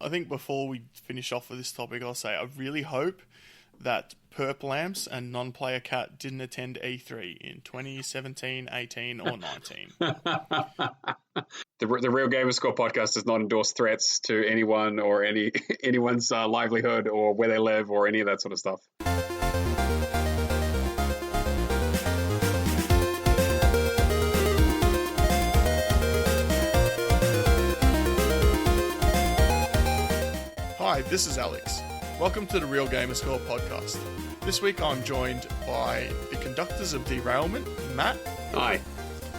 I think before we finish off with this topic, I'll say I really hope that Perp Lamps and Non-Player Cat didn't attend E3 in 2017, 18, or 19. The Real Gamerscore podcast does not endorse threats to anyone or anyone's livelihood or where they live or any of that sort of stuff. Hi, this is Alex. Welcome to the Real Gamerscore podcast. This week I'm joined by the conductors of Derailment, Matt. Hi.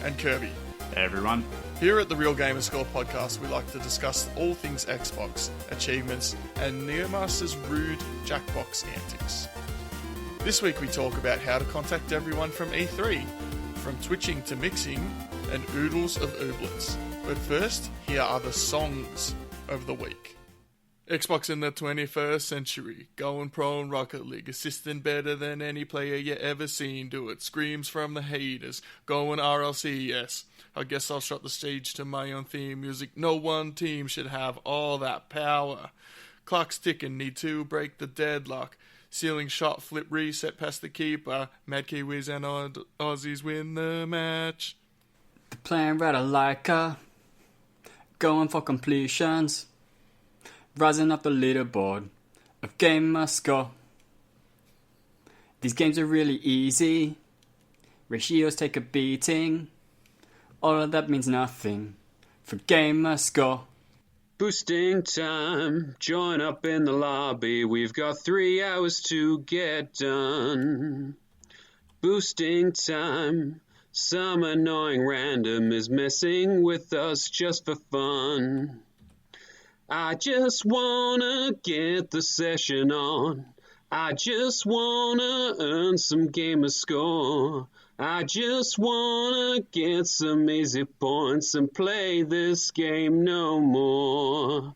And Kirby. Hey everyone. Here at the Real Gamerscore podcast, we like to discuss all things Xbox, achievements, and Neomaster's rude Jackbox antics. This week we talk about how to contact everyone from E3, from twitching to mixing, and oodles of ooblets. But first, here are the songs of the week. Xbox in the 21st century, going pro in Rocket League, assisting better than any player you ever seen do it, screams from the haters, going RLC, yes. I guess I'll shut the stage to my own theme music, no one team should have all that power. Clock's ticking, need to break the deadlock, ceiling shot, flip reset past the keeper, Mad Kiwis and Aussies win the match. The playing rather like going for completions. Rising up the leaderboard of Gamerscore. These games are really easy. Ratios take a beating. All of that means nothing for Gamerscore. Boosting time, join up in the lobby. We've got 3 hours to get done. Boosting time, some annoying random is messing with us just for fun. I just wanna get the session on. I just wanna earn some gamer score. I just wanna get some easy points and play this game no more.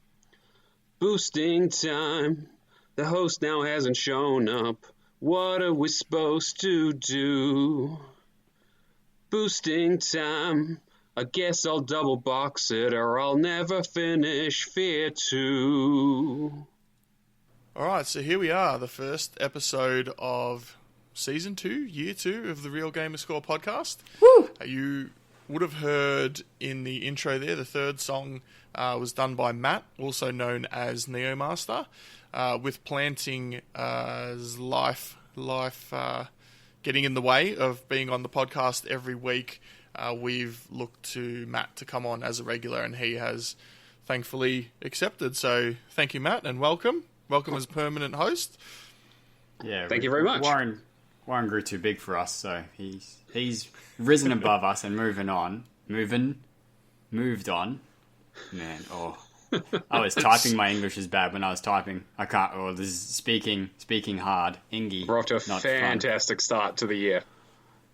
Boosting time. The host now hasn't shown up. What are we supposed to do? Boosting time. I guess I'll double box it or I'll never finish Fear 2. Alright, so here we are, the first episode of Season 2, Year 2 of the Real Gamerscore podcast. Woo! You would have heard in the intro there, the third song was done by Matt, also known as Neomaster, with Planting life getting in the way of being on the podcast every week. We've looked to Matt to come on as a regular, and he has thankfully accepted. So thank you, Matt, and welcome. Welcome as permanent host. Yeah, thank you very much. Warren grew too big for us, so he's risen above us and moved on. Man, I was typing. My English is bad when I was typing. I can't. Oh, this is speaking hard. Ingy. We're off to a fantastic start to the year.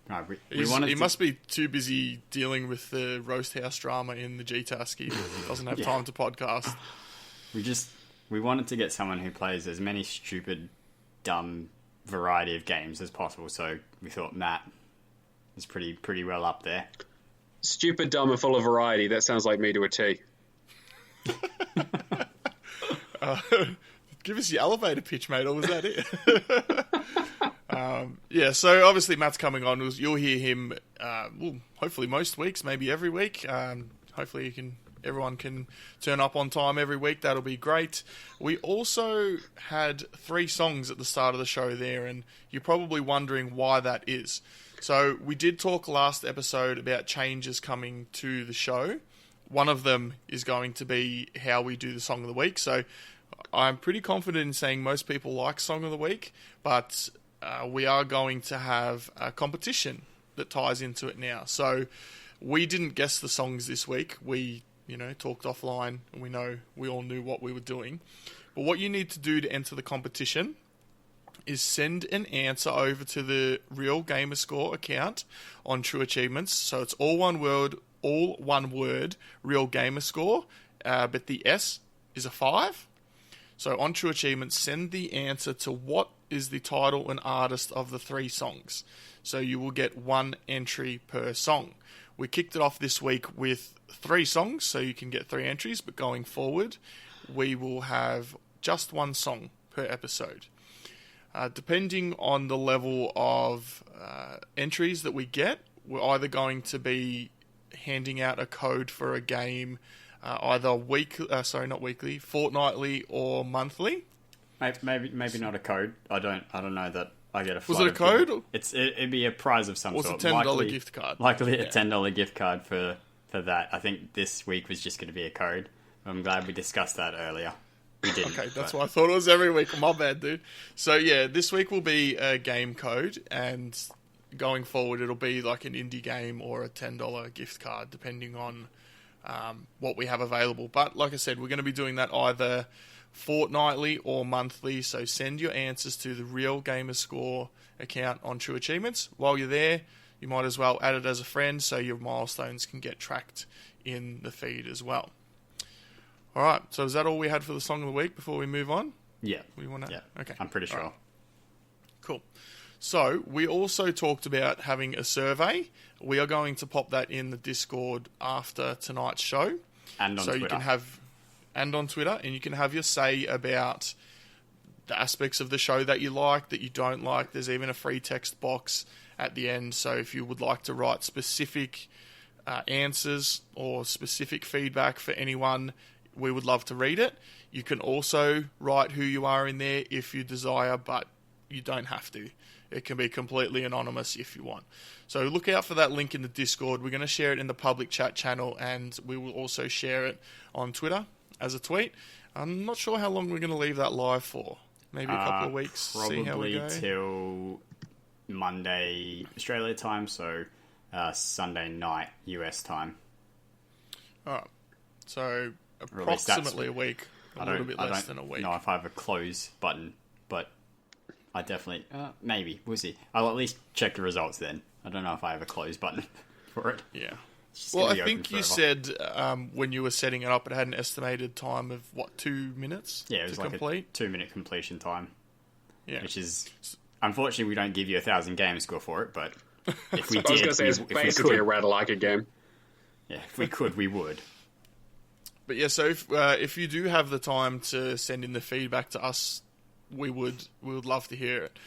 No, he must be too busy dealing with the roast house drama in the G-Task. He doesn't have time to podcast. We wanted to get someone who plays as many stupid, dumb variety of games as possible, so we thought Matt is pretty well up there. Stupid, dumb, and full of variety. That sounds like me to a T. Give us your elevator pitch, mate, or was that it? So obviously Matt's coming on. You'll hear him, hopefully most weeks, maybe every week. Hopefully everyone can turn up on time every week. That'll be great. We also had 3 songs at the start of the show there, and you're probably wondering why that is. So we did talk last episode about changes coming to the show. One of them is going to be how we do the Song of the Week. So I'm pretty confident in saying most people like Song of the Week, but we are going to have a competition that ties into it now. So we didn't guess the songs this week. We, talked offline, and we all knew what we were doing. But what you need to do to enter the competition is send an answer over to the Real Gamerscore account on True Achievements. So it's all one word, Real Gamerscore, but the S is a 5. So on True Achievements, send the answer to what is the title and artist of the 3 songs. So you will get 1 entry per song. We kicked it off this week with 3 songs, so you can get 3 entries, but going forward, we will have just one song per episode. Depending on the level of entries that we get, we're either going to be handing out a code for a game either fortnightly or monthly. Maybe not a code. I don't know that I get a Was it a code? It'd be a prize of some sort. sort. It was a $10 gift card. Likely a $10 gift card for that. I think this week was just going to be a code. I'm glad we discussed that earlier. We didn't. Okay, that's what I thought it was every week. My bad, dude. So yeah, this week will be a game code, and going forward it'll be like an indie game or a $10 gift card, depending on what we have available. But like I said, we're going to be doing that either fortnightly or monthly, so send your answers to the Real Gamerscore account on True Achievements. While you're there, you might as well add it as a friend so your milestones can get tracked in the feed as well. Alright, so is that all we had for the Song of the Week before we move on? Yeah. Yeah. Okay. I'm pretty sure. Right. Cool. So, we also talked about having a survey. We are going to pop that in the Discord after tonight's show. And on Twitter. You can have... And on Twitter, and you can have your say about the aspects of the show that you like, that you don't like. There's even a free text box at the end, so if you would like to write specific answers or specific feedback for anyone, we would love to read it. You can also write who you are in there if you desire, but you don't have to. It can be completely anonymous if you want. So look out for that link in the Discord. We're going to share it in the public chat channel, and we will also share it on Twitter as a tweet. I'm not sure how long we're going to leave that live for. Maybe a couple of weeks. See how we go. Probably till Monday Australia time, so Sunday night US time. Alright. So approximately a week. A little bit less than a week. I don't know if I have a close button, but I definitely... maybe. We'll see. I'll at least check the results then. I don't know if I have a close button for it. Yeah. Well, I think you said when you were setting it up, it had an estimated time of, 2 minutes it was to like complete? a 2-minute completion time. Yeah. Which is... Unfortunately, we don't give you 1,000 game score for it, but if we did... I was going to say, it's basically a Ratalaika game. Yeah, if we could, we would. But yeah, so if you do have the time to send in the feedback to us, we would love to hear it.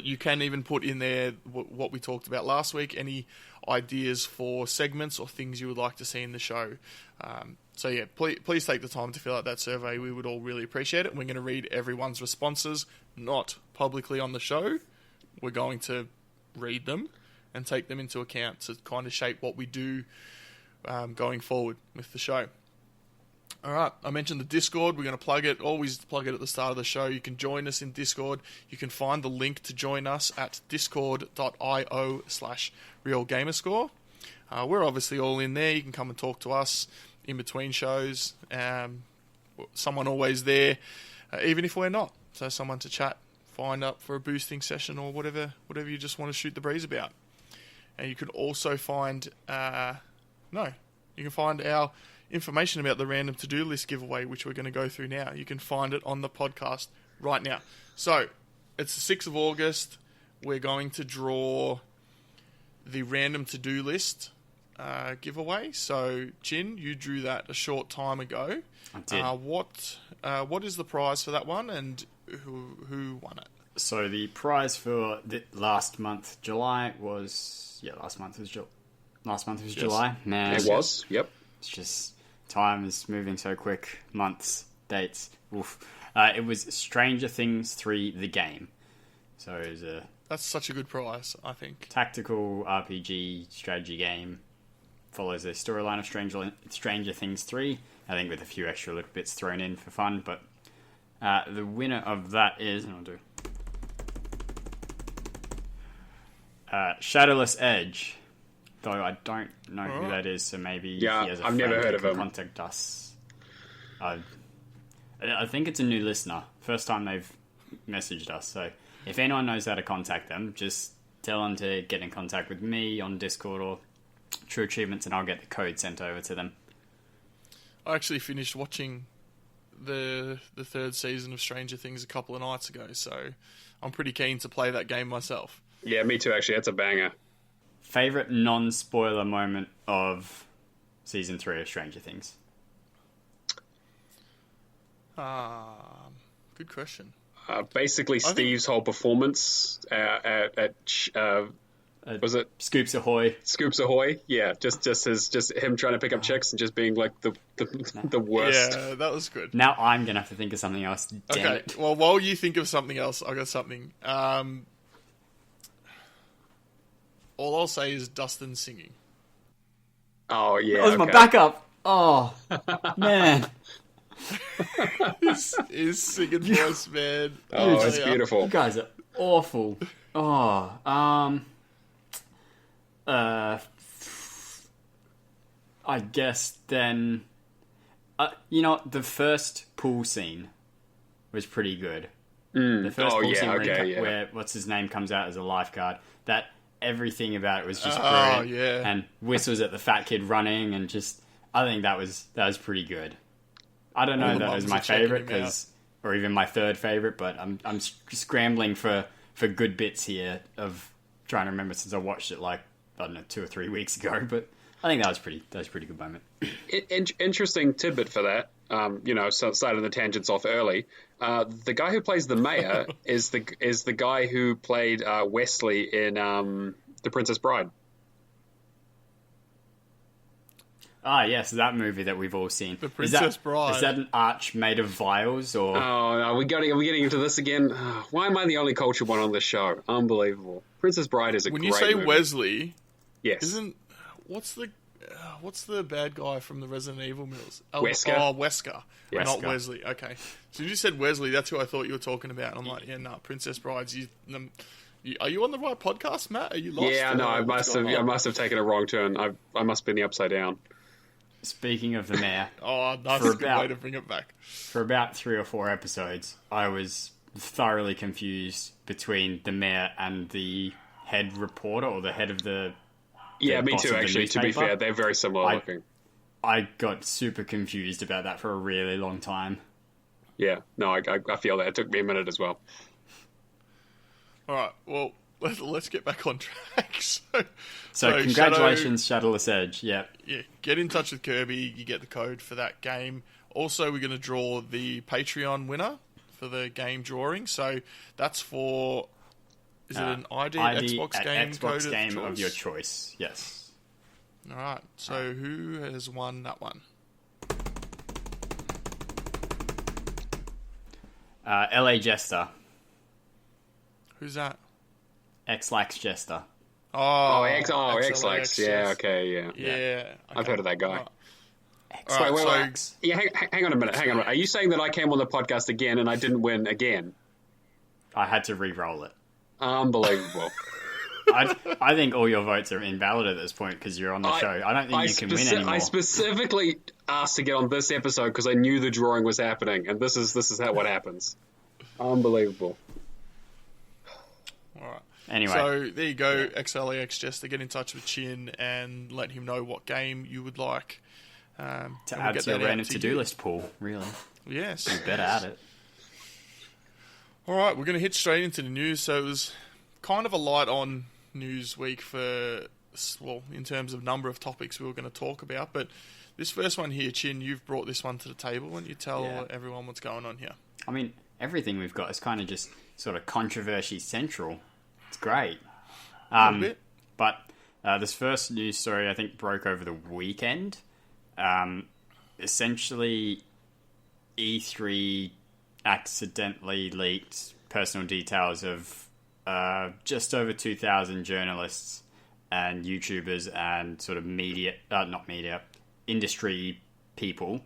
You can even put in there what we talked about last week, any ideas for segments or things you would like to see in the show. So yeah, please take the time to fill out that survey. We would all really appreciate it. We're going to read everyone's responses, not publicly on the show. We're going to read them and take them into account to kind of shape what we do going forward with the show. Alright, I mentioned the Discord. We're going to plug it. Always plug it at the start of the show. You can join us in Discord. You can find the link to join us at discord.io/realgamerscore. We're obviously all in there. You can come and talk to us in between shows. Someone always there, even if we're not. So someone to chat, find up for a boosting session or whatever you just want to shoot the breeze about. And you can also find... you can find our information about the random to-do list giveaway, which we're going to go through now. You can find it on the podcast right now. So, it's the 6th of August. We're going to draw the random to-do list giveaway. So, Chin, you drew that a short time ago. I did. What is the prize for that one, and who won it? So, the prize for last month, July, was... Yeah, last month was July. Man, it was, yep. It's just... Time is moving so quick. Months, dates. Oof. It was Stranger Things 3: The Game. So it was that's such a good prize, I think. Tactical RPG strategy game. Follows the storyline of Stranger Things 3. I think with a few extra little bits thrown in for fun. But the winner of that is... Shadowless Edge. Though I don't know who that is, so maybe he has a I've friend never heard who of can him. contact us. I think it's a new listener. First time they've messaged us. So if anyone knows how to contact them, just tell them to get in contact with me on Discord or True Achievements, and I'll get the code sent over to them. I actually finished watching the third season of Stranger Things a couple of nights ago, so I'm pretty keen to play that game myself. Yeah, me too, actually. That's a banger. Favorite non-spoiler moment of Season 3 of Stranger Things? Good question. Basically, Steve's whole performance at was it Scoops Ahoy? Scoops Ahoy? Yeah, just him trying to pick up chicks and just being like the worst. Yeah, that was good. Now I'm gonna have to think of something else. Damn it. Well, while you think of something else, I got something. All I'll say is Dustin singing. Oh yeah, That was my backup. Oh man. His singing voice, man. Oh, it's beautiful. You guys are awful. Oh, I guess then, the first pool scene was pretty good. The first pool scene where what's his name comes out as a lifeguard. That everything about it was just brilliant. Yeah. And whistles at the fat kid running, and I think that was pretty good. I don't know that was my favorite or even my third favorite, but I'm scrambling for good bits here of trying to remember since I watched it 2 or 3 weeks ago. But I think that was a pretty good moment. Interesting tidbit for that. So starting the tangents off early. The guy who plays the mayor is the guy who played Wesley in The Princess Bride. Ah, yes, that movie that we've all seen. The Princess Bride. Is that an arch made of vials, or? Oh, are we getting into this again? Why am I the only cultured one on this show? Unbelievable. Princess Bride is a great movie. When you say Wesley, yes, what's the bad guy from the Resident Evil movies? Wesker. Oh, Wesker. Yes. Not Wesley. Okay. So you just said Wesley. That's who I thought you were talking about. And I'm like, yeah, no, Princess Brides. Are you on the right podcast, Matt? Are you lost? Yeah, no, I must have taken a wrong turn. I must be in the upside down. Speaking of the mayor, that's a good way to bring it back. For about 3 or 4 episodes, I was thoroughly confused between the mayor and the head reporter or the head of the. Yeah, me too. Actually, to be fair, they're very similar looking. I got super confused about that for a really long time. Yeah, no, I feel that. It took me a minute as well. All right, well, let's get back on track. So congratulations, Shadowless Edge. Yeah, get in touch with Kirby. You get the code for that game. Also, we're going to draw the Patreon winner for the game drawing. So that's for. Is it an ID Xbox game Xbox code game of your choice? Yes. All right. So who has won that one? LA Jester. Who's that? X-Lax Jester. X-Lax. Yeah, okay, yeah. Okay. I've heard of that guy. X-Lax. Yeah, hang on a minute. Are you saying that I came on the podcast again and I didn't win again? I had to re-roll it. Unbelievable. I think all your votes are invalid at this point because you're on the show. I don't think you can win anymore. I specifically asked to get on this episode because I knew the drawing was happening, and this is what happens. Unbelievable. All right. Anyway. So there you go, XLAX Jester. Get in touch with Chin and let him know what game you would like. To add to your random to-do list pool, really. Yes. You're better at it. All right, we're going to hit straight into the news. So it was kind of a light on news week in terms of number of topics we were going to talk about. But this first one here, Chin, you've brought this one to the table. Why don't you tell everyone what's going on here? I mean, everything we've got is kind of just sort of controversy central. It's great. A bit. But this first news story, I think, broke over the weekend. Essentially, E3 accidentally leaked personal details of just over 2,000 journalists and YouTubers and sort of industry people.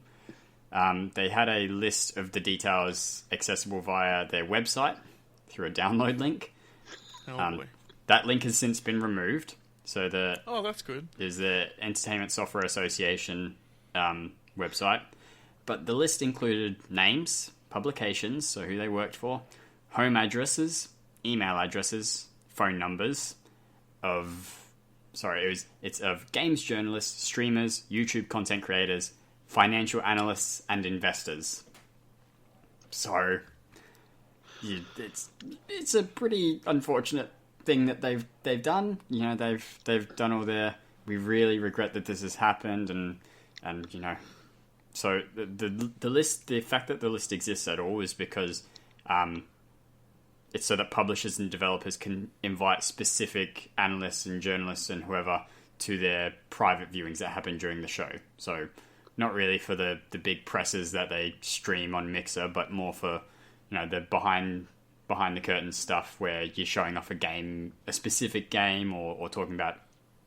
They had a list of the details accessible via their website through a download link. That link has since been removed. So that's good. Is the Entertainment Software Association website. But the list included names, publications, so who they worked for, home addresses, email addresses, phone numbers it's of games journalists, streamers, YouTube content creators, financial analysts, and investors. So it's a pretty unfortunate thing that they've done. You know, they've done all their we really regret that this has happened and you know, So the list, the fact that the list exists at all is because it's so that publishers and developers can invite specific analysts and journalists and whoever to their private viewings that happen during the show. So not really for the big presses that they stream on Mixer, but more for, you know, the behind the curtain stuff where you're showing off a specific game or talking about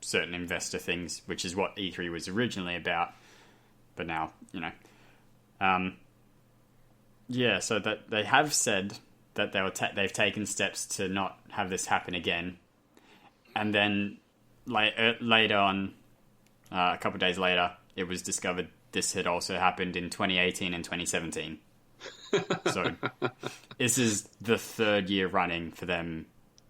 certain investor things, which is what E3 was originally about. But now, you know, so that they have said that they've taken steps to not have this happen again. And then later on, a couple of days later, it was discovered this had also happened in 2018 and 2017. So this is the third year running for them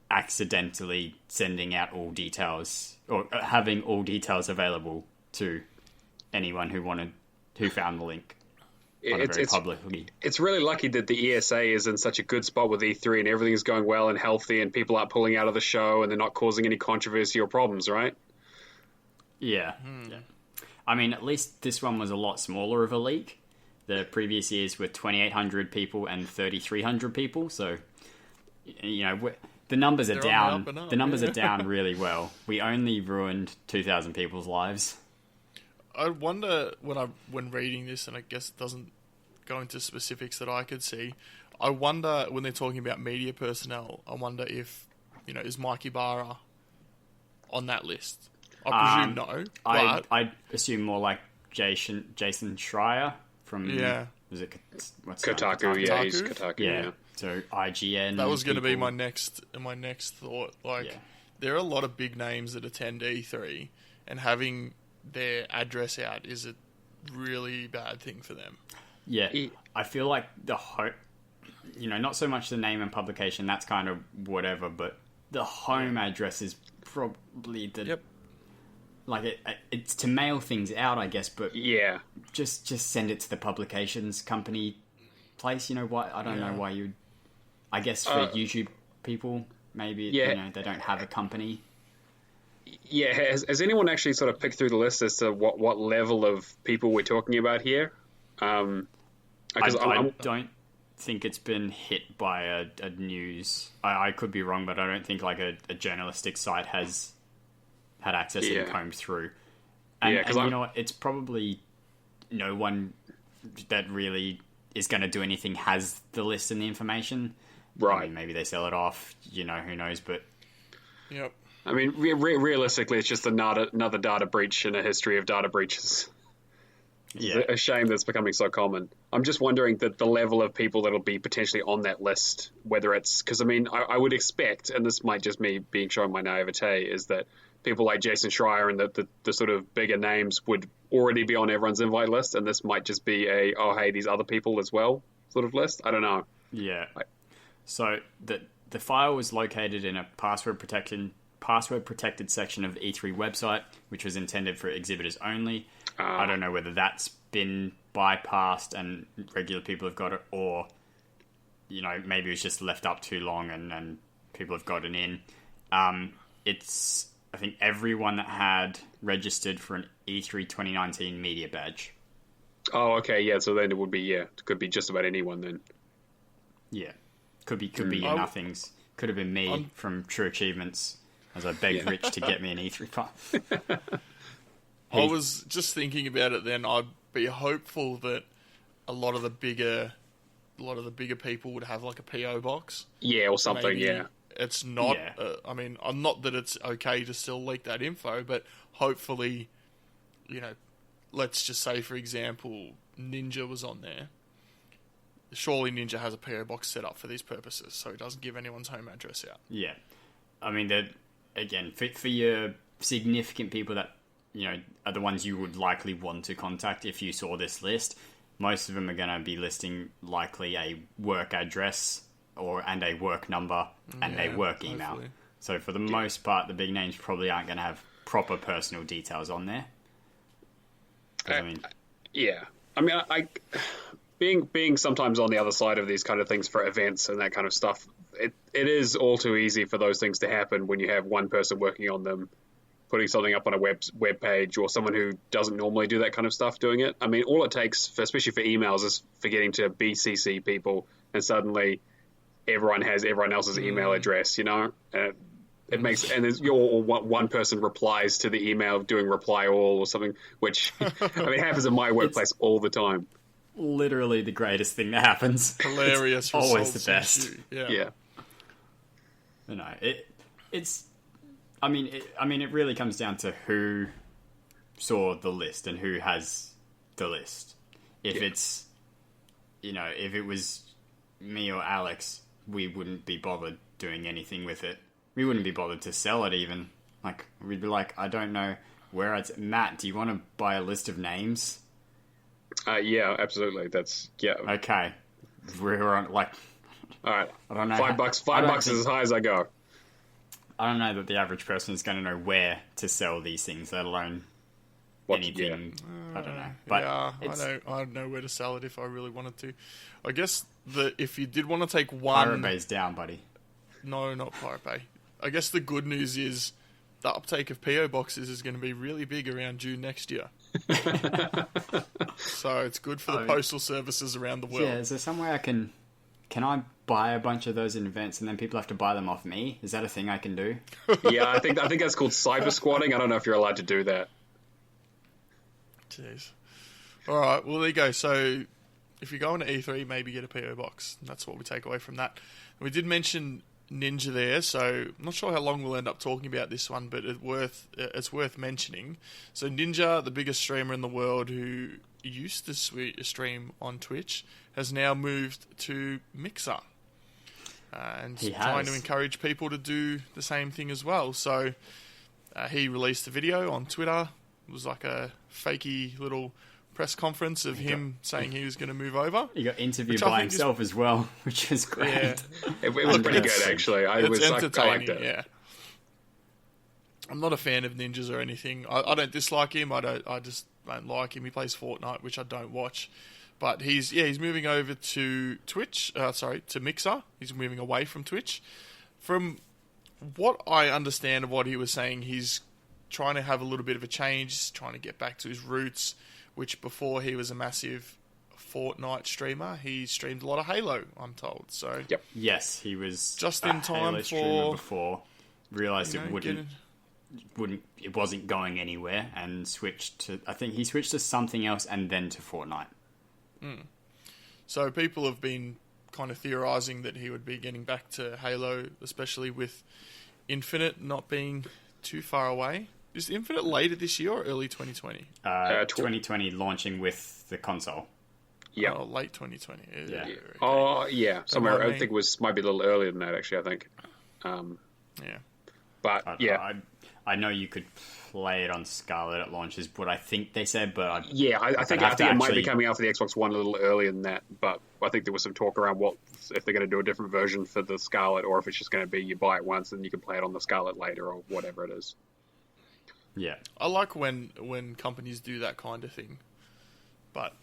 accidentally sending out all details or having all details available to anyone who found the link. It's really lucky that the ESA is in such a good spot with E3 and everything's going well and healthy and people aren't pulling out of the show and they're not causing any controversy or problems, right? Yeah. Yeah. I mean, at least this one was a lot smaller of a leak. The previous years were 2,800 people and 3,300 people, so you know the numbers are down. The numbers are down really well. We only ruined 2,000 people's lives. I wonder when reading this, and I guess it doesn't go into specifics that I could see. I wonder when they're talking about media personnel. I wonder if is Mikey Barra on that list. I presume no. But I assume more like Jason Schreier from was it Kotaku? Yeah, he's Kotaku. Yeah. So IGN. That was going to be my next thought. There are a lot of big names that attend E3, and having their address out is a really bad thing for them. Yeah, I feel like not so much the name and publication, that's kind of whatever, but the home address is probably the it's to mail things out, I guess, but just send it to the publications company place. You know what? I don't know why you'd. I guess for YouTube people, maybe they don't have a company. Yeah, has anyone actually sort of picked through the list as to what level of people we're talking about here? I don't think it's been hit by a news. I could be wrong, but I don't think like a journalistic site has had access and combed through. And you know what? It's probably no one that really is going to do anything has the list and the information. Right. I mean, maybe they sell it off. Who knows? But yep. I mean, realistically, it's just another data breach in a history of data breaches. It's a shame that's becoming so common. I'm just wondering that the level of people that'll be potentially on that list, whether it's... Because, I mean, I would expect, and this might just me showing my naivete, is that people like Jason Schreier and the sort of bigger names would already be on everyone's invite list, and this might just be hey, these other people as well sort of list. I don't know. Yeah. So the file was located in a password-protected section of the E3 website, which was intended for exhibitors only. I don't know whether that's been bypassed and regular people have got it, or maybe it was just left up too long and people have gotten in. It's, I think, everyone that had registered for an E3 2019 media badge. Oh, okay, yeah. So then it would be it could be just about anyone then. Yeah, could be your nothings. Could have been me from True Achievements, as I begged Rich to get me an E3 pass. I was just thinking about it then. I'd be hopeful that a lot of the bigger people would have like a PO box. Yeah, or something, Maybe it's not... I mean, I'm not that it's okay to still leak that info, but hopefully, let's just say, for example, Ninja was on there. Surely Ninja has a PO box set up for these purposes, so it doesn't give anyone's home address out. Yeah. I mean, again, for your significant people that are the ones you would likely want to contact if you saw this list. Most of them are going to be listing likely a work address and a work number and a work email. Hopefully. So for the most part, the big names probably aren't going to have proper personal details on there. Being sometimes on the other side of these kind of things for events and that kind of stuff, it is all too easy for those things to happen when you have one person working on them putting something up on a web page, or someone who doesn't normally do that kind of stuff doing it. I mean, all it takes, especially for emails, is forgetting to BCC people, and suddenly everyone has everyone else's email address, you know? It makes, and one person replies to the email doing reply all or something, which I mean, happens in my workplace all the time. Literally the greatest thing that happens. Hilarious. It's always the best. Yeah. You know, it's. I mean, it really comes down to who saw the list and who has the list. If it's, you know, if it was me or Alex, we wouldn't be bothered doing anything with it. We wouldn't be bothered to sell it even. Like, we'd be like, I don't know where it's... Matt, do you want to buy a list of names? Yeah, absolutely. Okay. We're on, like... All right. I don't know. $5 is as high as I go. I don't know that the average person is going to know where to sell these things, let alone anything. I don't know. But I'd know where to sell it if I really wanted to. I guess if you did want to take one... Pirate Bay's down, buddy. No, not Pirate Bay. I guess the good news is the uptake of PO boxes is going to be really big around June next year. So it's good for the postal services around the world. Yeah, is there some way I can I buy a bunch of those in advance and then people have to buy them off me? Is that a thing I can do? Yeah, I think that's called cyber squatting. I don't know if you're allowed to do that. Jeez. All right, well, there you go. So if you go into E3, maybe get a PO box. That's what we take away from that. We did mention Ninja there, so I'm not sure how long we'll end up talking about this one, but it's worth mentioning. So Ninja, the biggest streamer in the world who used to stream on Twitch, has now moved to Mixer. And trying to encourage people to do the same thing as well. So he released a video on Twitter. It was like a fakey little press conference of him saying he was going to move over. He got interviewed by himself as well, which is great. Yeah. It was pretty good, actually. It's entertaining, I liked it. Yeah. I'm not a fan of ninjas or anything. I don't dislike him. I just don't like him. He plays Fortnite, which I don't watch. But he's moving over to Twitch. To Mixer. He's moving away from Twitch. From what I understand of what he was saying, he's trying to have a little bit of a change. He's trying to get back to his roots, which before he was a massive Fortnite streamer, he streamed a lot of Halo, I'm told. So yes, he was just in time Halo streamer before. Realized it wasn't going anywhere, and switched to something else, and then to Fortnite. So people have been kind of theorizing that he would be getting back to Halo, especially with Infinite not being too far away. Is Infinite later this year or early 2020? 2020 launching with the console. Yeah. Oh, late 2020. Yeah. Okay. Oh, yeah. Somewhere, I think might be a little earlier than that, actually, I think. Yeah. But, I know you could play it on Scarlet at launch, is what I think they said, but I think it might be coming out for the Xbox One a little earlier than that, but I think there was some talk around if they're going to do a different version for the Scarlet, or if it's just going to be you buy it once and you can play it on the Scarlet later, or whatever it is. Yeah. I like when companies do that kind of thing, but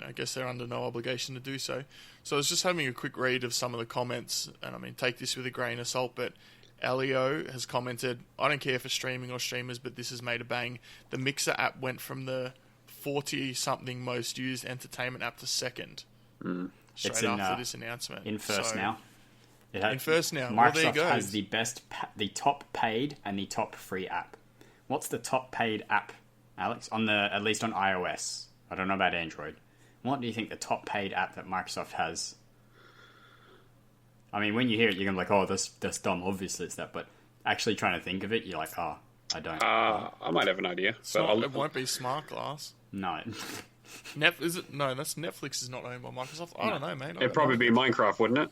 I guess they're under no obligation to do so. So I was just having a quick read of some of the comments, and I mean, take this with a grain of salt, but Elio has commented, I don't care for streaming or streamers, but this has made a bang. The Mixer app went from the 40-something most used entertainment app to second. Straight after this announcement. In first now. In first now. Microsoft has the top paid and the top free app. What's the top paid app, Alex? At least on iOS. I don't know about Android. What do you think the top paid app that Microsoft has? I mean, when you hear it, you're going to be like, oh, that's dumb. Obviously it's that. But actually trying to think of it, you're like, oh, I don't. I might have an idea. It won't be Smart Glass. No. Is it? No, Netflix is not owned by Microsoft. I don't know, mate. It'd probably be Minecraft, wouldn't it?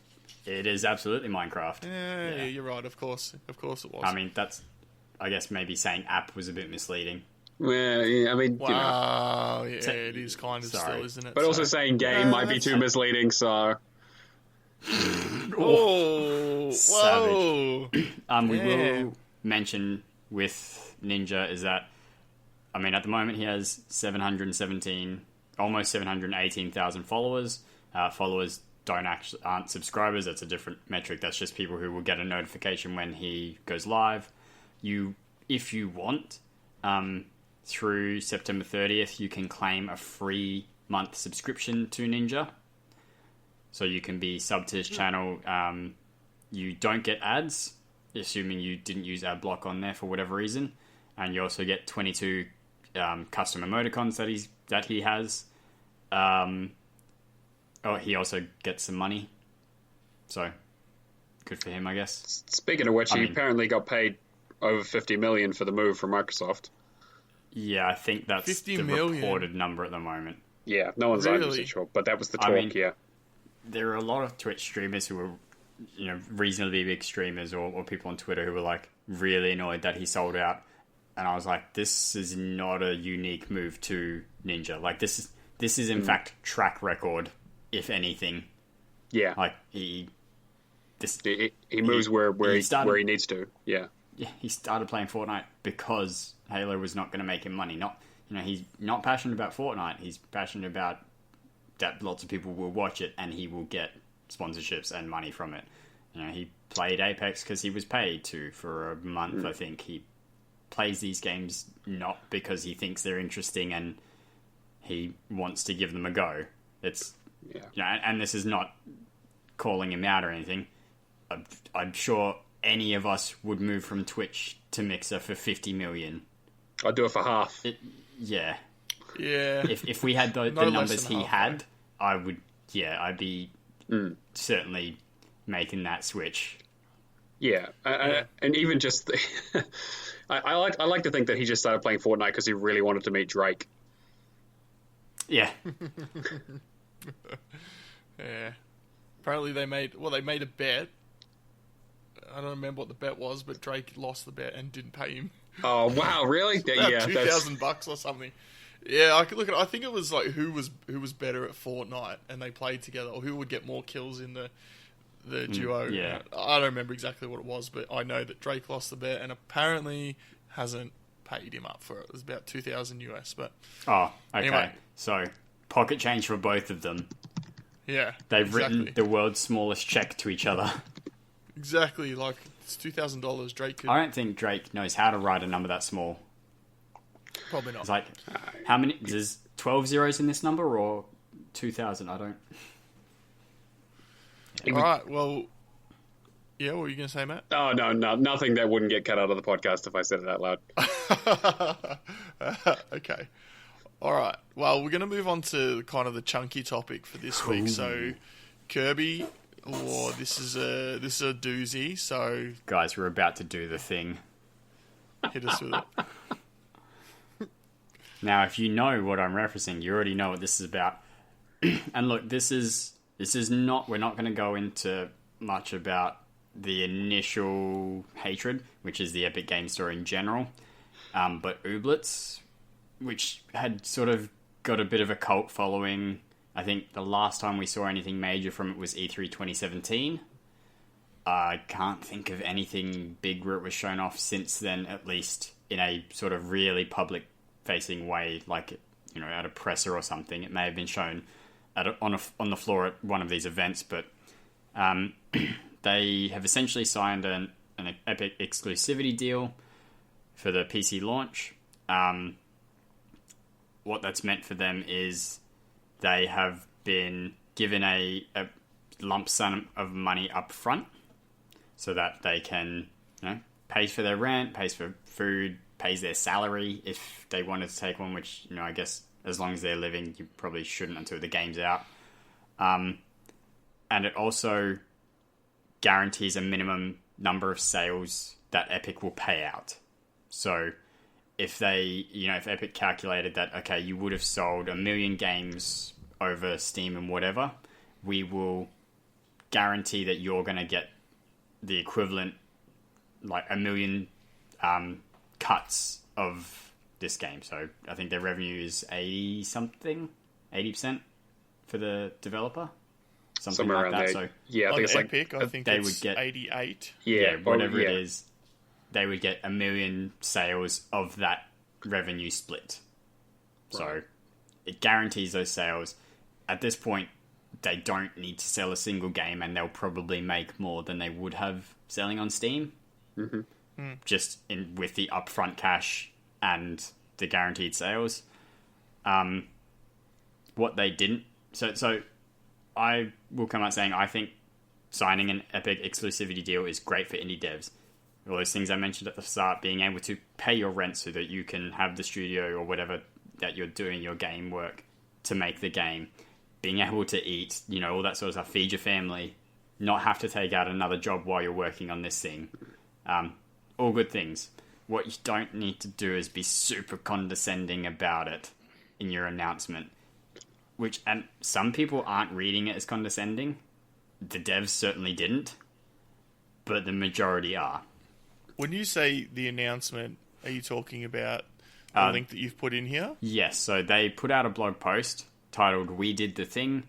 It is absolutely Minecraft. Yeah, you're right. Of course it was. I mean, I guess maybe saying app was a bit misleading. Well, yeah, I mean, wow, yeah, it is kind of still, isn't it? But also saying game might be too misleading, so... Oh, savage. We will mention with Ninja is that, I mean, at the moment he has 717, almost 718,000 followers. Followers aren't subscribers. That's a different metric. That's just people who will get a notification when he goes live. if you want, through September 30th, you can claim a free month subscription to Ninja. So you can be subbed to his channel. You don't get ads, assuming you didn't use ad block on there for whatever reason. And you also get 22 custom emoticons that he has. He also gets some money. So, good for him, I guess. Speaking of which, he apparently got paid over $50 million for the move from Microsoft. Yeah, I think that's 50 the million. reported number at the moment. Yeah, no one's Really? 100% sure, but that was the talk, yeah. There are a lot of Twitch streamers who are, reasonably big streamers or people on Twitter who were, like, really annoyed that he sold out. And I was like, this is not a unique move to Ninja. Like, this is in fact track record, if anything. Yeah. Like, he moves where he needs to, yeah. Yeah, he started playing Fortnite because Halo was not going to make him money. He's not passionate about Fortnite. He's passionate about that lots of people will watch it and he will get sponsorships and money from it. He played Apex because he was paid to for a month, I think. He plays these games not because he thinks they're interesting and he wants to give them a go. It's and this is not calling him out or anything. I'm sure any of us would move from Twitch to Mixer for 50 million. I'd do it for half. Yeah. If we had the numbers he had, I'd be certainly making that switch. Yeah, and even just I like to think that he just started playing Fortnite because he really wanted to meet Drake. Yeah. Yeah. Apparently they made a bet. I don't remember what the bet was, but Drake lost the bet and didn't pay him. Oh wow, really? Yeah, $2,000 or something. Yeah, I could look at. I think it was like who was better at Fortnite, and they played together, or who would get more kills in the duo. Yeah, I don't remember exactly what it was, but I know that Drake lost the bet, and apparently hasn't paid him up for it. It was about $2,000 US, but okay. Anyway. So pocket change for both of them. Yeah, they've written the world's smallest check to each other. Exactly, like it's $2,000. Drake could. I don't think Drake knows how to write a number that small. Probably not. It's like, how many? There's 12 zeros in this number or 2,000? I don't. Yeah. All right. Well, yeah. What were you going to say, Matt? Oh no, nothing that wouldn't get cut out of the podcast if I said it out loud. Okay. All right. Well, we're going to move on to kind of the chunky topic for this week. So, Kirby. Oh, this is a doozy. So, guys, we're about to do the thing. Hit us with it. Now, if you know what I'm referencing, you already know what this is about. And look, this is not. We're not going to go into much about the initial hatred, which is the Epic Game Store in general. But Ooblets, which had sort of got a bit of a cult following. I think the last time we saw anything major from it was E3 2017. I can't think of anything big where it was shown off since then, at least in a sort of really public-facing way, like at a presser or something. It may have been shown on the floor at one of these events, but they have essentially signed an Epic exclusivity deal for the PC launch. What that's meant for them is they have been given a lump sum of money up front so that they can pay for their rent, pays for food, pays their salary if they wanted to take one, which I guess as long as they're living, you probably shouldn't until the game's out. And it also guarantees a minimum number of sales that Epic will pay out. So if if Epic calculated that, okay, you would have sold 1 million games over Steam and whatever, we will guarantee that you're going to get the equivalent, like 1 million cuts of this game. So I think their revenue is 80% for the developer, something somewhere like around that. there. So Yeah, I think it's Epic, like I think they it's would get 88. whatever it is. They would get 1 million sales of that revenue split. Right. So it guarantees those sales. At this point, they don't need to sell a single game, and they'll probably make more than they would have selling on Steam. Mm-hmm. just with the upfront cash and the guaranteed sales. What they didn't... So I will come out saying I think signing an Epic exclusivity deal is great for indie devs. All those things I mentioned at the start, being able to pay your rent so that you can have the studio or whatever that you're doing your game work to make the game, being able to eat, all that sort of stuff, feed your family, not have to take out another job while you're working on this thing. All good things. What you don't need to do is be super condescending about it in your announcement. And some people aren't reading it as condescending. The devs certainly didn't, but the majority are. When you say the announcement, are you talking about the link that you've put in here? Yes, so they put out a blog post titled "We Did the Thing,"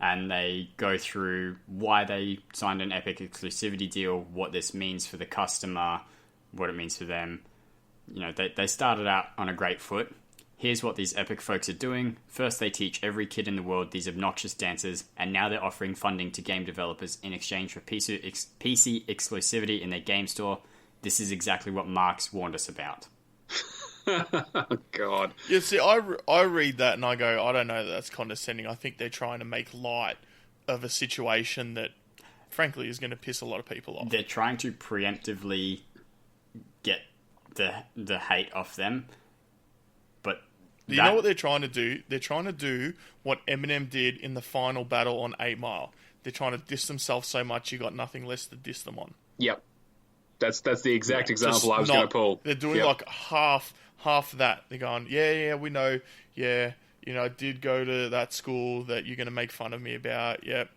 and they go through why they signed an Epic exclusivity deal, what this means for the customer, what it means for them. They started out on a great foot. Here's what these Epic folks are doing. First, they teach every kid in the world these obnoxious dances, and now they're offering funding to game developers in exchange for PC exclusivity in their game store. This is exactly what Marx warned us about. Oh, God. Yeah, see, I read that and I go, I don't know that that's condescending. I think they're trying to make light of a situation that, frankly, is going to piss a lot of people off. They're trying to preemptively get the hate off them. But you know what they're trying to do? They're trying to do what Eminem did in the final battle on 8 Mile. They're trying to diss themselves so much you got nothing less to diss them on. Yep. That's the exact example I was going to pull. They're doing like half that. They're going, yeah, we know. Yeah, I did go to that school that you're going to make fun of me about. Yep.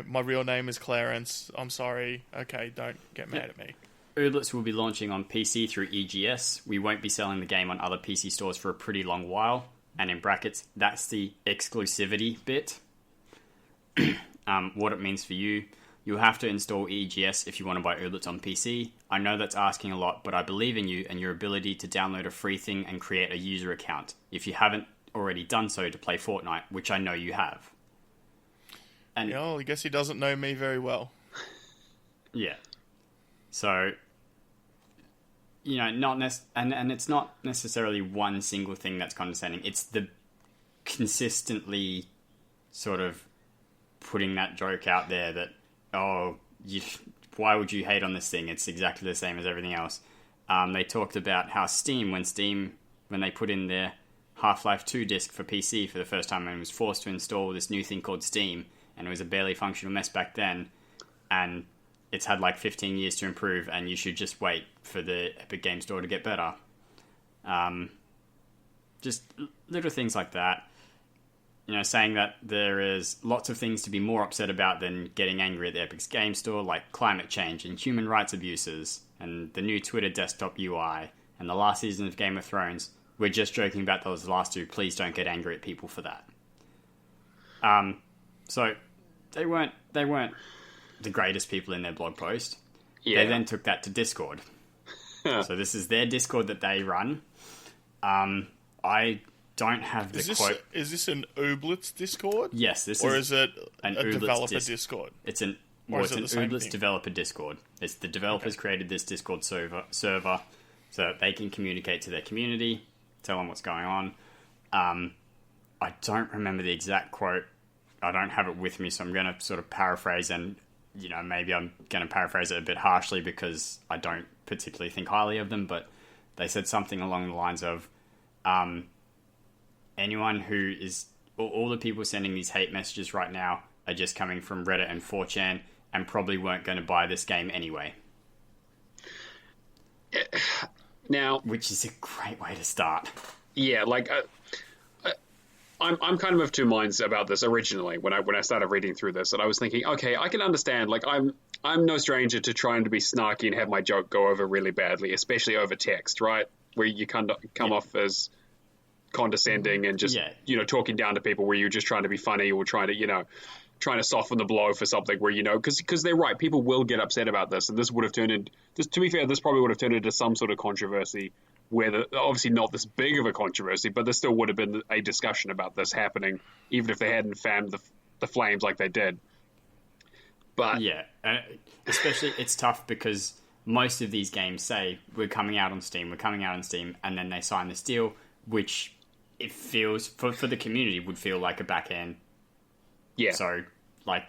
My real name is Clarence. I'm sorry. Okay, don't get mad at me. Oodlets will be launching on PC through EGS. We won't be selling the game on other PC stores for a pretty long while. And in brackets, that's the exclusivity bit. What it means for you. You'll have to install EGS if you want to buy Oodlets on PC. I know that's asking a lot, but I believe in you and your ability to download a free thing and create a user account, if you haven't already done so, to play Fortnite, which I know you have. And I guess he doesn't know me very well. Yeah. So, and it's not necessarily one single thing that's condescending. It's the consistently sort of putting that joke out there that, why would you hate on this thing? It's exactly the same as everything else. They talked about how when they put in their Half-Life 2 disc for PC for the first time and was forced to install this new thing called Steam, and it was a barely functional mess back then, and it's had like 15 years to improve, and you should just wait for the Epic Game Store to get better. Just little things like that. Saying that there is lots of things to be more upset about than getting angry at the Epic's Game Store, like climate change and human rights abuses, and the new Twitter desktop UI, and the last season of Game of Thrones. We're just joking about those last two. Please don't get angry at people for that. So they weren't the greatest people in their blog post. Yeah. They then took that to Discord. So this is their Discord that they run. I don't have the quote. Is this an Ooblets Discord? Yes, this or is. Or is it a developer Discord? It's an Ooblets developer Discord. It's the developers created this Discord server so that they can communicate to their community, tell them what's going on. I don't remember the exact quote. I don't have it with me, so I'm going to sort of paraphrase, and maybe I'm going to paraphrase it a bit harshly because I don't particularly think highly of them, but they said something along the lines of, anyone who is... all the people sending these hate messages right now are just coming from Reddit and 4chan and probably weren't going to buy this game anyway. Now... Which is a great way to start. Yeah, I'm kind of two minds about this originally when I started reading through this, and I was thinking, okay, I can understand. I'm no stranger to trying to be snarky and have my joke go over really badly, especially over text, right? Where you come off as condescending and just talking down to people, where you're just trying to be funny or trying to soften the blow for something where because they're right, people will get upset about this, and this would have turned into, to be fair, this probably would have turned into some sort of controversy. Where obviously not this big of a controversy, but there still would have been a discussion about this happening, even if they hadn't fanned the flames like they did. But yeah, especially it's tough because most of these games say we're coming out on Steam, and then they sign this deal, which it feels for the community would feel like a backhand. Yeah. So like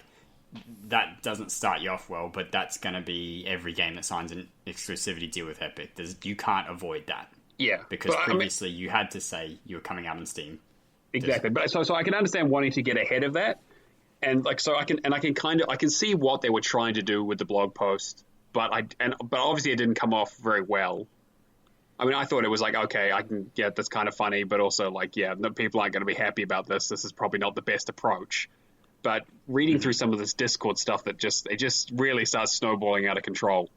that doesn't start you off well, but that's going to be every game that signs an exclusivity deal with Epic. You can't avoid that. Yeah, because previously you had to say you were coming out on Steam. Exactly, but so I can understand wanting to get ahead of that, and like so I can see what they were trying to do with the blog post, but obviously it didn't come off very well. I mean, I thought it was like, okay, that's kind of funny, but also like, yeah, no, people aren't going to be happy about this. This is probably not the best approach. But reading through some of this Discord stuff, it just really starts snowballing out of control.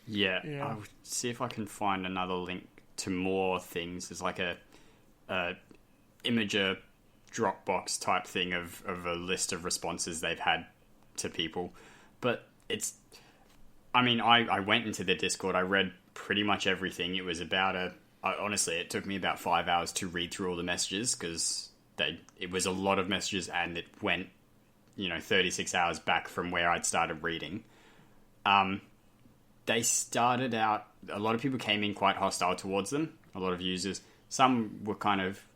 Yeah, I'll see if I can find another link to more things. There's like a Imager Dropbox type thing of a list of responses they've had to people. But I went into the Discord, I read pretty much everything. It was honestly, it took me about 5 hours to read through all the messages because it was a lot of messages and it went, 36 hours back from where I'd started reading. They started out, a lot of people came in quite hostile towards them, a lot of users. Some were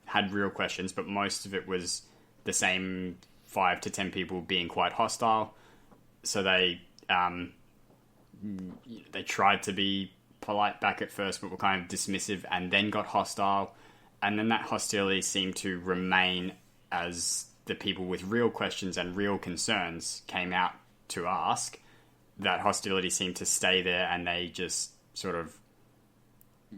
had real questions, but most of it was the same 5 to 10 people being quite hostile. So they tried to be polite back at first, but were kind of dismissive and then got hostile. And then that hostility seemed to remain as the people with real questions and real concerns came out to ask. That hostility seemed to stay there, and they just sort of,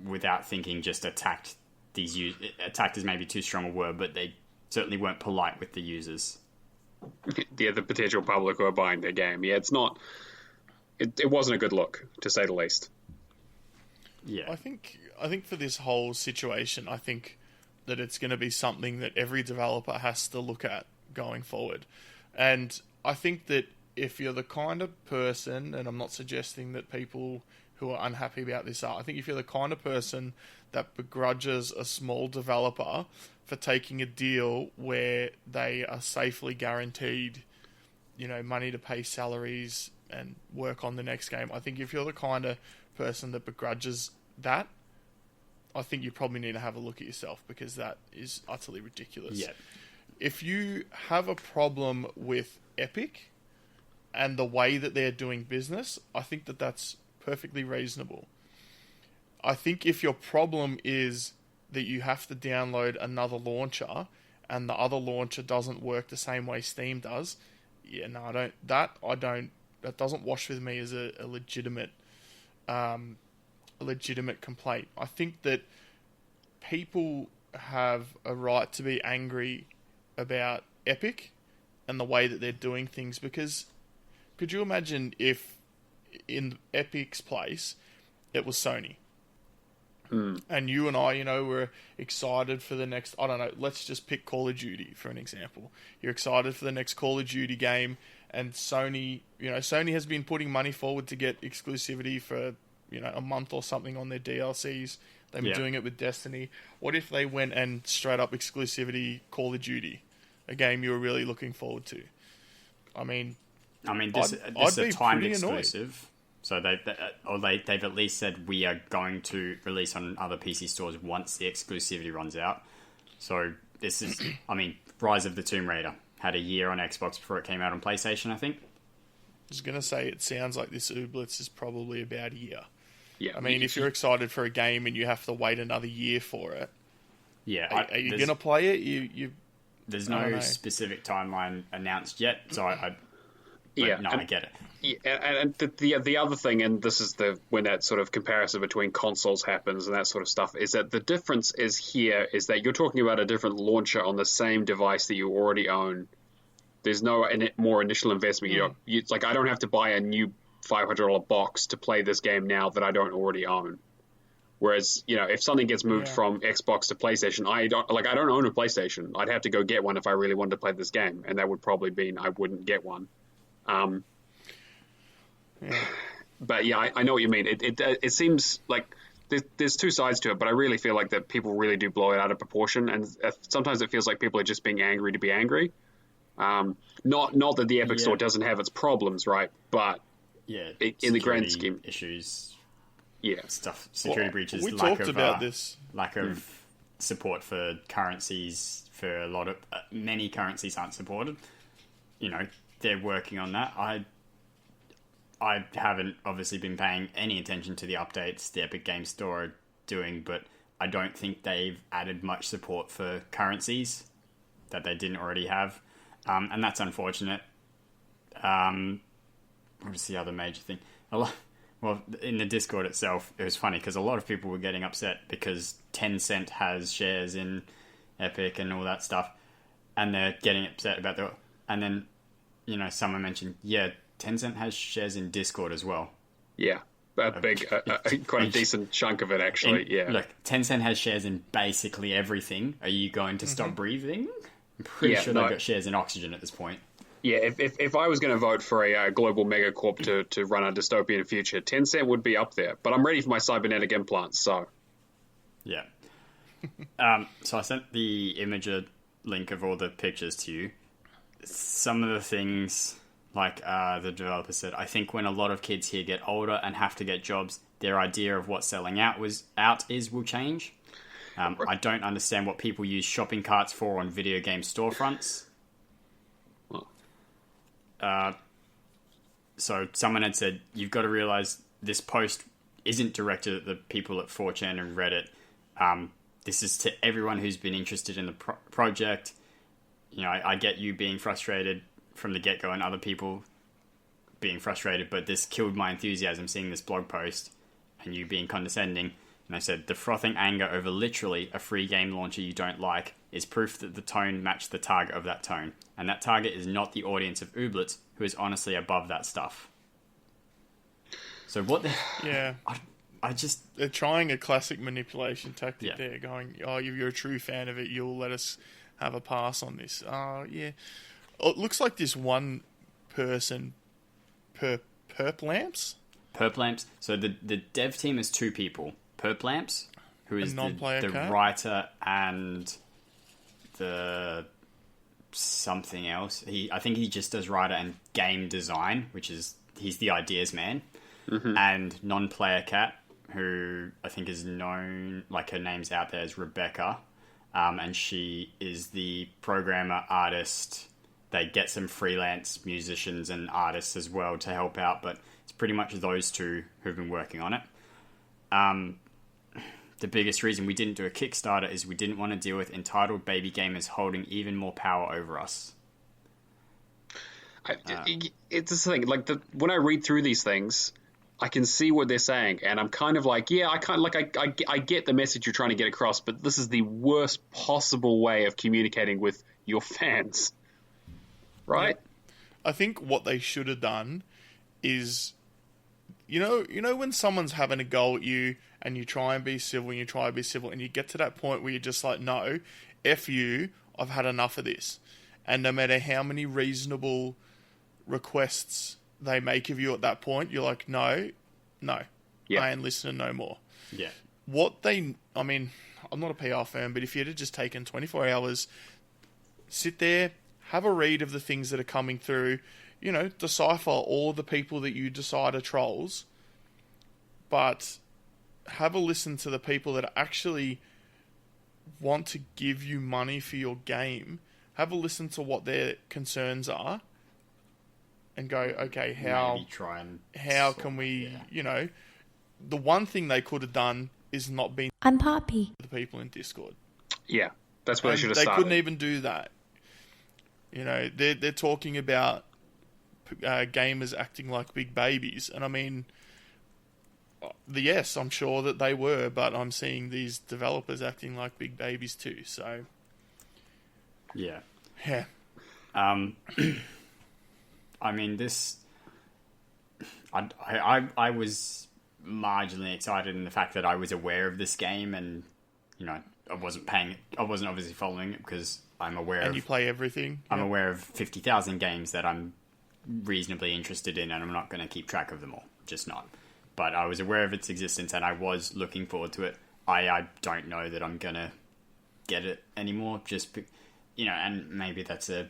without thinking, just attacked these users. Attacked is maybe too strong a word, but they certainly weren't polite with the users. Yeah, the potential public who are buying their game. Yeah, it's not. It wasn't a good look, to say the least. Yeah, I think for this whole situation, I think that it's going to be something that every developer has to look at going forward, and I think that if you're the kind of person, and I'm not suggesting that people who are unhappy about this are, I think if you're the kind of person that begrudges a small developer for taking a deal where they are safely guaranteed, money to pay salaries and work on the next game, I think if you're the kind of person that begrudges that, I think you probably need to have a look at yourself, because that is utterly ridiculous. Yeah. If you have a problem with Epic and the way that they're doing business, I think that that's perfectly reasonable. I think if your problem is that you have to download another launcher and the other launcher doesn't work the same way Steam does, that doesn't wash with me as a legitimate complaint. I think that people have a right to be angry about Epic and the way that they're doing things, because could you imagine if in Epic's place it was Sony? And you and I, were excited for the next, I don't know, let's just pick Call of Duty for an example. You're excited for the next Call of Duty game, and Sony has been putting money forward to get exclusivity for, a month or something on their DLCs. They've been doing it with Destiny. What if they went and straight up exclusivity Call of Duty, a game you were really looking forward to? This is a timed exclusive, so they've at least said we are going to release on other PC stores once the exclusivity runs out. So this is, Rise of the Tomb Raider had a year on Xbox before it came out on PlayStation, I think. I was going to say, it sounds like this Ooblets is probably about a year. Yeah, if you're excited for a game and you have to wait another year for it, are you going to play it? There's no specific timeline announced yet, so I get it. Yeah, and the other thing, and this is when that sort of comparison between consoles happens and that sort of stuff, is that the difference is that you're talking about a different launcher on the same device that you already own. There's no more initial investment. It's like I don't have to buy a new $500 box to play this game now that I don't already own. Whereas, if something gets moved from Xbox to PlayStation, I don't own a PlayStation. I'd have to go get one if I really wanted to play this game, and that would probably mean I wouldn't get one. But yeah, I know what you mean. It seems like there's two sides to it, but I really feel like that people really do blow it out of proportion, and sometimes it feels like people are just being angry to be angry. Not that the Epic Store doesn't have its problems, right? But Yeah, in the grand security scheme. issues, Yeah. stuff, security breaches, we talked about this. lack of support for currencies. For a lot of many currencies aren't supported. You know, they're working on that. I haven't obviously been paying any attention to the updates the Epic Games Store are doing, but I don't think they've added much support for currencies that they didn't already have, and that's unfortunate. What was the other major thing? Well, in the Discord itself, it was funny because a lot of people were getting upset because Tencent has shares in Epic and all that stuff, and they're getting upset about the. And then, someone mentioned, Tencent has shares in Discord as well. Yeah, a big, quite a decent chunk of it, actually. Look, Tencent has shares in basically everything. Are you going to stop breathing? I'm pretty sure they've got shares in oxygen at this point. Yeah, if I was going to vote for a global megacorp to run a dystopian future, Tencent would be up there. But I'm ready for my cybernetic implants, so. Yeah. So I sent the Imager link of all the pictures to you. Some of the things, like the developer said, I think when a lot of kids here get older and have to get jobs, their idea of what selling out will change. I don't understand what people use shopping carts for on video game storefronts. So someone had said, you've got to realize this post isn't directed at the people at 4chan and Reddit. This is to everyone who's been interested in the project. I get you being frustrated from the get-go and other people being frustrated, but this killed my enthusiasm seeing this blog post and you being condescending. And I said, the frothing anger over literally a free game launcher you don't like is proof that the tone matched the target of that tone. And that target is not the audience of Ooblets, who is honestly above that stuff. So what the... Yeah. I just... They're trying a classic manipulation tactic there, going, if you're a true fan of it, you'll let us have a pass on this. Yeah. Oh, it looks like this one person per Perp Lamps? Perp Lamps. So the dev team is 2 people. Perp Lamps, who is the writer and the something else. I think he just does writer and game design, he's the ideas man. Mm-hmm. And non-player cat, who I think is known, like her name's out there as Rebecca, and she is the programmer, artist. They get some freelance musicians and artists as well to help out, but it's pretty much those 2 who've been working on it. The biggest reason we didn't do a Kickstarter is we didn't want to deal with entitled baby gamers holding even more power over us. It's the thing. Like when I read through these things, I can see what they're saying, and I'm kind of like, I get the message you're trying to get across, but this is the worst possible way of communicating with your fans, right? Yeah. I think what they should have done is, you know when someone's having a go at you and you try and be civil and you get to that point where you're just like, no, F you, I've had enough of this. And no matter how many reasonable requests they make of you at that point, you're like, no, I ain't listening no more. Yeah. I'm not a PR firm, but if you'd have just taken 24 hours, sit there, have a read of the things that are coming through, decipher all the people that you decide are trolls, but have a listen to the people that actually want to give you money for your game. Have a listen to what their concerns are and go, okay, how can we, the one thing they could have done is not been I'm Poppy. The people in Discord. Yeah, that's where they should have started. They couldn't even do that. They're talking about gamers acting like big babies, and I mean, yes, I'm sure that they were, but I'm seeing these developers acting like big babies too. So, yeah. I mean, this. I was marginally excited in the fact that I was aware of this game, and I wasn't obviously following it because I'm aware. And you play everything. I'm aware of 50,000 games that I'm reasonably interested in, and I'm not going to keep track of them all. Just not. But I was aware of its existence, and I was looking forward to it. I don't know that I'm going to get it anymore. Just, and maybe that's a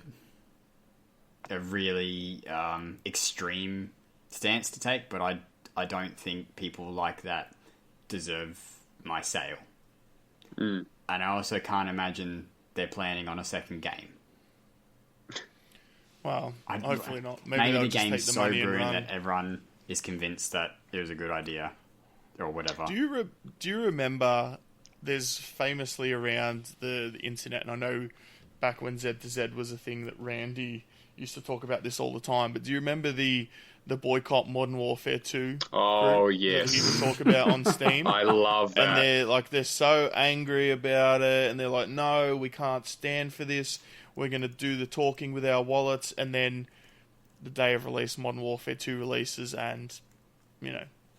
really extreme stance to take, but I don't think people like that deserve my sale. And I also can't imagine they're planning on a second game. Well, hopefully not. Maybe the just game's take the so money and brilliant run. that everyone is convinced that it was a good idea, or whatever. Do you remember? There's famously around the internet, and I know back when Z2Z was a thing that Randy used to talk about this all the time. But do you remember the boycott Modern Warfare 2? Oh group yes, that he would talk about on Steam. I love that. And they're so angry about it, and they're like, no, we can't stand for this. We're going to do the talking with our wallets, and then the day of release, Modern Warfare 2 releases, and,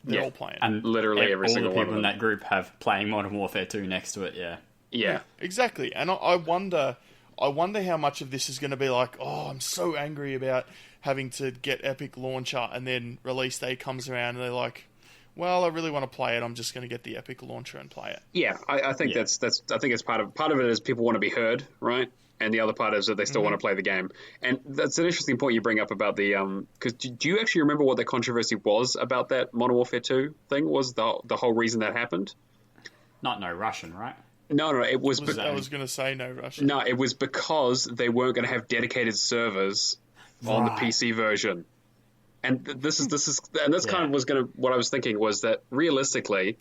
they're all playing. And literally every all single the one people of in them. that group have playing Modern Warfare 2 next to it, Yeah. Exactly. And I wonder how much of this is going to be like, oh, I'm so angry about having to get Epic Launcher, and then release day comes around, and they're like, well, I really want to play it. I'm just going to get the Epic Launcher and play it. Yeah, I think that's I think it's part of it is people want to be heard, right? And the other part is that they still want to play the game. And that's an interesting point you bring up about the because do you actually remember what the controversy was about that Modern Warfare 2 thing? Was the whole reason that happened? Not no Russian, right? No, it was. I was going to say no Russian. No, it was because they weren't going to have dedicated servers on the PC version. And this is and that's kind of what I was thinking was that realistically,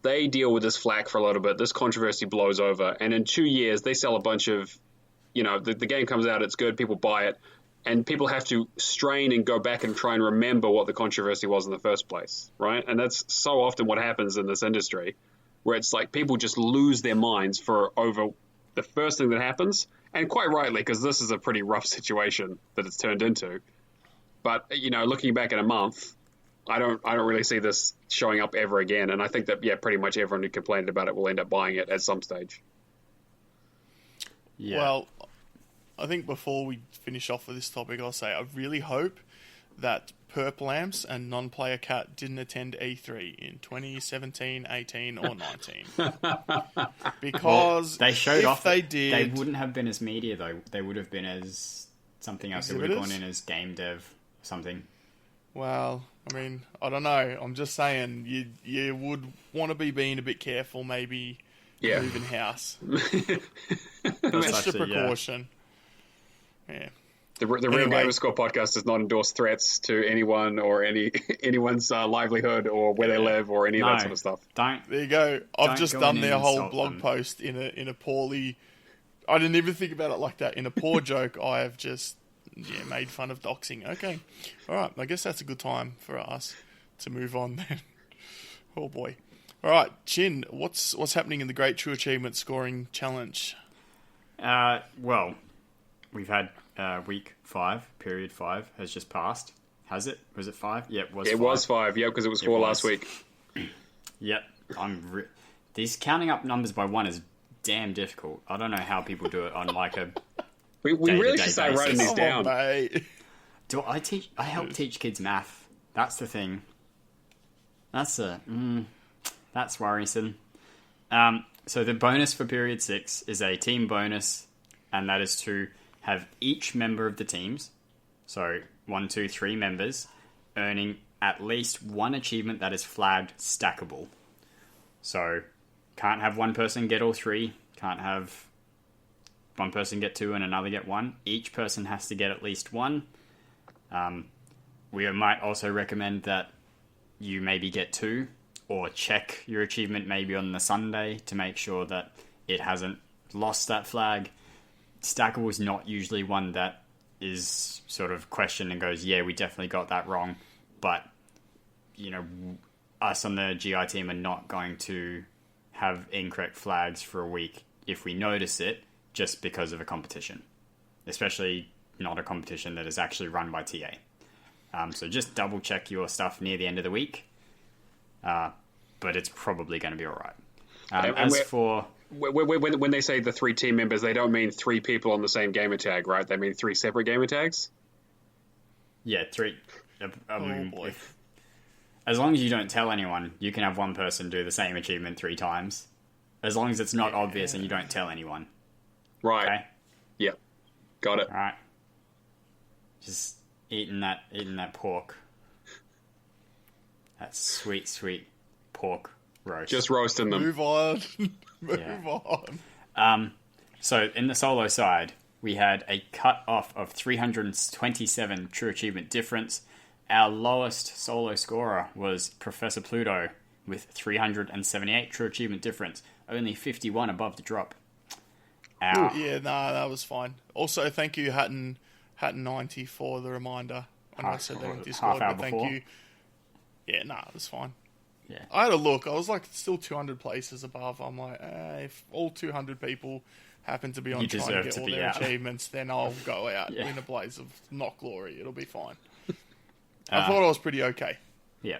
they deal with this flack for a little bit. This controversy blows over, and in 2 years they sell a bunch of, the game comes out, it's good, people buy it, and people have to strain and go back and try and remember what the controversy was in the first place, right? And that's so often what happens in this industry, where it's like people just lose their minds over the first thing that happens, and quite rightly, because this is a pretty rough situation that it's turned into. But, looking back in a month, I don't really see this showing up ever again. And I think that, pretty much everyone who complained about it will end up buying it at some stage. Yeah. Well, I think before we finish off with this topic, I'll say I really hope that Perp Lamps and Non-Player Cat didn't attend E3 in 2017, 18, or 19. Because they showed if off. They did. They wouldn't have been as media, though. They would have been as something else. It would have gone in as game dev something. Well, I mean, I don't know. I'm just saying you would want to be being a bit careful, maybe moving house. Just a precaution. Yeah. The Real Gamerscore podcast does not endorse threats to anyone or anyone's livelihood or where they live or any of that sort of stuff. There you go. I've just done their whole blog post in a poorly. I didn't even think about it like that. In a poor joke, I have just made fun of doxing. Okay, all right. I guess that's a good time for us to move on then. Oh boy. All right, Chin. What's happening in the Great True Achievement Scoring Challenge? Well, we've had. Week 5, period 5 has just passed. Has it? Was it 5? Yeah, it was 5. It was 5, because it was 4 last week. Yep. These counting up numbers by 1 is damn difficult. I don't know how people do it on like a We really should start writing these down. Do I teach? I help teach kids math. That's the thing. That's worrisome. So the bonus for period 6 is a team bonus, and that is to have each member of the teams, so 1, 2, 3 members, earning at least one achievement that is flagged stackable. So, can't have one person get all 3, can't have one person get 2 and another get 1. Each person has to get at least 1. We might also recommend that you maybe get 2, or check your achievement maybe on the Sunday to make sure that it hasn't lost that flag. Stackable is not usually one that is sort of questioned and goes, yeah, we definitely got that wrong. But, us on the GI team are not going to have incorrect flags for a week if we notice it just because of a competition. Especially not a competition that is actually run by TA. So just double check your stuff near the end of the week. But it's probably going to be alright. When they say the 3 team members, they don't mean 3 people on the same gamer tag, right? They mean 3 separate gamer tags? Yeah, 3. As long as you don't tell anyone, you can have one person do the same achievement 3 times. As long as it's not obvious and you don't tell anyone. Right. Okay? Yeah. Got it. Alright. Just eating that pork. That sweet, sweet pork roast. Just roasting them. Move on. Move on. So in the solo side, we had a cut-off of 327 true achievement difference. Our lowest solo scorer was ProfessorPluto with 378 true achievement difference, only 51 above the drop. That was fine. Also, thank you, Hatton90 for the reminder. I know I said that in Discord, but thank you. Yeah, it was fine. Yeah. I had a look. I was like still 200 places above. I'm like, if all 200 people happen to be on trying to get all their achievements, then I'll go out in a blaze of not glory. It'll be fine. I thought I was pretty okay. Yeah.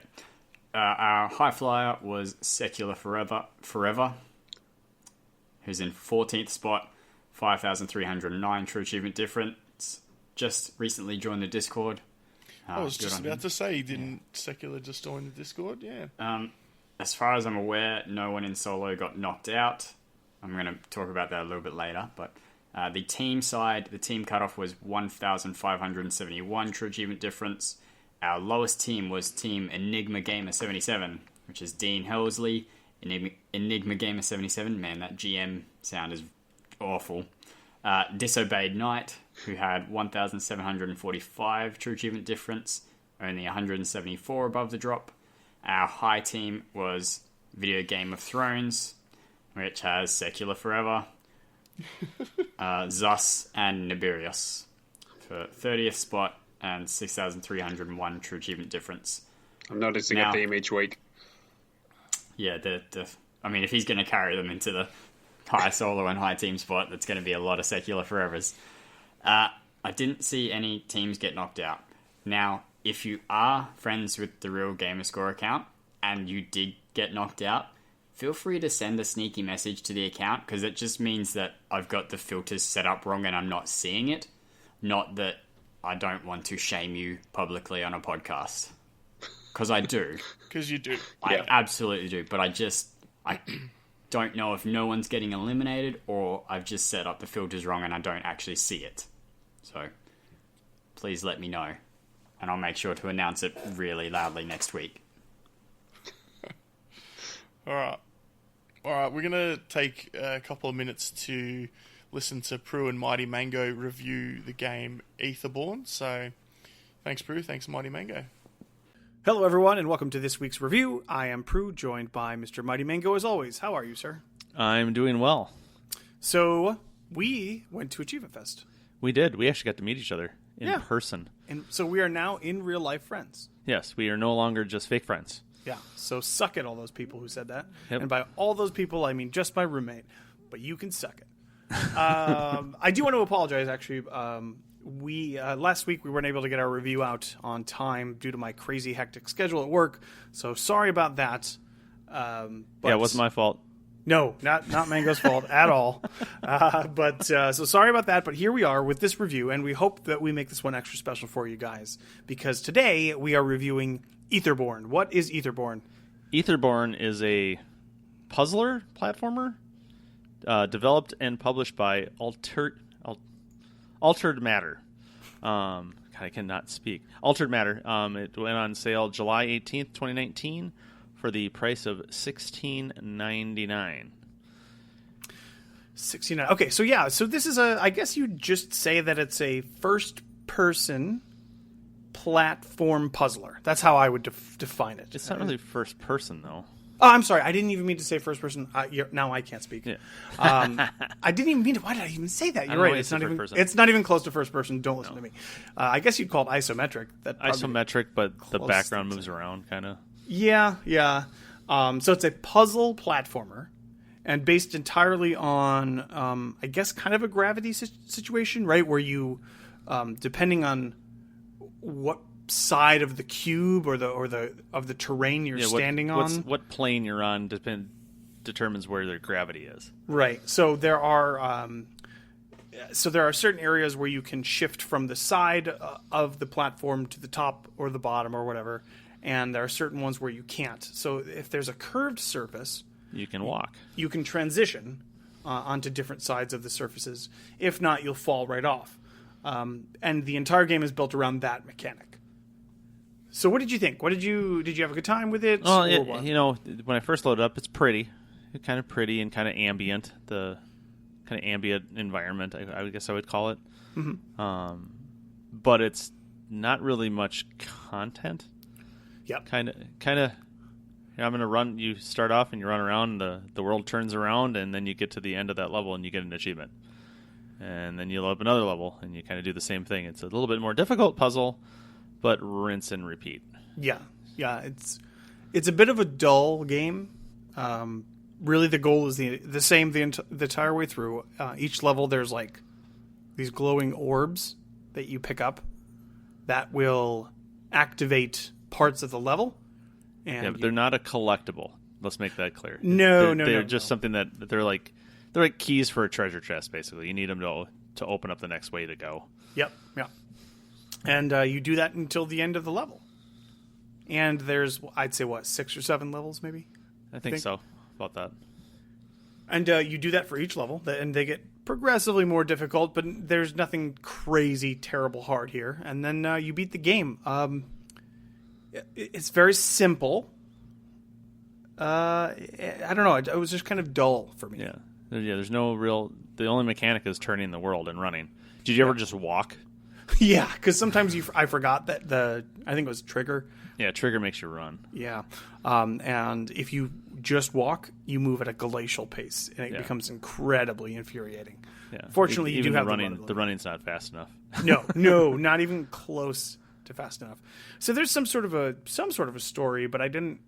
Our high flyer was Secular Forever, who's in 14th spot, 5,309 true achievement difference. Just recently joined the Discord. I was just about to say, didn't Secular just join the Discord? Yeah. As far as I'm aware, no one in solo got knocked out. I'm going to talk about that a little bit later, but the team side, the team cutoff was 1,571 true achievement difference. Our lowest team was Team Enigma Gamer 77, which is Dean Helsley, Enigma Gamer 77. Man, that GM sound is awful. Disobeyed Knight, who had 1,745 true achievement difference, only 174 above the drop. Our high team was Video Game of Thrones, which has Secular Forever, Zus, and Nibirius for 30th spot and 6,301 true achievement difference. I'm noticing a theme each week. Yeah, I mean, if he's going to carry them into the high solo and high team spot, that's going to be a lot of Secular Forevers. I didn't see any teams get knocked out. Now, if you are friends with the real Gamerscore account and you did get knocked out, feel free to send a sneaky message to the account, because it just means that I've got the filters set up wrong and I'm not seeing it. Not that I don't want to shame you publicly on a podcast. Because I do. Because you do. I absolutely do. But I don't know if no one's getting eliminated or I've just set up the filters wrong and I don't actually see it. So please let me know. And I'll make sure to announce it really loudly next week. All right, we're going to take a couple of minutes to listen to Prue and Mighty Mango review the game Etherborn. So thanks, Prue. Thanks, Mighty Mango. Hello, everyone, and welcome to this week's review. I am Prue, joined by Mr. Mighty Mango, as always. How are you, sir? I'm doing well. So, we went to Achievement Fest. We did. We actually got to meet each other in person. And so we are now in real-life friends. Yes, we are no longer just fake friends. Yeah, so suck it, all those people who said that. Yep. And by all those people, I mean just my roommate. But you can suck it. I do want to apologize, actually. We last week we weren't able to get our review out on time due to my crazy hectic schedule at work. So sorry about that. But it wasn't my fault. No, not Mango's fault at all. So sorry about that. But here we are with this review, and we hope that we make this one extra special for you guys, because today we are reviewing Etherborn. What is Etherborn? Etherborn is a puzzler platformer developed and published by Altered Matter. God, I cannot speak. Altered Matter. It went on sale July 18th, 2019 for the price of $16.99. $16. Okay, so this is I guess you'd just say that it's a first-person platform puzzler. That's how I would define it. It's not really first person, though. Oh, I'm sorry. I didn't even mean to say first person. Now I can't speak. Yeah. I didn't even mean to. Why did I even say that? You're right. It's not even. Person. It's not even close to first person. Don't listen to me. I guess you'd call it isometric. Isometric, but the background moves around, kind of. Yeah. So it's a puzzle platformer, and based entirely on, I guess, kind of a gravity situation, right? Where you, depending on what side of the cube or the terrain you're standing on, what plane you're on determines where the gravity is. Right. So there are certain areas where you can shift from the side of the platform to the top or the bottom or whatever, and there are certain ones where you can't. So if there's a curved surface, you can walk. You can transition onto different sides of the surfaces. If not, you'll fall right off. And the entire game is built around that mechanic. So what did you think? Did you have a good time with it? Well, or what? when I first loaded up, it's pretty. It's kind of pretty and kind of ambient. The kind of ambient environment, I guess I would call it. Mm-hmm. But it's not really much content. Yep. Kind of. I'm going to run. You start off and you run around. The world turns around, and then you get to the end of that level and you get an achievement. And then you load up another level and you kind of do the same thing. It's a little bit more difficult puzzle, but rinse and repeat. Yeah. It's a bit of a dull game. Really, the goal is the same the entire way through. Each level, there's like these glowing orbs that you pick up that will activate parts of the level. And but they're not a collectible. Let's make that clear. They're just something that they're like keys for a treasure chest. Basically, you need them to open up the next way to go. Yep. And you do that until the end of the level. And there's, I'd say, 6 or 7 levels, maybe? I think so. About that. And you do that for each level, and they get progressively more difficult, but there's nothing crazy, terrible hard here. And then you beat the game. It's very simple. I don't know. It was just kind of dull for me. Yeah. There's no real. The only mechanic is turning the world and running. Did you ever just walk? Yeah, because sometimes I forgot that I think it was trigger. Yeah, trigger makes you run. Yeah, and if you just walk, you move at a glacial pace, and it becomes incredibly infuriating. Yeah. Fortunately, you even do have the running's not fast enough. No, not even close to fast enough. So there's some sort of a story, but I didn't.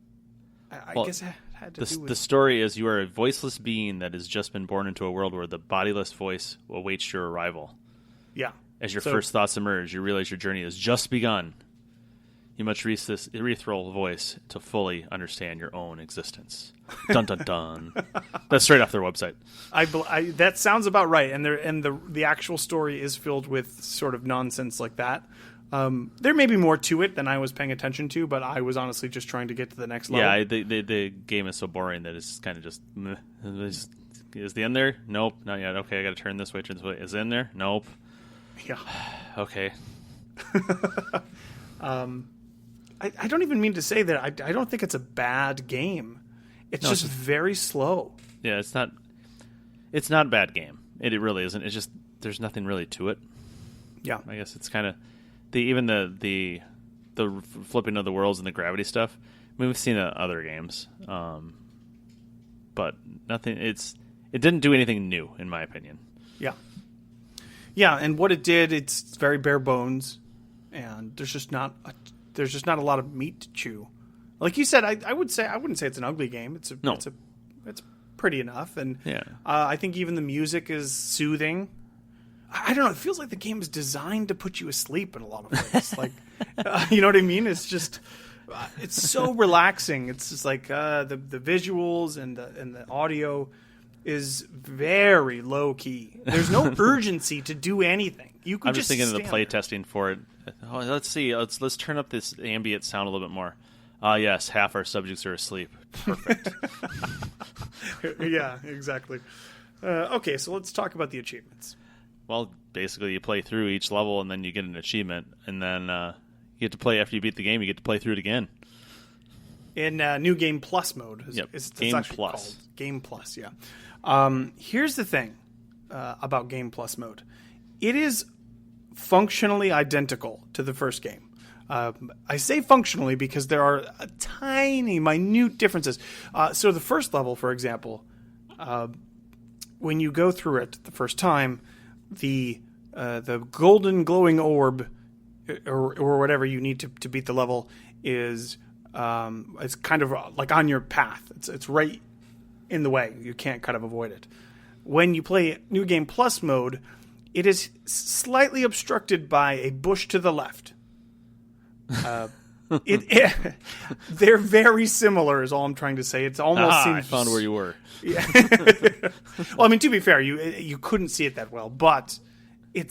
I guess it had to do with... The story is you are a voiceless being that has just been born into a world where the bodiless voice awaits your arrival. Yeah. As your first thoughts emerge, you realize your journey has just begun. You must reach this ethereal voice to fully understand your own existence. Dun dun dun. That's straight off their website. That sounds about right, and the actual story is filled with sort of nonsense like that. There may be more to it than I was paying attention to, but I was honestly just trying to get to the next level. Yeah, the game is so boring that it's kind of just... Is the end there? Nope, not yet. Okay, I got to turn this way, Is it in there? Nope. Yeah. Okay. I don't even mean to say that. I don't think it's a bad game. It's just very slow. Yeah, it's not a bad game. It really isn't. It's just there's nothing really to it. Yeah. I guess it's kind of the flipping of the worlds and the gravity stuff. I mean, we've seen it in other games, but nothing. It didn't do anything new, in my opinion. Yeah. Yeah, and what it did, it's very bare bones, and there's just not a lot of meat to chew. Like you said, I wouldn't say it's an ugly game. It's pretty enough, and yeah. I think even the music is soothing. I don't know. It feels like the game is designed to put you asleep in a lot of ways. Like, you know what I mean? It's just, it's so relaxing. It's just like the visuals and the audio is very low key. There's no urgency to do anything. You could I'm just thinking of the play there. testing for it. Oh, let's see. Let's turn up this ambient sound a little bit more. Yes, half our subjects are asleep. Perfect. Yeah, exactly. Okay, so let's talk about the achievements. Well, basically, you play through each level, and then you get an achievement, and then you get to play after you beat the game. You get to play through it again in New Game Plus mode. It's Game actually Plus. Called Game Plus. Yeah. Here's the thing about Game Plus mode. It is functionally identical to the first game. I say functionally because there are tiny, minute differences. So the first level, for example, when you go through it the first time, the golden glowing orb or whatever you need to beat the level is it's kind of like on your path. It's right in the way. You can't kind of avoid it. When you play New Game Plus mode, it is slightly obstructed by a bush to the left. They're very similar is all I'm trying to say. It's almost seems... I found where you were. Yeah. Well, I mean, to be fair, you couldn't see it that well, but it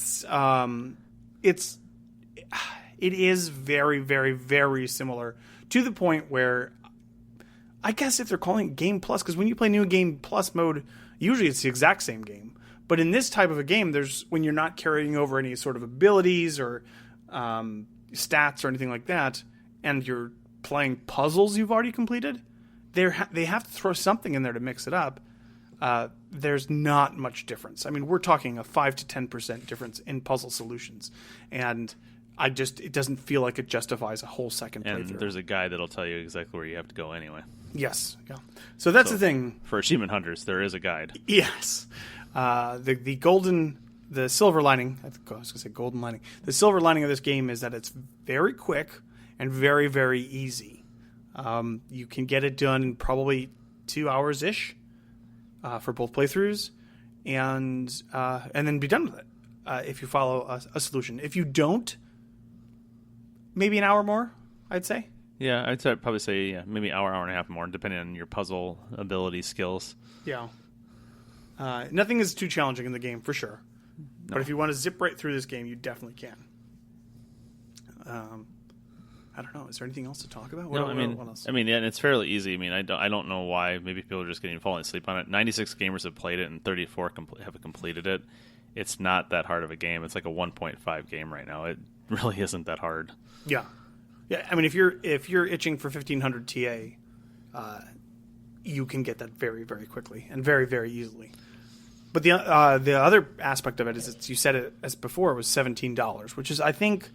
is very, very, very similar to the point where I guess if they're calling it Game Plus, because when you play New Game Plus mode, usually it's the exact same game. But in this type of a game, when you're not carrying over any sort of abilities or stats or anything like that, and you're playing puzzles you've already completed, they have to throw something in there to mix it up. There's not much difference. I mean, we're talking a 5 to 10% difference in puzzle solutions, and it doesn't feel like it justifies a whole second playthrough. And there's a guide that'll tell you exactly where you have to go anyway. Yes, yeah. So that's the thing. For achievement hunters, there is a guide. Yes. The silver lining, I was going to say golden lining. The silver lining of this game is that it's very quick and very, very easy. You can get it done in probably 2 hours-ish for both playthroughs, and then be done with it if you follow a solution. If you don't, maybe an hour more, I'd say. Yeah, probably say maybe hour and a half more, depending on your puzzle ability skills. Yeah. Nothing is too challenging in the game, for sure. No. But if you want to zip right through this game, you definitely can. I don't know. Is there anything else to talk about? What else? Yeah, and it's fairly easy. I mean, I don't know why. Maybe people are just falling asleep on it. 96 gamers have played it, and 34 have completed it. It's not that hard of a game. It's like a 1.5 game right now. It really isn't that hard. Yeah. Yeah, I mean, if you're itching for 1500 TA, you can get that very, very quickly and very, very easily. But the other aspect of it is, you said it as before, it was $17, which is I think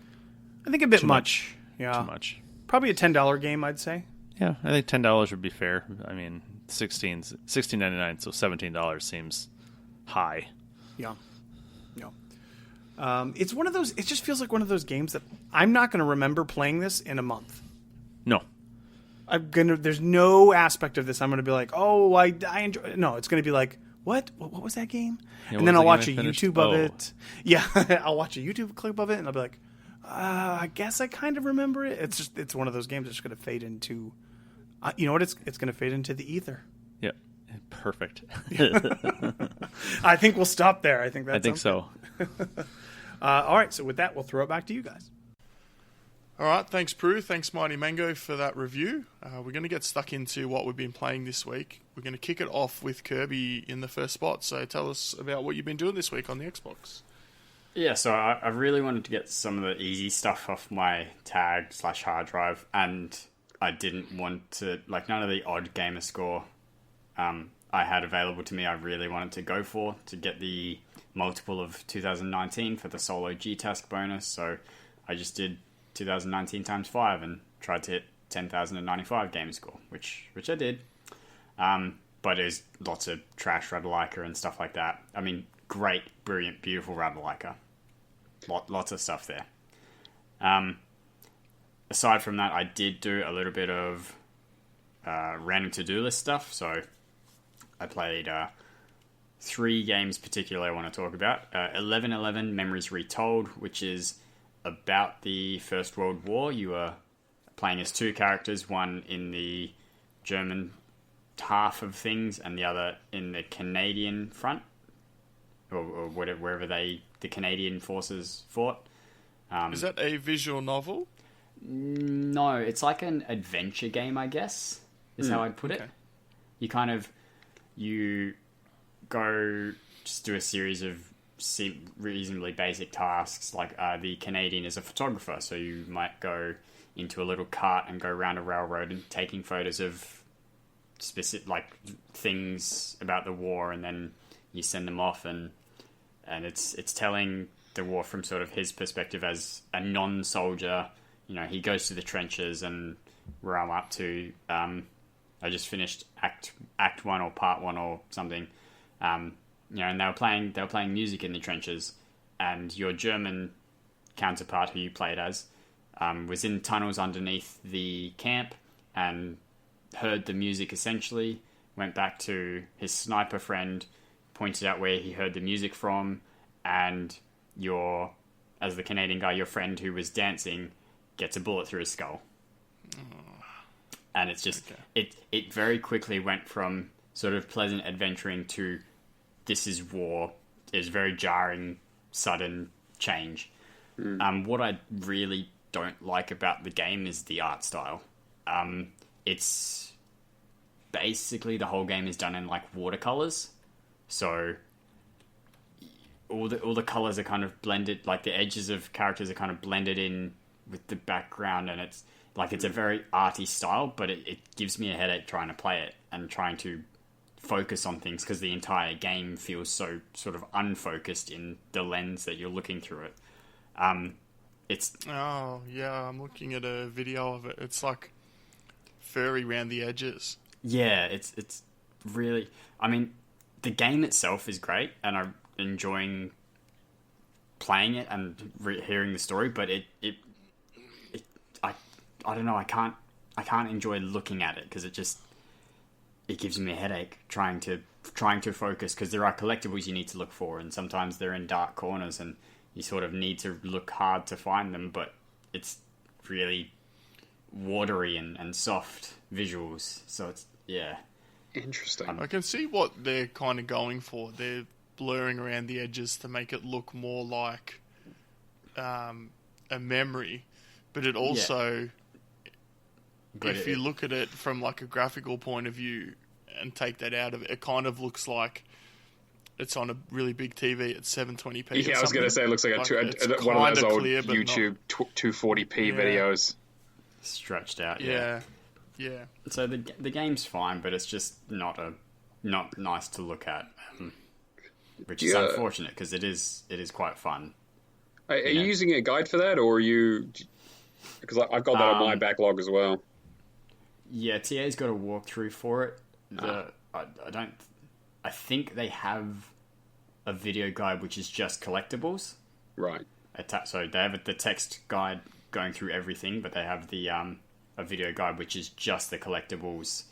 a bit much. Yeah, too much. Probably a $10 game, I'd say. Yeah, I think $10 would be fair. I mean, $16.99, so $17 seems high. Yeah. It's one of those. It just feels like one of those games that I'm not going to remember playing this in a month. No. There's no aspect of this I'm going to be like, oh, I enjoy. No, it's going to be like, what was that game? Yeah, and then I'll watch a YouTube of it. Yeah, I'll watch a YouTube clip of it, and I'll be like, I guess I kind of remember it. It's one of those games that's just going to fade into. You know what? It's going to fade into the ether. Yep. Perfect. I think we'll stop there. I think so. All right. So with that, we'll throw it back to you guys. All right. Thanks, Prue. Thanks, Mighty Mango, for that review. We're going to get stuck into what we've been playing this week. We're going to kick it off with Kirby in the first spot. So tell us about what you've been doing this week on the Xbox. Yeah, so I really wanted to get some of the easy stuff off my tag/hard drive, and I didn't want to, none of the odd Gamerscore I had available to me, I really wanted to go for, to get the multiple of 2019 for the solo G-Task bonus. So I just did 2019 times 5 and tried to hit 10,095 Gamerscore, which I did. But it was lots of trash Radalaika and stuff like that. I mean, great, brilliant, beautiful Radalaika. Lots of stuff there. Aside from that, I did do a little bit of random to-do list stuff. So I played 3 games particularly I want to talk about. 1111 Memories Retold, which is about the First World War. You are playing as 2 characters, one in the German half of things and the other in the Canadian front, or wherever the Canadian forces fought. Is that a visual novel? No, it's like an adventure game, I guess, is how I'd put it. You go just do a series of reasonably basic tasks, like the Canadian is a photographer, so you might go into a little cart and go around a railroad and taking photos of specific things about the war, and then you send them off, and it's telling the war from sort of his perspective as a non-soldier. You know, he goes to the trenches, and where I'm up to, I just finished act 1 or part 1 or something. And they were playing music in the trenches, and your German counterpart, who you played as, was in tunnels underneath the camp and heard the music essentially, went back to his sniper friend, pointed out where he heard the music from, and as the Canadian guy, your friend who was dancing gets a bullet through his skull. And it's just, it very quickly went from sort of pleasant adventuring to this is war. It's very jarring, sudden change. What I really don't like about the game is the art style. It's basically the whole game is done in watercolors, so all the colors are kind of blended. Like the edges of characters are kind of blended in with the background, and it's a very arty style, but it gives me a headache trying to play it and trying to focus on things because the entire game feels so sort of unfocused in the lens that you're looking through it. It's Oh yeah, I'm looking at a video of it. It's like furry around the edges. yeah, it's really. I mean, the game itself is great, and I'm enjoying playing it and hearing the story. But I don't know. I can't enjoy looking at it because it gives me a headache trying to focus because there are collectibles you need to look for, and sometimes they're in dark corners and you sort of need to look hard to find them, but it's really watery and soft visuals, so it's Interesting. I can see what they're kind of going for. They're blurring around the edges to make it look more like a memory, but it also, if you look at it from like a graphical point of view and take that out of it, it kind of looks like it's on a really big TV at 720p. Yeah, I was going to say it looks like one of those old YouTube 240p videos. Stretched out, yeah. So the game's fine, but it's just not nice to look at, which is unfortunate because it is quite fun. Are you using a guide for that, or are you? Because I've got that on my backlog as well. Yeah, TA's got a walkthrough for it. I think they have a video guide which is just collectibles. Right. So they have the text guide going through everything, but they have the a video guide which is just the collectibles.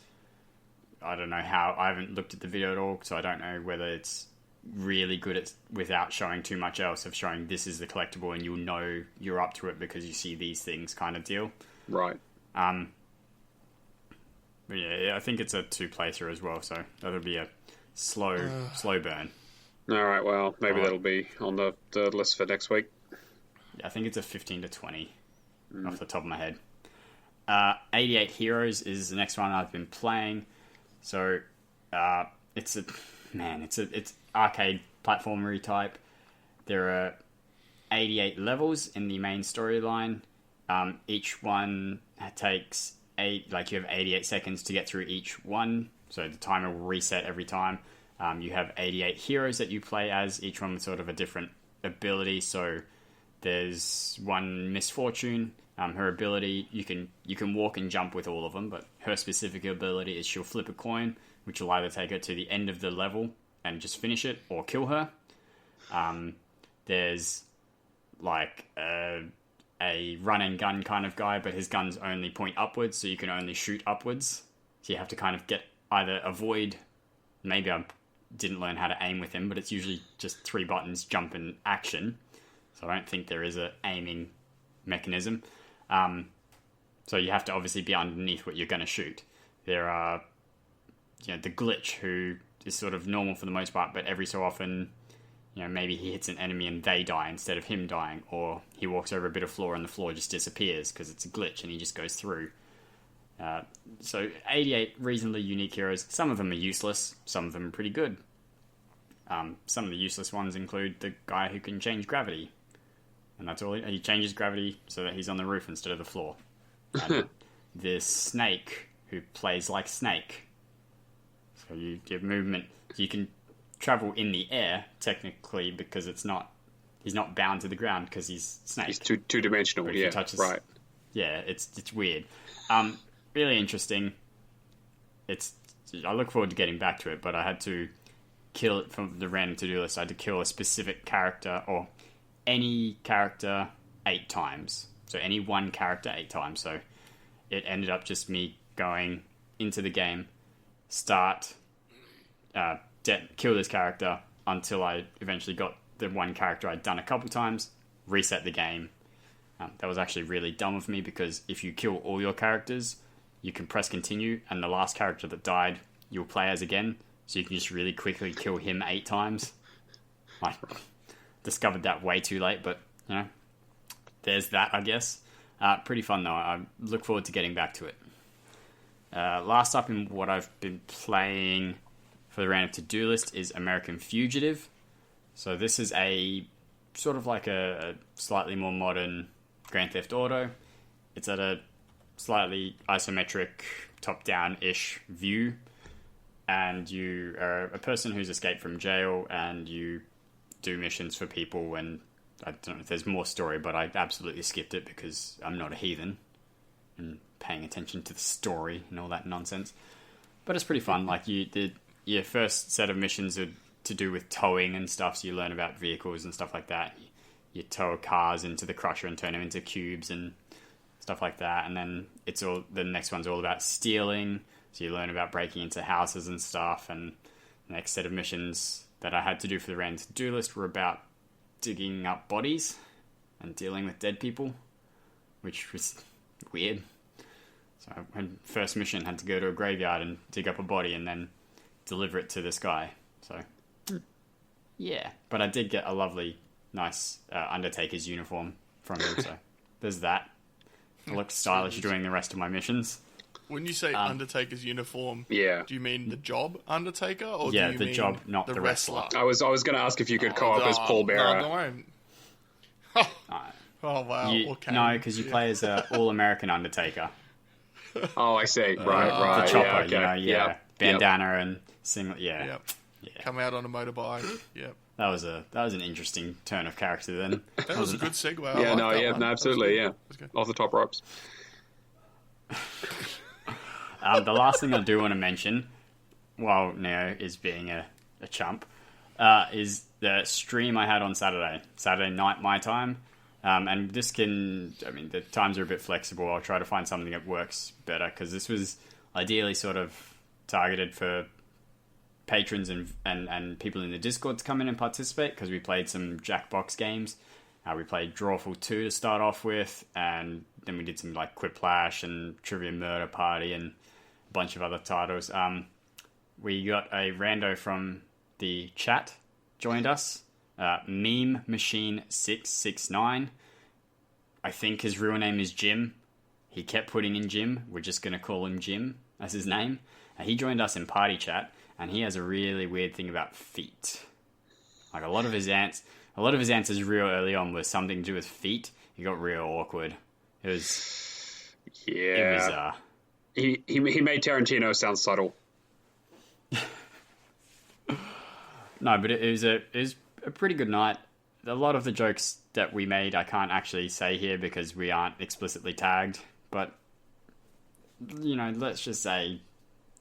I don't know how. I haven't looked at the video at all, so I don't know whether it's really good at, without showing too much else, of showing this is the collectible and you'll know you're up to it because you see these things kind of deal. Right. But yeah, I think it's a 2 playthrough as well, so that'll be a slow burn. All right, well, maybe that'll be on the list for next week. Yeah, I think it's a 15 to 20 off the top of my head. 88 Heroes is the next one I've been playing. So it's arcade platformery type. There are 88 levels in the main storyline. Each one takes you have 88 seconds to get through each one, so the timer will reset every time. You have 88 heroes that you play as, each one with sort of a different ability. So there's one Misfortune. Her ability, you can walk and jump with all of them, but her specific ability is she'll flip a coin, which will either take her to the end of the level and just finish it, or kill her. There's like a run and gun kind of guy, but his guns only point upwards, so you can only shoot upwards. So you have to kind of avoid. Maybe I didn't learn how to aim with him, but it's usually just 3 buttons, jump and action. So I don't think there is a aiming mechanism. So you have to obviously be underneath what you're going to shoot. There are, the glitch, who is sort of normal for the most part, but every so often, maybe he hits an enemy and they die instead of him dying, or he walks over a bit of floor and the floor just disappears because it's a glitch and he just goes through. So 88 reasonably unique heroes. Some of them are useless, some of them are pretty good. Some of the useless ones include the guy who can change gravity. And that's all. He changes gravity so that he's on the roof instead of the floor. And the Snake, who plays like Snake. So you have movement. You can travel in the air, technically, because he's not bound to the ground because he's Snake. He's two-dimensional, right. Yeah, it's weird. Really interesting. I look forward to getting back to it, but I had to kill it from the random to-do list. I had to kill a specific character, or any character 8 times. So any one character 8 times. So it ended up just me going into the game, start, kill this character until I eventually got the one character I'd done a couple times, reset the game. That was actually really dumb of me, because if you kill all your characters, you can press continue, and the last character that died, you'll play as again. So you can just really quickly kill him 8 times. I discovered that way too late, but, there's that, I guess. Pretty fun, though. I look forward to getting back to it. Last up in what I've been playing for the random to-do list is American Fugitive. So this is a sort of like a slightly more modern Grand Theft Auto. It's at a slightly isometric, top-down-ish view, and you are a person who's escaped from jail, and you do missions for people, and I don't know if there's more story, but I absolutely skipped it because I'm not a heathen and paying attention to the story and all that nonsense. But it's pretty fun. Like, your first set of missions are to do with towing and stuff, so you learn about vehicles and stuff like that. You tow cars into the crusher and turn them into cubes and stuff like that. And then the next one's all about stealing, so you learn about breaking into houses and stuff. And the next set of missions that I had to do for the random to-do list were about digging up bodies and dealing with dead people, which was weird. So my first mission had to go to a graveyard and dig up a body and then deliver it to this guy. So, yeah. But I did get a lovely, nice Undertaker's uniform from him, so there's that. I looked stylish doing the rest of my missions. When you say Undertaker's uniform, do you mean the job Undertaker, or do you the mean job, not the wrestler? I was going to ask if you could co-op as Paul Bearer. No. Oh, wow. Okay. No, because you play as an all-American Undertaker. Oh, I see. Right. The chopper, okay. bandana and singlet. Yeah. Come out on a motorbike. Yep. That was an interesting turn of character then. That was a good segue. Absolutely. Off the top ropes. The last thing I do want to mention, while Neo is being a chump, is the stream I had on Saturday night my time. And the times are a bit flexible. I'll try to find something that works better, because this was ideally sort of targeted for patrons and people in the Discord to come in and participate, because we played some Jackbox games. We played Drawful 2 to start off with, and then we did some like Quiplash and Trivia Murder Party and a bunch of other titles. We got a rando from the chat joined us, Meme Machine 669. I think his real name is Jim. He kept putting in Jim. We're just going to call him Jim as his name. He joined us in party chat, and he has a really weird thing about feet. Like, a lot of his answers real early on was something to do with feet. He got real awkward. It was... Yeah. He made Tarantino sound subtle. No, but it was a pretty good night. A lot of the jokes that we made I can't actually say here because we aren't explicitly tagged. But, let's just say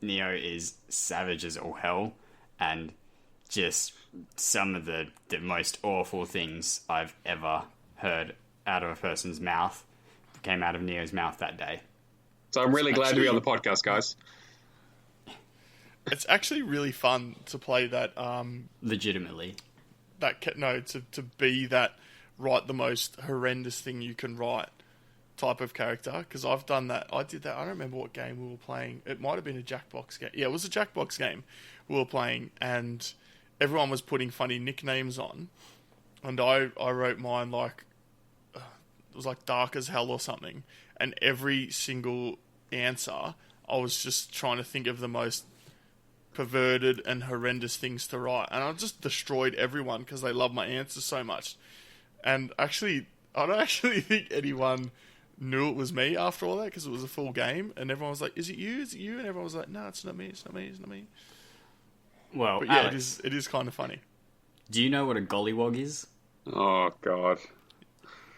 Neo is savage as all hell, and just some of the most awful things I've ever heard out of a person's mouth came out of Neo's mouth that day. So I'm really glad to be on the podcast, guys. It's actually really fun to play that. Legitimately. To be that, write the most horrendous thing you can write type of character, because I've done that. I did that. I don't remember what game we were playing. It might have been a Jackbox game. Yeah, it was a Jackbox game we were playing, and everyone was putting funny nicknames on, and I wrote mine like it was like dark as hell or something, and every single answer I was just trying to think of the most perverted and horrendous things to write, and I just destroyed everyone because they love my answers so much. And actually, I don't actually think anyone knew it was me after all that, because it was a full game, and everyone was like, "Is it you? Is it you?" And everyone was like, "No, it's not me. It's not me. It's not me." Well, but yeah, Alex, it is kind of funny. Do you know what a gollywog is? Oh God.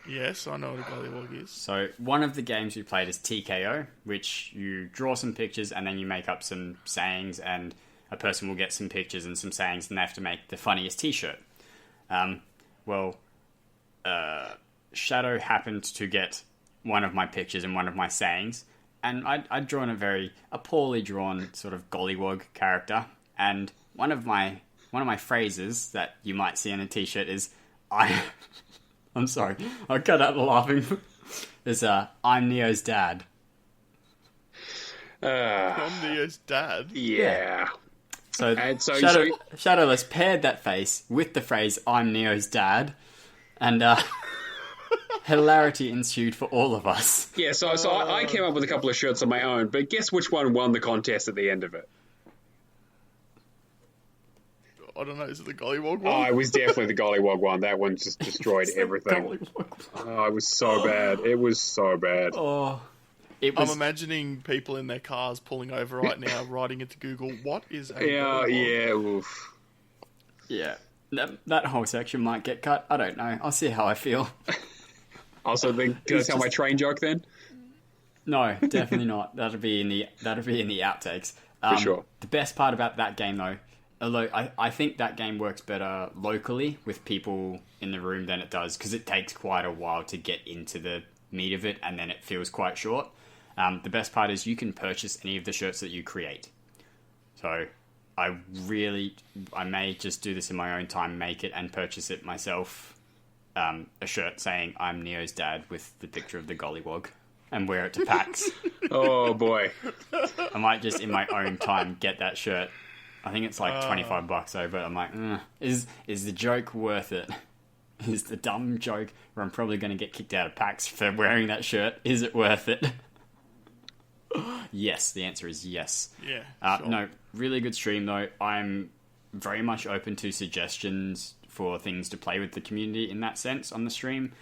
Yes, I know what a gollywog is. So one of the games we played is TKO, which you draw some pictures and then you make up some sayings, and a person will get some pictures and some sayings, and they have to make the funniest t-shirt. Shadow happened to get one of my pictures and one of my sayings, and I'd drawn a poorly drawn sort of gollywog character, and one of my phrases that you might see on a t-shirt is I'm sorry, I cut out the laughing. Is I'm Neo's dad. I'm Neo's dad? Yeah. So Shadowless paired that face with the phrase I'm Neo's dad, and hilarity ensued for all of us. Yeah, so I came up with a couple of shirts of my own, but guess which one won the contest at the end of it? I don't know, is it the Gollywog Oh, one? it was definitely the Gollywog one. That one just destroyed everything. Oh, it was so bad. It was so bad. Oh, it I'm was. imagining people in their cars pulling over right now, writing into Google, what is a Yeah, Gollywog? yeah. Oof. Yeah, that whole section might get cut. I don't know. I'll see how I feel. Also, can I tell my train joke then? No, definitely not. That'll be in the outtakes. For sure. The best part about that game, though, although I think that game works better locally with people in the room than it does, because it takes quite a while to get into the meat of it, and then it feels quite short. The best part is you can purchase any of the shirts that you create. So I may just do this in my own time, make it and purchase it myself. A shirt saying I'm Neo's dad with the picture of the Gollywog, and wear it to PAX. Oh, boy. I might just in my own time get that shirt. I think it's like $25 over. I'm like, is the joke worth it? Is the dumb joke where I'm probably going to get kicked out of PAX for wearing that shirt, is it worth it? Yes, the answer is yes. Yeah, sure. No, really good stream though. I'm very much open to suggestions for things to play with the community in that sense on the stream.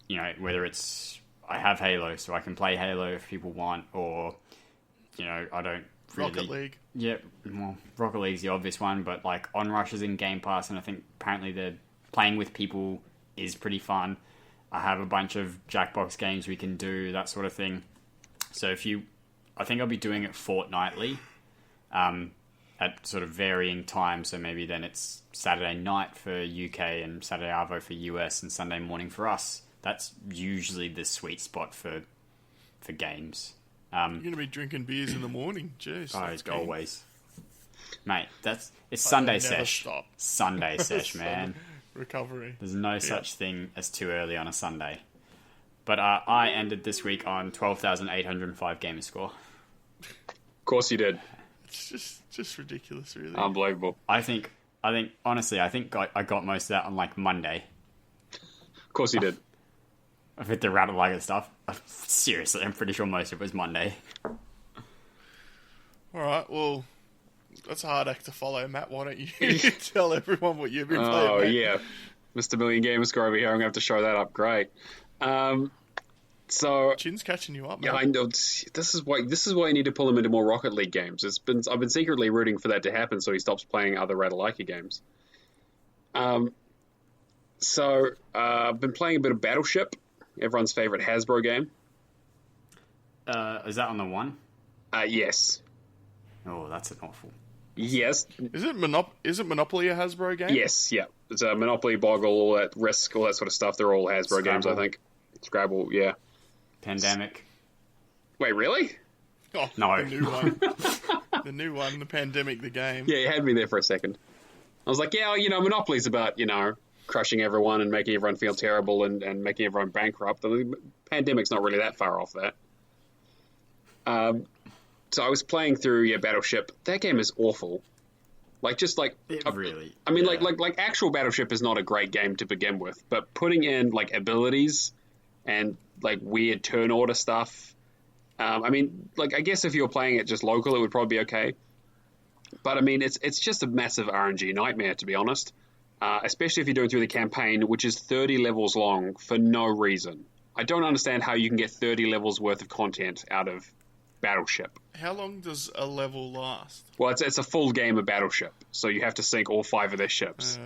You know, whether it's I have Halo, so I can play Halo if people want, or I don't really. Rocket League. Yeah, well, Rocket League's the obvious one, but like Onrush is in Game Pass, and I think apparently they're playing with people is pretty fun. I have a bunch of Jackbox games we can do, that sort of thing. So I think I'll be doing it fortnightly, at sort of varying times. So maybe then it's Saturday night for UK and Saturday Arvo for US and Sunday morning for us. That's usually the sweet spot for games. You're going to be drinking beers in the morning. Jeez. that's keen. Always. Mate, it's Sunday never sesh. stop. Sunday sesh, man. Recovery. There's no such thing as too early on a Sunday. But I ended this week on 12,805 Gamerscore. Of course you did. It's just ridiculous, really. Unbelievable. I think honestly, I got most of that on like Monday. Of course you did. With the Rattle Like stuff. Seriously, I'm pretty sure most of it was Monday. Alright, well, that's a hard act to follow, Matt. Why don't you tell everyone what you've been playing, Oh, mate? yeah. Mr. Million Gamerscore over here. I'm going to have to show that up. Great. So Chin's catching you up, yeah, mate. I know. This is why you need to pull him into more Rocket League games. I've been secretly rooting for that to happen, so he stops playing other Ratalaika games. So I've been playing a bit of Battleship, everyone's favorite Hasbro game. Is that on the one? Yes. Oh, that's an awful. Yes. Is it Monopoly a Hasbro game? Yes. Yeah. It's a Monopoly, Boggle, all that Risk, all that sort of stuff. They're all Hasbro games, I think. Scrabble. Yeah. Pandemic. Wait, really? Oh, No. The new one. The new one, the Pandemic, the game. Yeah, you had me there for a second. I was like, yeah, Monopoly's about, crushing everyone and making everyone feel terrible and making everyone bankrupt. The Pandemic's not really that far off that. So I was playing through Battleship. That game is awful. Really. I mean, yeah. like actual Battleship is not a great game to begin with, but putting in like abilities and like weird turn order stuff. I mean, like I guess if you were playing it just local, it would probably be okay. But I mean, it's just a massive RNG nightmare, to be honest. Especially if you're doing through the campaign, which is 30 levels long for no reason. I don't understand how you can get 30 levels worth of content out of Battleship. How long does a level last? Well, it's a full game of Battleship, so you have to sink all 5 of their ships.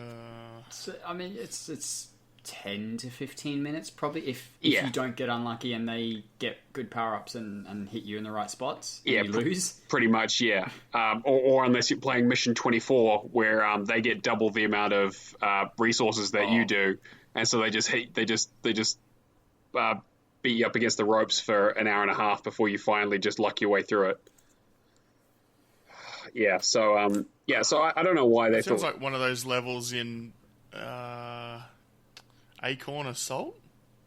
So, I mean, it's 10 to 15 minutes probably if Yeah. you don't get unlucky and they get good power-ups and hit you in the right spots and Yeah, you lose. Pretty much, yeah. Or unless you're playing Mission 24, where they get double the amount of resources that you do, and so they just beat you up against the ropes for an hour and a half before you finally just luck your way through it. Yeah, so I don't know why they Sounds thought. like one of those levels in Acorn Assault.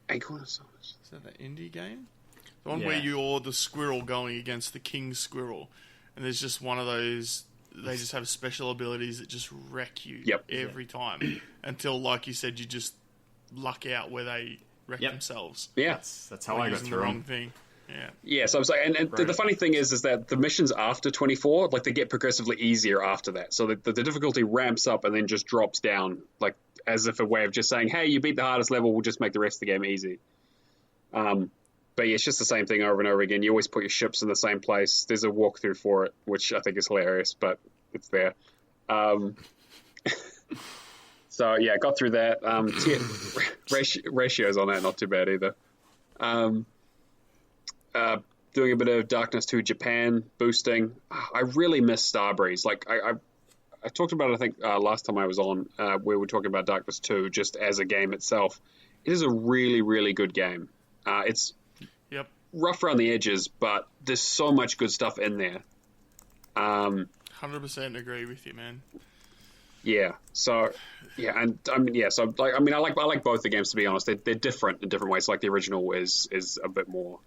Acorn Assault. Is that an indie game? The one Yeah. where you're the squirrel going against the king squirrel, and there's just one of those. They just have special abilities that just wreck you every time until, like you said, you just luck out where they wreck themselves. Yeah, That's how I got Using the through wrong them. thing. Yeah. So I'm saying, and the funny thing is that the missions after 24, like, they get progressively easier after that. So the difficulty ramps up and then just drops down, like, as if a way of just saying, hey, you beat the hardest level, we'll just make the rest of the game easy. But yeah, it's just the same thing over and over again. You always put your ships in the same place. There's a walkthrough for it, which I think is hilarious, but it's there. So yeah, got through that. Ratios on that, not too bad either. Doing a bit of Darkness 2 Japan boosting. I really miss Starbreeze. Like I talked about it, I think last time I was on, where we were talking about Darkness 2 just as a game itself. It is a really, really good game. It's rough around the edges, but there's so much good stuff in there. 100% agree with you, man. Yeah. So, yeah, and I mean, So, like, I mean, I like both the games, to be honest. They're different in different ways. Like, the original is a bit more,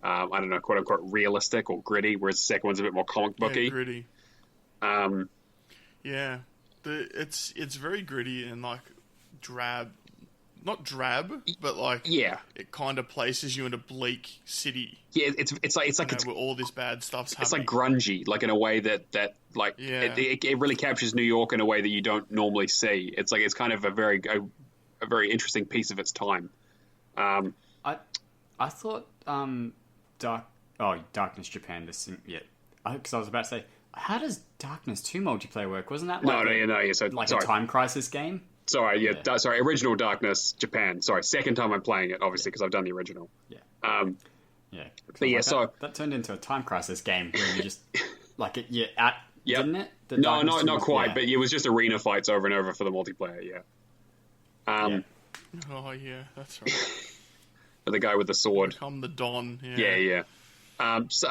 I don't know, quote unquote, realistic or gritty, whereas the second one's a bit more comic booky. Yeah, gritty. Yeah, it's very gritty and like drab. Not drab, but like it kind of places you in a bleak city. Yeah, it's like where all this bad stuff's happening. It's like grungy, like in a way that like it really captures New York in a way that you don't normally see. It's like it's kind of a very interesting piece of its time. I thought Darkness Japan because I was about to say, how does Darkness 2 multiplayer work? Wasn't that like so a time crisis game? Sorry, original Darkness Japan. Sorry, second time I'm playing it, obviously, because I've done the original. Yeah. But yeah, so that turned into a time crisis game where you just like it. Didn't it? No, not quite. But it was just arena fights over and over for the multiplayer. Yeah. Oh yeah, that's right. The guy with the sword. Become the Don. Yeah. So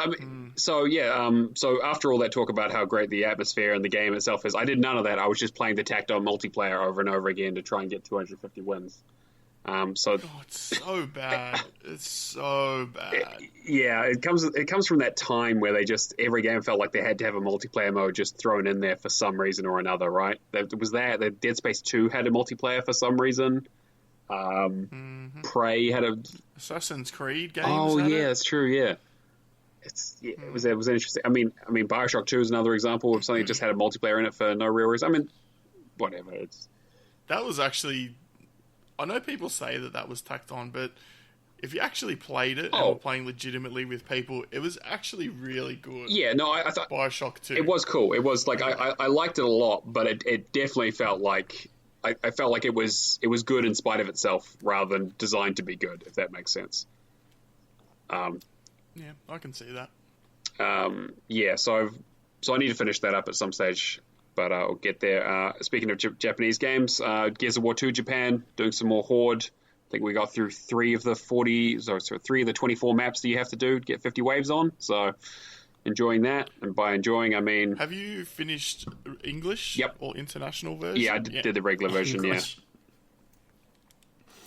after all that talk about how great the atmosphere and the game itself is, I did none of that. I was just playing the tactile multiplayer over and over again to try and get 250 wins. It's so bad. It's so bad. It comes from that time where every game felt like they had to have a multiplayer mode just thrown in there for some reason or another, right? The Dead Space 2 had a multiplayer for some reason. Prey had a Assassin's Creed game. Oh yeah, that's true. Yeah. It was interesting. I mean, BioShock 2 is another example of something that just had a multiplayer in it for no real reason. I mean, whatever. That was actually, I know people say that was tacked on, but if you actually played it and were playing legitimately with people, it was actually really good. Yeah, no, I thought BioShock 2. It was cool. It was like I liked it a lot, but it definitely felt like I felt like it was good in spite of itself rather than designed to be good, if that makes sense. Yeah, I can see that. So I need to finish that up at some stage, but I'll get there. Speaking of Japanese games, Gears of War 2 Japan, doing some more Horde. I think we got through 3 of the 24 maps that you have to do to get 50 waves on. So enjoying that, and by enjoying I mean. Have you finished English? Yep. Or international version? Yeah, I did the regular version. English.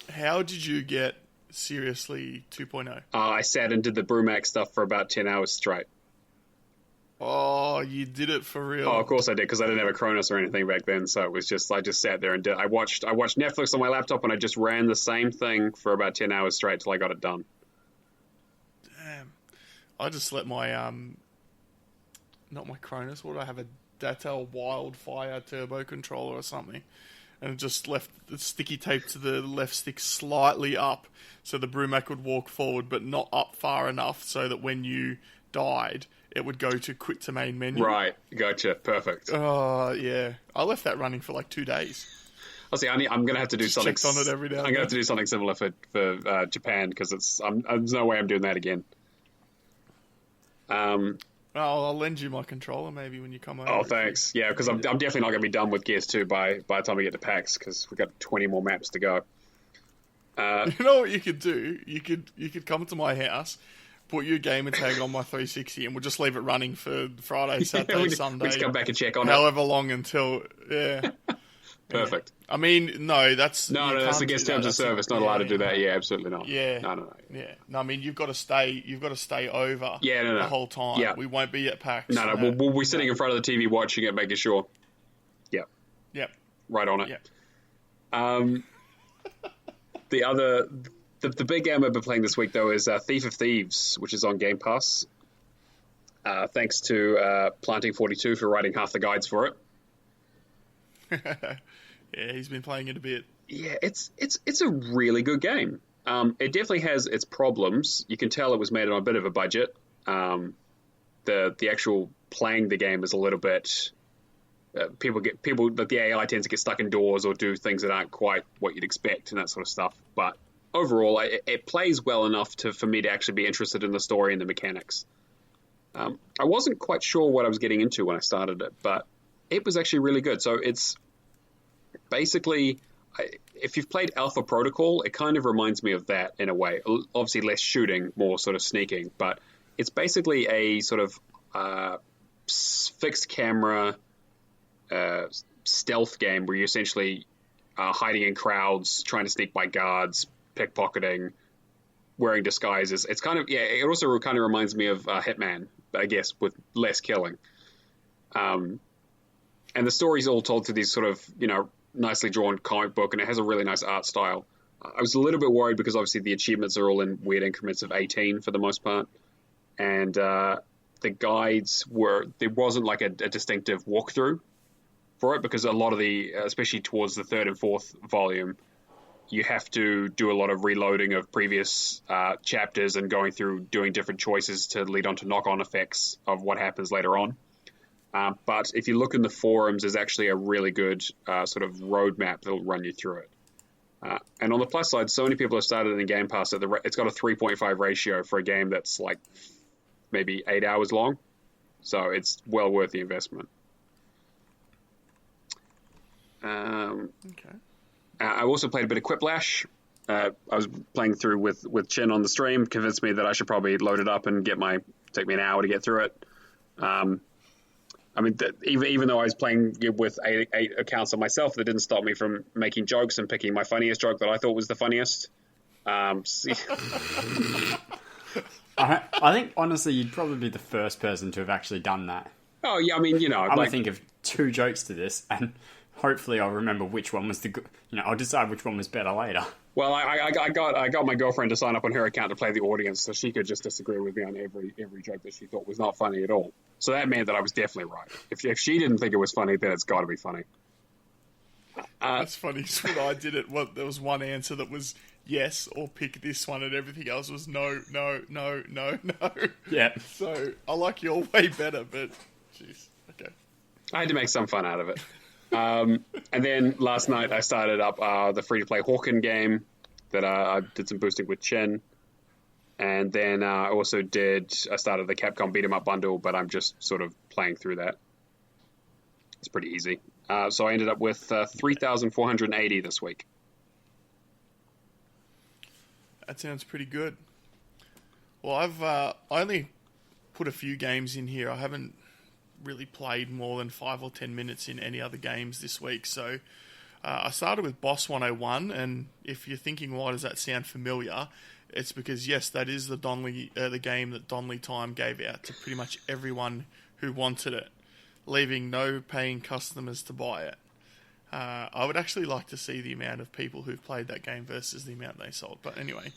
Yeah. How did you get Seriously 2.0? I sat and did the Brumac stuff for about 10 hours straight. Oh, you did it for real? Oh, of course I did, because I didn't have a Cronus or anything back then, so it was just, I just sat there and I watched Netflix on my laptop, and I just ran the same thing for about 10 hours straight till I got it done. Damn. I just let my, not my Cronus, what did I have, a Datel Wildfire turbo controller or something, and just left the sticky tape to the left stick slightly up so the Brumac would walk forward, but not up far enough so that when you died, it would go to quit to main menu. Right, gotcha, perfect. Oh, yeah. I left that running for like 2 days. I'll see. I'm going to have to do something. Checks on it every now and I'm going to have to do something similar for Japan, because there's no way I'm doing that again. I'll lend you my controller maybe when you come over. Oh, thanks. Yeah, because I'm definitely not going to be done with Gears 2 by the time we get to PAX, because we've got 20 more maps to go. You know what you could do? You could come to my house, put your gamer tag on my 360, and we'll just leave it running for Friday, Saturday, Sunday. We just come back and check on however long until Perfect. Yeah. I mean, no, that's that's against terms of service. Not allowed to do that. Yeah, absolutely not. Yeah, no. Yeah, no. I mean, you've got to stay over. The whole time. Yeah, we won't be at PAX. No. We'll be sitting in front of the TV watching it, making sure. Yeah. Yep. Right on it. Yep. The The big game I've been playing this week, though, is Thief of Thieves, which is on Game Pass. Thanks to Planting42 for writing half the guides for it. Yeah, he's been playing it a bit. Yeah, it's a really good game. It definitely has its problems. You can tell it was made on a bit of a budget. The actual playing the game is a little bit. The AI tends to get stuck indoors or do things that aren't quite what you'd expect and that sort of stuff. But overall, it plays well enough for me to actually be interested in the story and the mechanics. I wasn't quite sure what I was getting into when I started it, but it was actually really good. So it's basically, if you've played Alpha Protocol, it kind of reminds me of that in a way. Obviously less shooting, more sort of sneaking, but it's basically a sort of fixed camera stealth game where you're essentially hiding in crowds, trying to sneak by guards, pickpocketing, wearing disguises. It's kind of, it also kind of reminds me of Hitman, I guess, with less killing. And the story's all told through these sort of, nicely drawn comic book, and it has a really nice art style. I was a little bit worried because obviously the achievements are all in weird increments of 18 for the most part. And the guides there wasn't like a distinctive walkthrough for it, because a lot of especially towards the third and fourth volume, you have to do a lot of reloading of previous chapters and going through doing different choices to lead on to knock-on effects of what happens later on. But if you look in the forums, there's actually a really good sort of roadmap that'll run you through it. And on the plus side, so many people have started in Game Pass that it's got a 3.5 ratio for a game that's like maybe 8 hours long. So it's well worth the investment. Okay. I also played a bit of Quiplash. I was playing through with Chin on the stream, convinced me that I should probably load it up and take me an hour to get through it. I mean, even though I was playing with eight accounts of myself, that didn't stop me from making jokes and picking my funniest joke that I thought was the funniest. I think, honestly, you'd probably be the first person to have actually done that. Oh, yeah, I mean, I'm going to think of 2 jokes to this, and hopefully I'll remember which one was the good. I'll decide which one was better later. Well, I got my girlfriend to sign up on her account to play the audience, so she could just disagree with me on every joke that she thought was not funny at all. So that meant that I was definitely right. If she didn't think it was funny, then it's got to be funny. That's funny. So when I did it, there was one answer that was yes or pick this one, and everything else was no. Yeah. So I like your way better, but jeez, okay. I had to make some fun out of it. And then last night I started up the free-to-play Hawken game that I did some boosting with Chen. And then I started the Capcom Beat 'em Up bundle, but I'm just sort of playing through that. It's pretty easy. So I ended up with 3,480 this week. That sounds pretty good. Well, I only put a few games in here. I haven't really played more than 5 or 10 minutes in any other games this week. So I started with Boss 101, and if you're thinking, why does that sound familiar? It's because, yes, that is the game that Donley Time gave out to pretty much everyone who wanted it, leaving no paying customers to buy it. I would actually like to see the amount of people who've played that game versus the amount they sold. But anyway,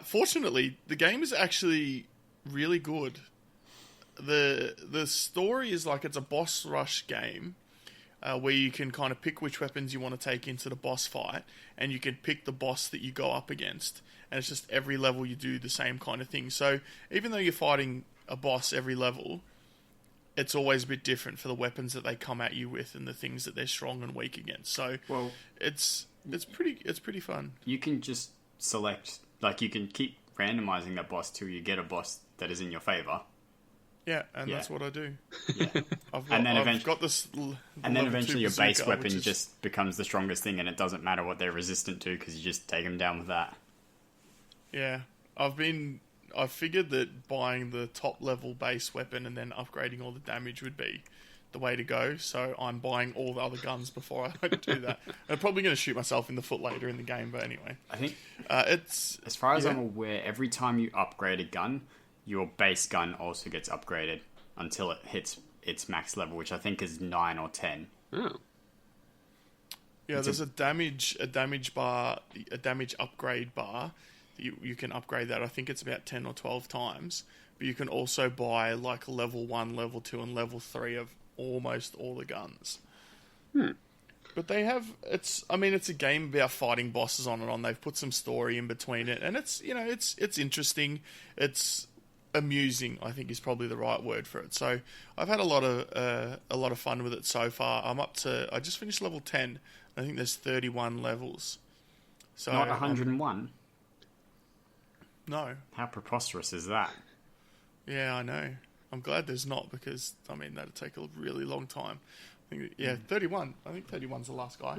fortunately, the game is actually really good. The story is like it's a boss rush game where you can kind of pick which weapons you want to take into the boss fight, and you can pick the boss that you go up against. And it's just every level you do the same kind of thing. So even though you're fighting a boss every level, it's always a bit different for the weapons that they come at you with and the things that they're strong and weak against. So it's pretty fun. You can just select, like you can keep randomizing that boss till you get a boss that is in your favor. Yeah, and that's what I do. Yeah. And then eventually your base weapon just becomes the strongest thing, and it doesn't matter what they're resistant to because you just take them down with that. Yeah, I figured that buying the top level base weapon and then upgrading all the damage would be the way to go. So I'm buying all the other guns before I do that. I'm probably going to shoot myself in the foot later in the game, but anyway. I think it's as far as I'm aware, every time you upgrade a gun, your base gun also gets upgraded until it hits its max level, which I think is 9 or 10. Oh. Yeah, there's a damage bar, a damage upgrade bar. You can upgrade that. I think it's about 10 or 12 times. But you can also buy like level 1, level 2, and level 3 of almost all the guns. But they have, it's a game about fighting bosses on and on. They've put some story in between it, and it's interesting. It's amusing, I think, is probably the right word for it. So I've had a lot of fun with it so far. I just finished level 10. I think there's 31 levels. So Not 101. No. How preposterous is that? Yeah, I know. I'm glad there's not, because that'd take a really long time. 31. I think 31's the last guy.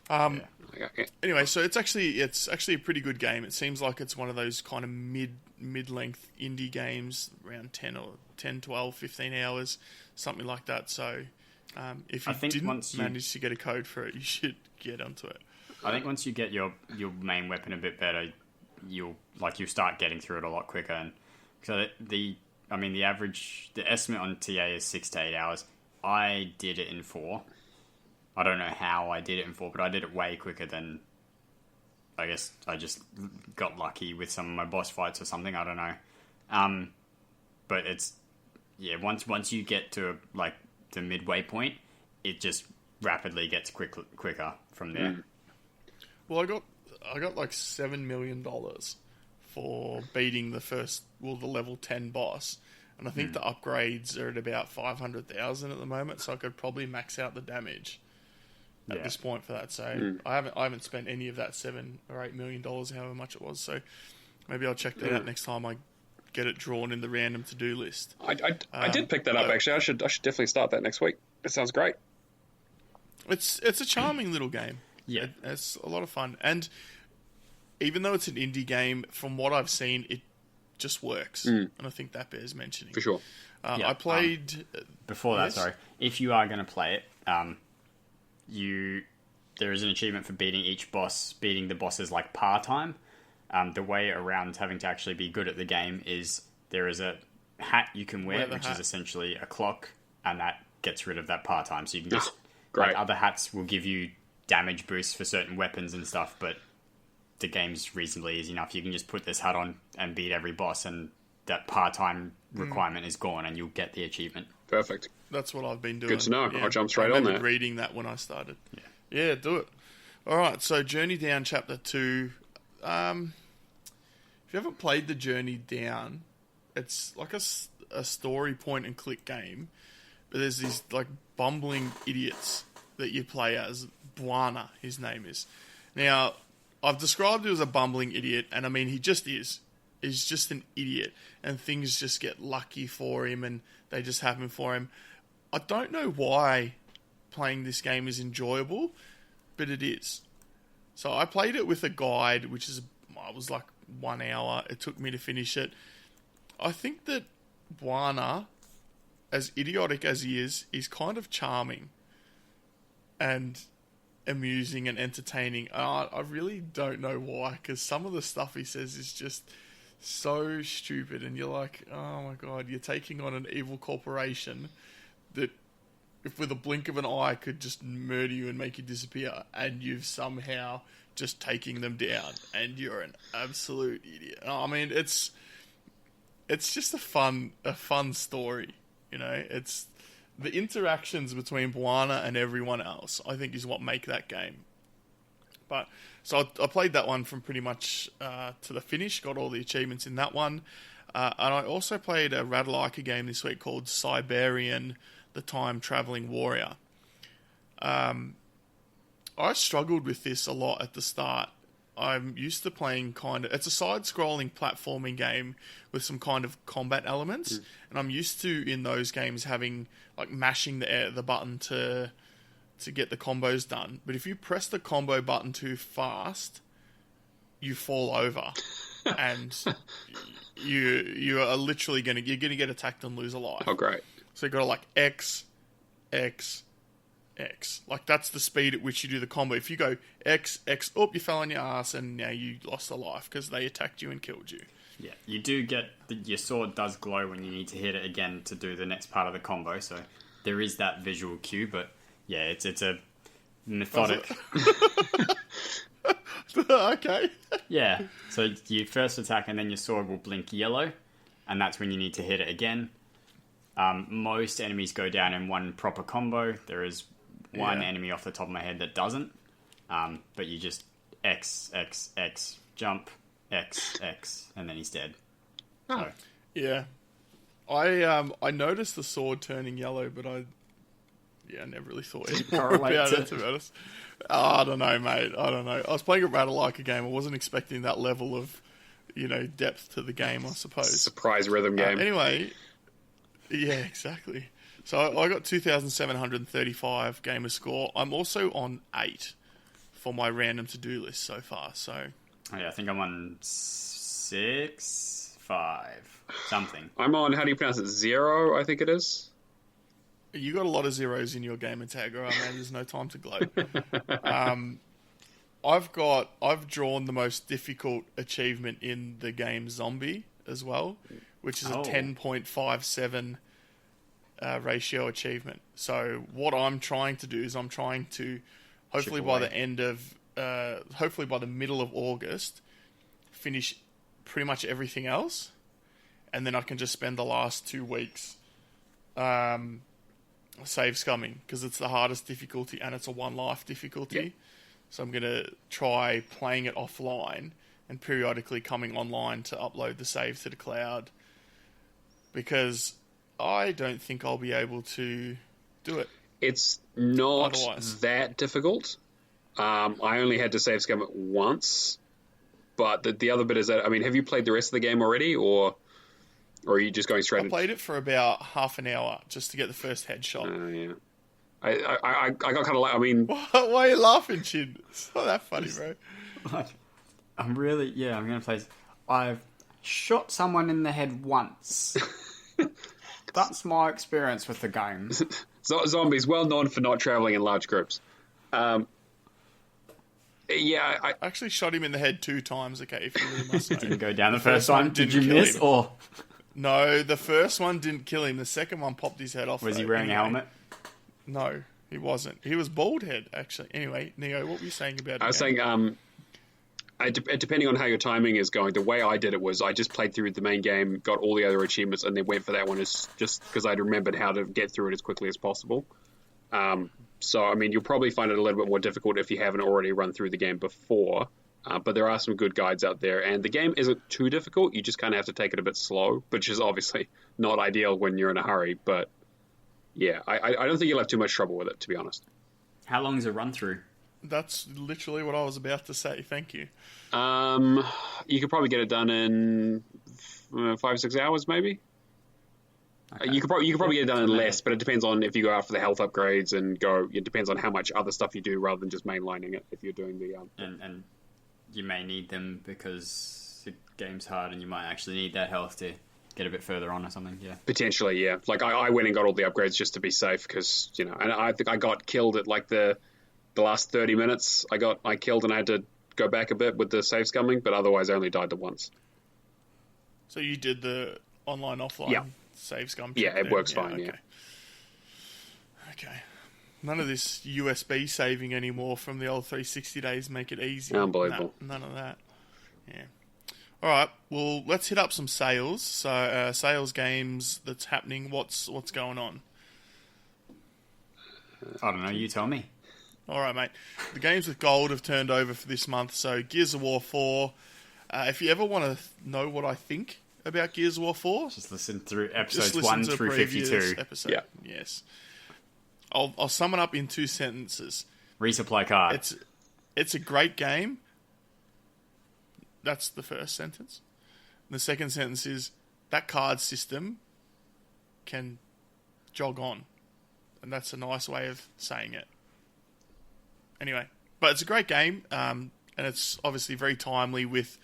Okay. Anyway, so it's actually a pretty good game. It seems like it's one of those kind of mid-length indie games, around 10, 12, 15 hours, something like that. So if you didn't manage to get a code for it, you should get onto it. I think once you get your main weapon a bit better, you'll start getting through it a lot quicker. And so the estimate on TA is 6 to 8 hours. I did it in 4. I don't know how I did it in 4, but I did it way quicker than... I guess I just got lucky with some of my boss fights or something. I don't know. But it's... Yeah, once you get to, the midway point, it just rapidly gets quicker from there. Well, I got like $7 million for beating the level 10 boss. And I think the upgrades are at about 500,000 at the moment, so I could probably max out the damage at this point for that. So I haven't spent any of that $7 or $8 million, however much it was. So maybe I'll check that out next time I get it drawn in the random to-do list. I did pick that up actually. I should definitely start that next week. It sounds great. It's a charming little game. Yeah, it's a lot of fun, and even though it's an indie game, from what I've seen, it just works, and I think that bears mentioning For sure. I played before that. Sorry, if you are going to play it, there is an achievement for beating the bosses like par time. The way around having to actually be good at the game is there is a hat you can wear, which is essentially a clock, and that gets rid of that par time. So you can just other hats will give you damage boosts for certain weapons and stuff, but the game's reasonably easy enough. You can just put this hat on and beat every boss, and that part-time requirement is gone, and you'll get the achievement. Perfect. That's what I've been doing. Good to know. Yeah. I'll jump straight on there. Reading that when I started. Yeah, do it. All right, so Journey Down Chapter 2. If you haven't played the Journey Down, it's like a story point-and-click game, but there's these like bumbling idiots that you play as. Buana, his name is. Now, I've described him as a bumbling idiot, and he just is. He's just an idiot, and things just get lucky for him, and they just happen for him. I don't know why playing this game is enjoyable, but it is. So I played it with a guide, I was like 1 hour. It took me to finish it. I think that Buana, as idiotic as he is, he's kind of charming and amusing and entertaining. I really don't know why, because some of the stuff he says is just so stupid, and you're like, oh my god, you're taking on an evil corporation that, if with a blink of an eye, could just murder you and make you disappear, and you've somehow just taking them down, and you're an absolute idiot. It's just a fun story, It's the interactions between Buana and everyone else, I think, is what make that game. But so I played that one from pretty much to the finish, got all the achievements in that one. And I also played a Radlaika game this week called Siberian, the Time Traveling Warrior. I struggled with this a lot at the start. I'm used to playing it's a side-scrolling platforming game with some kind of combat elements, and I'm used to, in those games, having mashing the button to get the combos done. But if you press the combo button too fast, you fall over, and you are literally gonna get attacked and lose a life. Oh, great! So you got to X, X, X. That's the speed at which you do the combo. If you go X, X, you fell on your ass, and now you lost a life because they attacked you and killed you. Yeah, you do get... your sword does glow when you need to hit it again to do the next part of the combo, so there is that visual cue, but yeah, it's a methodic. Okay. Yeah. So you first attack and then your sword will blink yellow, and that's when you need to hit it again. Most enemies go down in one proper combo. There is one enemy off the top of my head that doesn't. But you just X, X, X, jump, X, X, and then he's dead. So, Yeah. I noticed the sword turning yellow, but I never really thought any more correlate about to- it, to be honest. I don't know, mate. I don't know. I was playing a Ratalaika game. I wasn't expecting that level of, depth to the game, I suppose. Surprise rhythm game. Anyway, yeah, exactly. So I got 2,735 Gamerscore. I'm also on 8 for my random to-do list so far, so... I think I'm on 6, 5, something. I'm on, how do you pronounce it? 0, I think it is. You got a lot of zeros in your gamer tag, alright, man. There's no time to gloat. I've drawn the most difficult achievement in the game Zombie as well, which is a 10.57 ratio achievement. So what I'm trying to do is I'm trying to hopefully by the end of hopefully by the middle of August finish pretty much everything else, and then I can just spend the last 2 weeks save scumming, because it's the hardest difficulty and it's a 1 life difficulty. Yep. So I'm going to try playing it offline and periodically coming online to upload the save to the cloud, because I don't think I'll be able to do it. It's not Otherwise. that difficult. I only had to save scum it once, but the other bit is that, I mean, have you played the rest of the game already, or are you just going straight? I played it for about half an hour just to get the first headshot. Yeah. I got kind of like, I mean, Why are you laughing, Chin? It's not that funny, bro. I'm going to play... I've shot someone in the head once. That's my experience with the game. Zombies, well known for not traveling in large groups. I actually shot him in the head 2 times, okay, if you really must know. Didn't go down the first first one one. Did didn't you kill miss, him. or No, the first one didn't kill him. The second one popped his head off. was he though. wearing a Anyway, helmet? No, he wasn't. He was bald head, actually. Anyway, Neo, what were you saying about it? I was saying, depending on how your timing is going, the way I did it was I just played through the main game, got all the other achievements, and then went for that one just because I'd remembered how to get through it as quickly as possible. So, I mean, you'll probably find it a little bit more difficult if you haven't already run through the game before. But there are some good guides out there, and the game isn't too difficult. You just kind of have to take it a bit slow, which is obviously not ideal when you're in a hurry. But yeah, I don't think you'll have too much trouble with it, to be honest. How long is a run through? That's literally what I was about to say. Thank you. You could probably get it done in 5 or 6 hours, maybe. Okay. You could probably get it done in less, but it depends on if you go after the health upgrades and go. It depends on how much other stuff you do rather than just mainlining it. If you're doing the And you may need them because the game's hard, and you might actually need that health to get a bit further on or something. Yeah, potentially, yeah. Like I went and got all the upgrades just to be safe because and I think I got killed at like the last 30 minutes. I killed and I had to go back a bit with the save scumming, but otherwise I only died the once. So you did the online offline Yeah. save scum? Yeah, check it there? works fine. Yeah. Okay. None of this USB saving anymore from the old 360 days make it easy. Unbelievable. None of that. Yeah. All right. Well, let's hit up some sales. So, sales games that's happening. What's going on? I don't know. You tell me. All right, mate. The games with gold have turned over for this month. So, Gears of War 4. If you ever want to know what I think about Gears of War 4, Just listen through just episodes listen 1 to the through previous 52. episode. Yeah. Yes. I'll sum it up in 2 sentences. Resupply card. It's a great game. That's the first sentence. And the second sentence is that card system can jog on. And that's a nice way of saying it. Anyway, but it's a great game, and it's obviously very timely with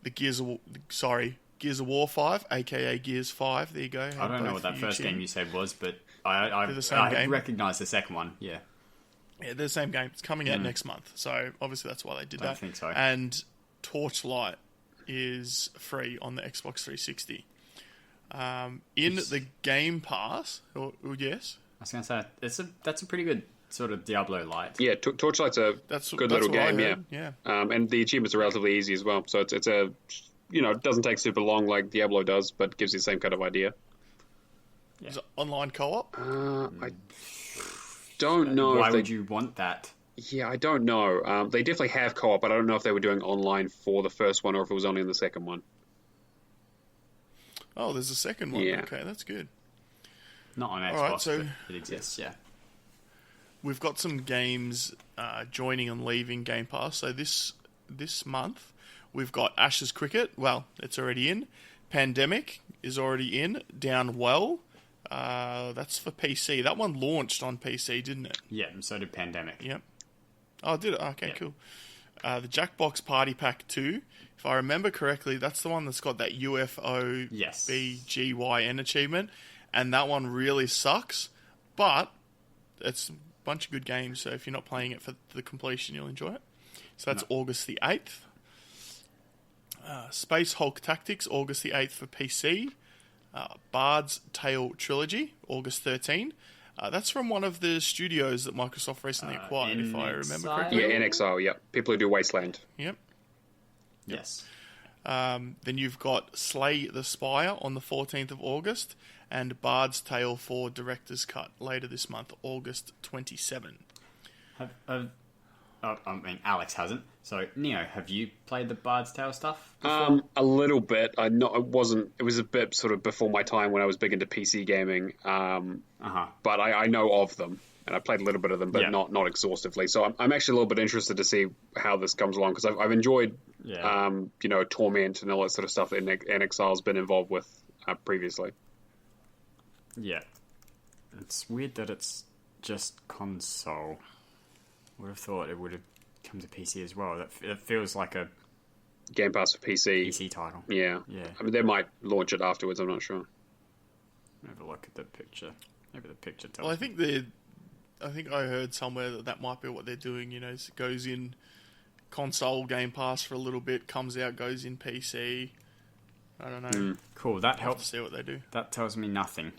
the Gears of War 5, aka Gears 5. There you go. I don't know what that first game you said was, but They're the same I game. recognise the second one. Yeah. Yeah, they're the same game. It's coming out next month, so obviously that's why they did that. I think so. And Torchlight is free on the Xbox 360. In the Game Pass, or yes, I was going to say that's a pretty good sort of Diablo Light. Yeah, Torchlight's a good little what I game, heard, yeah. And the achievements are relatively easy as well. So it's a, it doesn't take super long like Diablo does, but gives you the same kind of idea. Yeah. Is it online co-op? I don't know. Why would you want that? Yeah, I don't know. They definitely have co-op, but I don't know if they were doing online for the first one or if it was only in the second one. Oh, there's a second one. Yeah. Okay, that's good. Not on Xbox, right, so- but it exists, yeah. We've got some games joining and leaving Game Pass. So this month, we've got Ashes Cricket. Well, it's already in. Pandemic is already in. Down Well. That's for PC. That one launched on PC, didn't it? Yeah, and so did Pandemic. Yep. Oh, did it? Okay, Yeah. cool. The Jackbox Party Pack 2. If I remember correctly, that's the one that's got that UFO Yes. BGYN achievement. And that one really sucks. But it's a bunch of good games, so if you're not playing it for the completion, you'll enjoy it. So that's August the 8th. Space Hulk Tactics, August the 8th for PC. Bard's Tale Trilogy, August 13. That's from one of the studios that Microsoft recently acquired, if I remember NXI? correctly. Yeah, in Exile, yeah. People who do Wasteland. Yep. Yes. Then you've got Slay the Spire on the 14th of August, and Bard's Tale 4 Director's Cut later this month, August 27. Alex hasn't. So, Neo, have you played the Bard's Tale stuff? A little bit. It was a bit sort of before my time when I was big into PC gaming. But I know of them, and I played a little bit of them, but Yeah. not exhaustively. So I'm actually a little bit interested to see how this comes along, because I've enjoyed, Torment and all that sort of stuff that NXIL's been involved with previously. Yeah. It's weird that it's just console. Would have thought it would have come to PC as well. It feels like a Game Pass for PC. PC title. Yeah. Yeah. I mean, they might launch it afterwards. I'm not sure. Have a look at the picture. Maybe the picture tells Well, I me. think I heard somewhere that might be what they're doing. It goes in console Game Pass for a little bit, comes out, goes in PC. I don't know. Cool, that I'll have to helps. see what they do. That tells me nothing.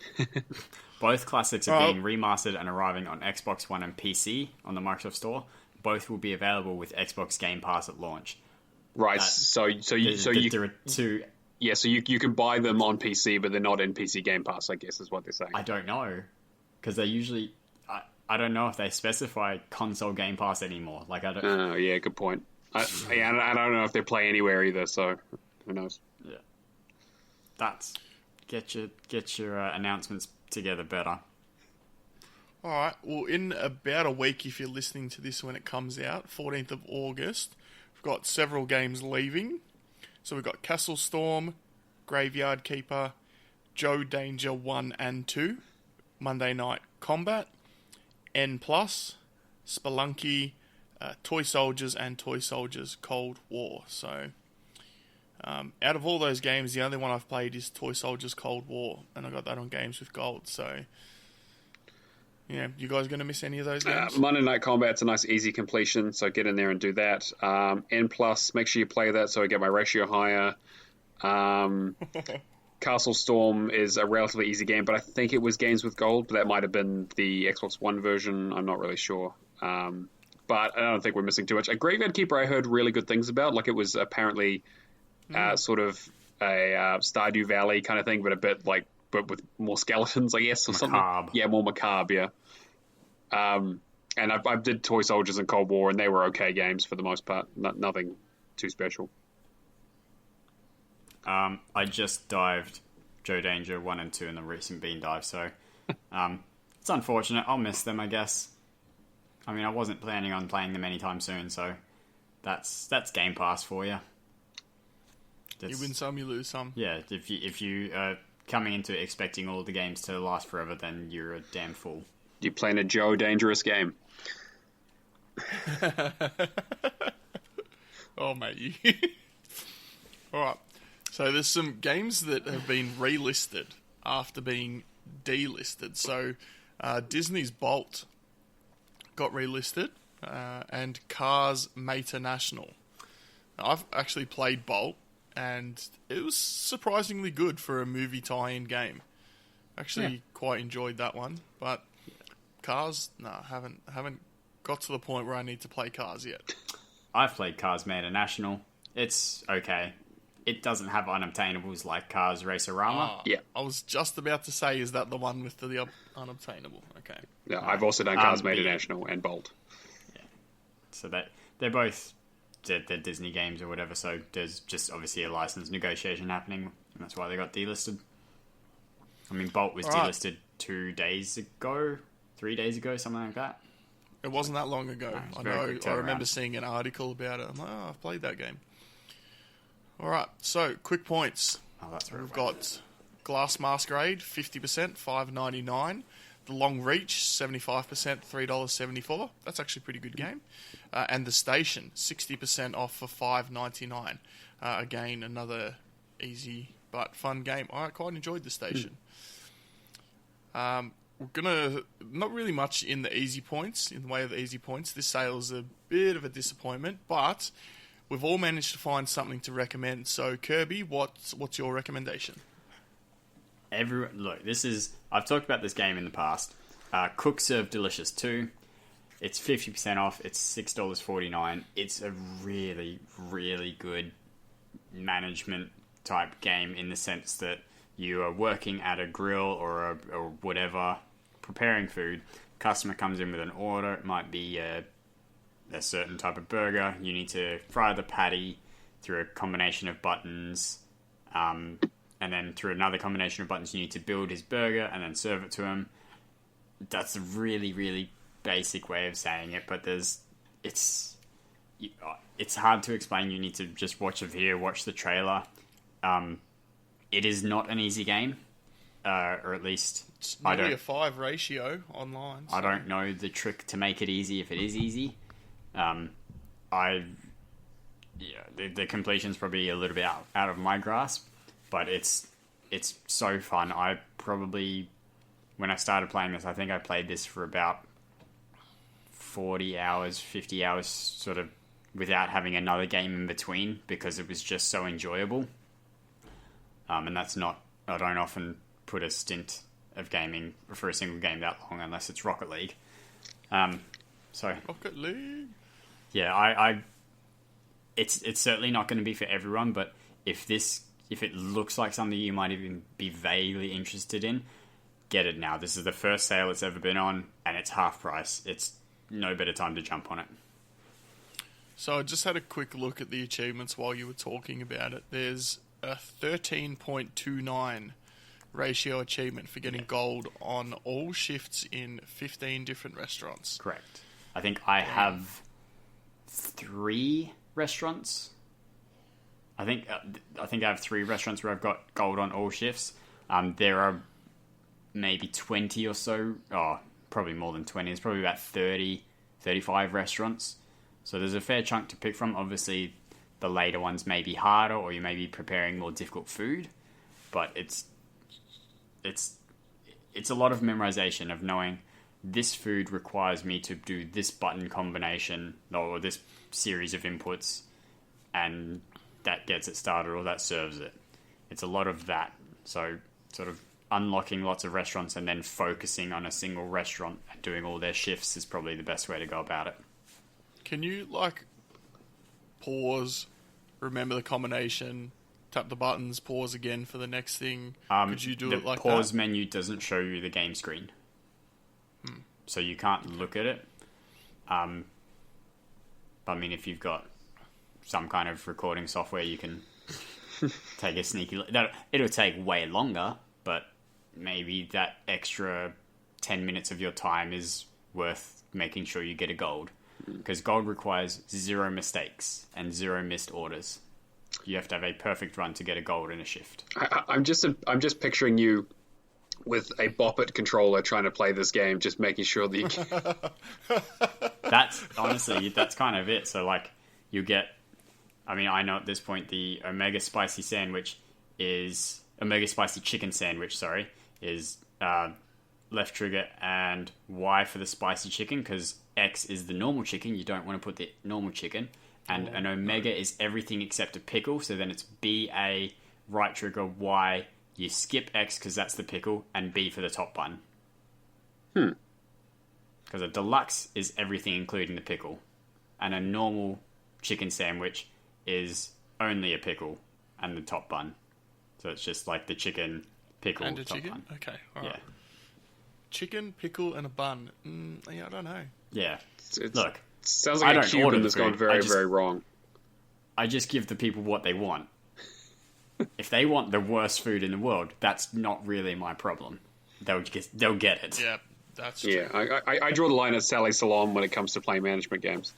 Both classics are being remastered and arriving on Xbox One and PC on the Microsoft Store. Both will be available with Xbox Game Pass at launch. Right. So you There are two. yeah. So you can buy them on PC, but they're not in PC Game Pass, I guess, is what they're saying. I don't know, because they usually. I don't know if they specify console Game Pass anymore. Like I don't. Oh, yeah, good point. I don't know if they play anywhere either, so who knows? Yeah. That's get your announcements together better. All right. Well, in about a week, if you're listening to this when it comes out, 14th of August, we've got several games leaving. So we've got Castle Storm, Graveyard Keeper, Joe Danger 1 and 2, Monday Night Combat, N+, Spelunky, Toy Soldiers, and Toy Soldiers Cold War. So, out of all those games, the only one I've played is Toy Soldiers Cold War, and I got that on Games with Gold. So, yeah, you guys going to miss any of those games? Monday Night Combat's a nice easy completion, so get in there and do that. N+, make sure you play that so I get my ratio higher. Castle Storm is a relatively easy game, but I think it was Games with Gold, but that might have been the Xbox One version. I'm not really sure. But I don't think we're missing too much. A Graveyard Keeper I heard really good things about. Like, it was apparently sort of a Stardew Valley kind of thing, but with more skeletons, I guess, or Macabre. something. Yeah, more macabre, yeah. And I did Toy Soldiers and Cold War, and they were okay games for the most part. Nothing too special. I just dived Joe Danger 1 and 2 in the recent Bean Dive, so it's unfortunate. I'll miss them, I guess. I mean, I wasn't planning on playing them anytime soon, so that's Game Pass for you. You win some, you lose some. Yeah, if you are coming into expecting all the games to last forever, then you're a damn fool. You're playing a Joe Dangerous game. Oh, mate. All right. So there's some games that have been relisted after being delisted. So Disney's Bolt got relisted, and Cars Mater National. Now, I've actually played Bolt, and it was surprisingly good for a movie tie-in game. Actually, quite enjoyed that one. But Cars? No, haven't got to the point where I need to play Cars yet. I've played Cars Made National. It's okay. It doesn't have unobtainables like Cars Racerama. Yeah. I was just about to say, is that the one with the unobtainable? Okay. Yeah, I've also done Cars Made yeah. National and Bolt. So they're both they're Disney games or whatever. So there's just obviously a license negotiation happening, and that's why they got delisted. I mean, Bolt was delisted 2 days ago, 3 days ago, something like that. It wasn't that long ago. it's I very know. quick I remember turnaround. seeing an article about it. I'm like, I've played that game. All right. So, quick points. Oh, that's right. We've got Glass Masquerade, 50%, $5.99. The Long Reach, 75%, $3.74. That's actually a pretty good game. And The Station, 60% off for $5.99. Again, another easy but fun game. I quite enjoyed The Station. We're gonna not really much in the easy points, in the way of the easy points. This sale is a bit of a disappointment, but we've all managed to find something to recommend. So, Kirby, what's your recommendation? Look, I've talked about this game in the past. Cook Serve Delicious 2. It's 50% off. It's $6.49. It's a really, really good management type game in the sense that you are working at a grill or whatever, preparing food. Customer comes in with an order. It might be a certain type of burger. You need to fry the patty through a combination of buttons. And then through another combination of buttons, you need to build his burger and then serve it to him. That's a really, really basic way of saying it, but it's hard to explain. You need to just watch a video, watch the trailer. It is not an easy game, or at least It's nearly a 5 ratio online. So. I don't know the trick to make it easy if it is easy. The completion's probably a little bit out of my grasp, but it's so fun. When I started playing this, I think I played this for about 40 hours, 50 hours, sort of without having another game in between because it was just so enjoyable. And that's not, I don't often put a stint of gaming for a single game that long unless it's Rocket League. Rocket League. Yeah, it's certainly not going to be for everyone, but if it looks like something you might even be vaguely interested in, get it now. This is the first sale it's ever been on, and it's half price. It's no better time to jump on it. So I just had a quick look at the achievements while you were talking about it. There's a 13.29 ratio achievement for getting gold on all shifts in 15 different restaurants. Correct. I think I have 3 restaurants. I think I have 3 restaurants where I've got gold on all shifts. There are maybe 20 or so. Oh, probably more than 20. It's probably about 30, 35 restaurants. So there's a fair chunk to pick from. Obviously, the later ones may be harder, or you may be preparing more difficult food. But it's a lot of memorization of knowing this food requires me to do this button combination or this series of inputs, and that gets it started or that serves it. It's a lot of that. So sort of unlocking lots of restaurants and then focusing on a single restaurant and doing all their shifts is probably the best way to go about it. Can you, pause, remember the combination, tap the buttons, pause again for the next thing? Could you do it like that? The pause menu doesn't show you the game screen. So you can't look at it. I mean, if you've got some kind of recording software, you can take a sneaky look. It'll take way longer, but maybe that extra 10 minutes of your time is worth making sure you get a gold. Because gold requires 0 mistakes and 0 missed orders. You have to have a perfect run to get a gold in a shift. I'm just picturing you with a Bop-It controller trying to play this game, just making sure that you can... That's kind of it. So, you get... I mean, I know at this point the Omega Spicy Chicken Sandwich, is left trigger and Y for the spicy chicken, because X is the normal chicken. You don't want to put the normal chicken. And an Omega is everything except a pickle, so then it's BA, right trigger, Y, you skip X because that's the pickle, and B for the top button. Because a deluxe is everything including the pickle, and a normal chicken sandwich is only a pickle and the top bun. So it's just like the chicken, pickle, and a top chicken. bun. Okay, all right. Yeah. Chicken, pickle, and a bun. Yeah, I don't know. Yeah. It's, Look, sounds I like a don't order Cuban the that's food. gone very, very wrong. I just give the people what they want. If they want the worst food in the world, that's not really my problem. They'll get it. Yeah, that's true. Yeah, I draw the line at Sally Salon when it comes to playing management games.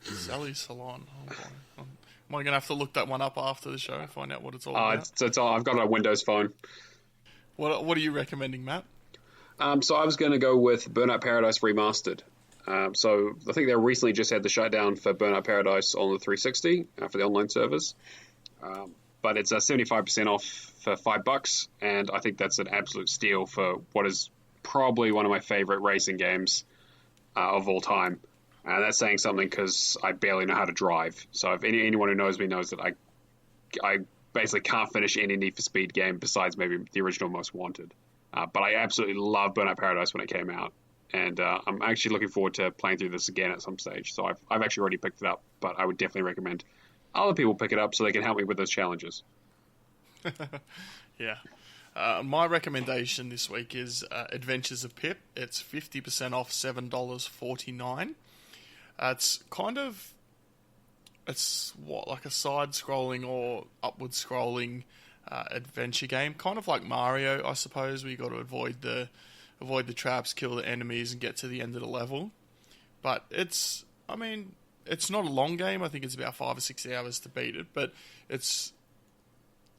Sally's Salon. Oh boy. Am I going to have to look that one up after the show and find out what it's all about? It's all, I've got it on Windows Phone. What are you recommending, Matt? So I was going to go with Burnout Paradise Remastered. So I think they recently just had the shutdown for Burnout Paradise on the 360 for the online servers. But it's 75% off for $5, and I think that's an absolute steal for what is probably one of my favorite racing games of all time. And that's saying something because I barely know how to drive. So if anyone who knows me knows that I basically can't finish any Need for Speed game besides maybe the original Most Wanted. But I absolutely loved Burnout Paradise when it came out. And I'm actually looking forward to playing through this again at some stage. So I've actually already picked it up, but I would definitely recommend other people pick it up so they can help me with those challenges. Yeah. My recommendation this week is Adventures of Pip. It's 50% off $7.49. It's like a side-scrolling or upward-scrolling adventure game, kind of like Mario, I suppose, where you got to avoid the traps, kill the enemies, and get to the end of the level. But it's not a long game. I think it's about 5 or 6 hours to beat it, but it's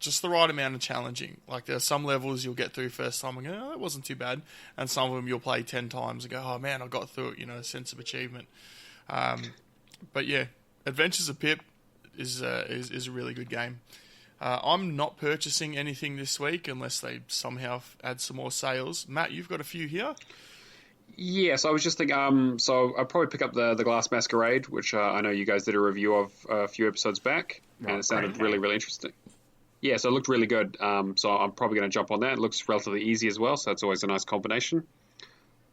just the right amount of challenging. Like, there are some levels you'll get through first time and go, oh, that wasn't too bad. And some of them you'll play 10 times and go, oh man, I got through it, a sense of achievement. But yeah, Adventures of Pip is a really good game. I'm not purchasing anything this week unless they somehow add some more sales. Matt, you've got a few here? Yes, I was just thinking, so I'll probably pick up the Glass Masquerade, which I know you guys did a review of a few episodes back, and it sounded really, really interesting. Yeah, so it looked really good, so I'm probably going to jump on that. It looks relatively easy as well, so that's always a nice combination.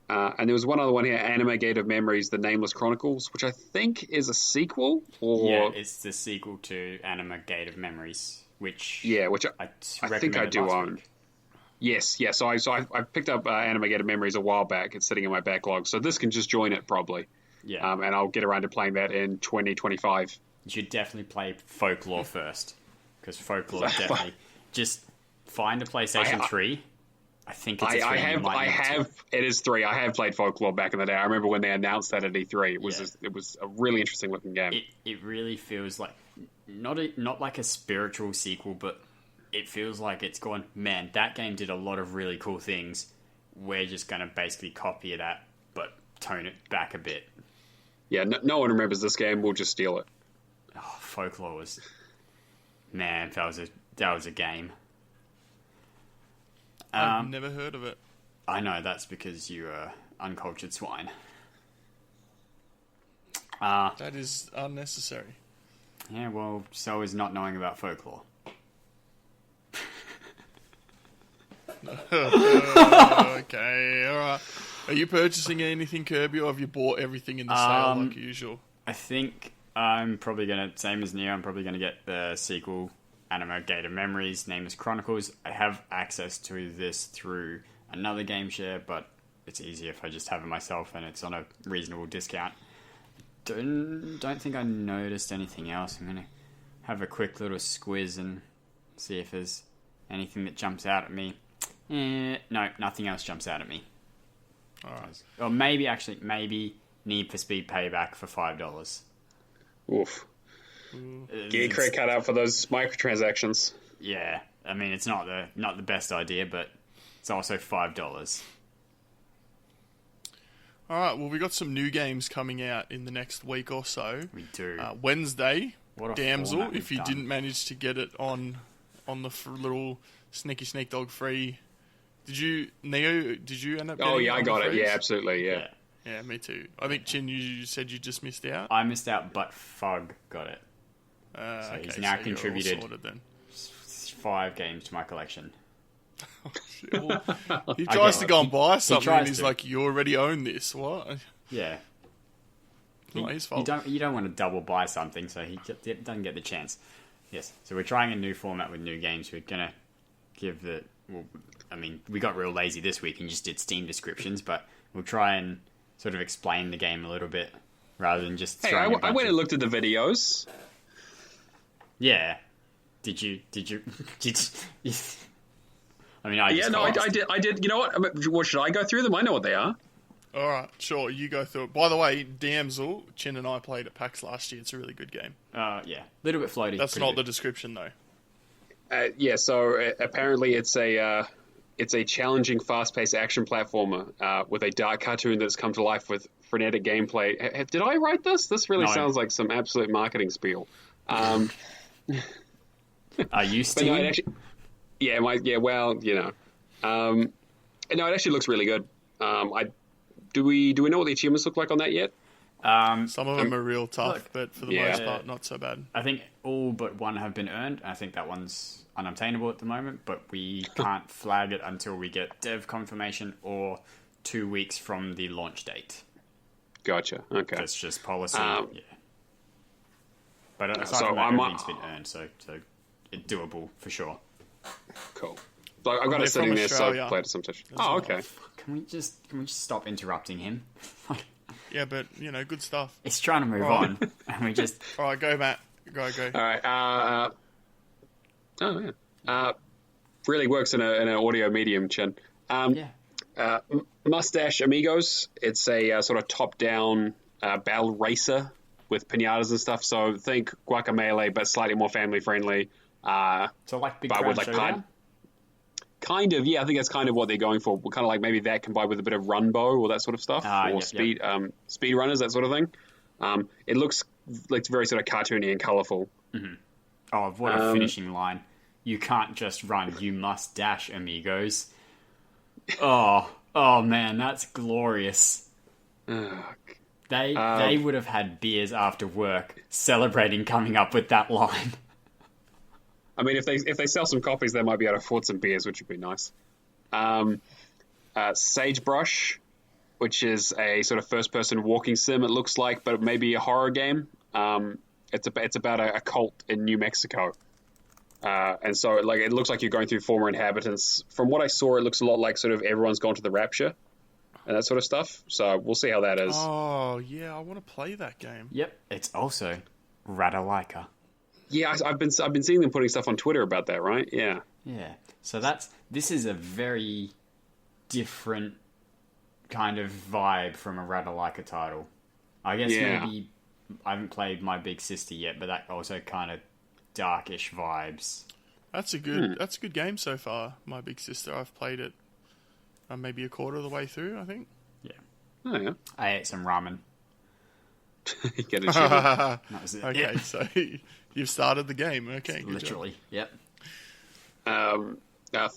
And there was one other one here, Anime Gate of Memories, The Nameless Chronicles, which I think is a sequel, or... Yeah, it's the sequel to Anime Gate of Memories, which I think I do own. Week. Yes, yeah. So I picked up Anime Gate of Memories a while back. It's sitting in my backlog, so this can just join it probably. Yeah, and I'll get around to playing that in 2025. You should definitely play Folklore first, because Folklore definitely just find a PlayStation 3. I think it's a 3. I have. It is 3. I have played Folklore back in the day. I remember when they announced that at E3. It was a really interesting looking game. It really feels like not like a spiritual sequel, but it feels like it's gone, man, that game did a lot of really cool things. We're just going to basically copy that, but tone it back a bit. Yeah, no one remembers this game. We'll just steal it. Oh, Folklore was... Man, that was a game. I've never heard of it. I know, that's because you're an uncultured swine. That is unnecessary. Yeah, well, so is not knowing about Folklore. Okay, alright. Are you purchasing anything, Kirby, or have you bought everything in the sale like usual? I think I'm probably going to, same as Neo, I'm probably going to get the sequel, Anime Gate of Memories, Nameless Chronicles. I have access to this through another game share, but it's easier if I just have it myself and it's on a reasonable discount. Don't think I noticed anything else. I'm going to have a quick little squiz and see if there's anything that jumps out at me. No, nothing else jumps out at me. Alright. Or maybe Need for Speed Payback for $5. Oof. Get your credit card out for those microtransactions. Yeah, I mean, it's not the best idea, but it's also $5. Alright, well, we got some new games coming out in the next week or so. We do. Wednesday, What a Damsel, format if you we've didn't manage to get it on the little Sneak Dog free. Did you end up getting Oh, yeah, I got it. freeze? Yeah, absolutely, yeah. Yeah, me too. I think, Chin, you said you just missed out. I missed out, but Fug got it. So he's now you're all contributed sorted then. 5 games to my collection. Well, he tries to go and buy something, and he's to. like, "You already own this." What? Yeah. Not his fault. You don't want to double buy something, so he doesn't get the chance. Yes. So we're trying a new format with new games. We're gonna give the. Well, I mean, we got real lazy this week and just did Steam descriptions, but we'll try and sort of explain the game a little bit rather than just. Hey, I went and looked at the videos. Yeah. Did you? I mean, I did. You know what? Should I go through them? I know what they are. All right, sure. You go through it. By the way, Damsel, Chin and I played at PAX last year. It's a really good game. Yeah, a little bit floaty. That's not the description, though. So apparently it's a challenging, fast-paced action platformer with a dark cartoon that's come to life with frenetic gameplay. Did I write this? This really sounds like some absolute marketing spiel. Are you Steam? Well, you know. No, it actually looks really good. Do we know what the achievements look like on that yet? Some of them are real tough, but for the most part, not so bad. I think all but one have been earned. I think that one's unobtainable at the moment, but we can't flag it until we get dev confirmation or 2 weeks from the launch date. Gotcha. Okay. That's just policy. But aside from that, everything's been earned, so it's doable for sure. Cool. So I've got it sitting there, so I've played it some touch. Oh, okay. Can we just stop interrupting him? Yeah, but, good stuff. It's trying to move on, and we just... All right, go, Matt. Go. All right. Really works in an audio medium, Chin. Mustache Amigos. It's a sort of top-down battle racer with pinatas and stuff. So think Guacamelee, but slightly more family-friendly. So like Big Crowd Showdown? Kind of, yeah. I think that's kind of what they're going for. Kind of like maybe that combined with a bit of Runbow or that sort of stuff, or speed runners, that sort of thing. It looks like very sort of cartoony and colourful. Mm-hmm. Oh, what a finishing line! You can't just run; you must dash, amigos. Oh man, that's glorious. They would have had beers after work celebrating coming up with that line. I mean, if they sell some copies, they might be able to afford some beers, which would be nice. Sagebrush, which is a sort of first-person walking sim, it looks like, but maybe a horror game. It's about a cult in New Mexico, and so it looks like you're going through former inhabitants. From what I saw, it looks a lot like sort of Everyone's Gone to the Rapture and that sort of stuff. So we'll see how that is. Oh yeah, I want to play that game. Yep, it's also Radalaika. Yeah, I've been seeing them putting stuff on Twitter about that, right? Yeah. Yeah. So this is a very different kind of vibe from a Radalaika title. I guess maybe I haven't played My Big Sister yet, but that also kind of darkish vibes. That's a good game so far. My Big Sister, I've played it maybe a quarter of the way through, I think. Yeah. Oh yeah. I ate some ramen. Get it. That was it. Okay, so you've started the game. Okay, literally. Yep.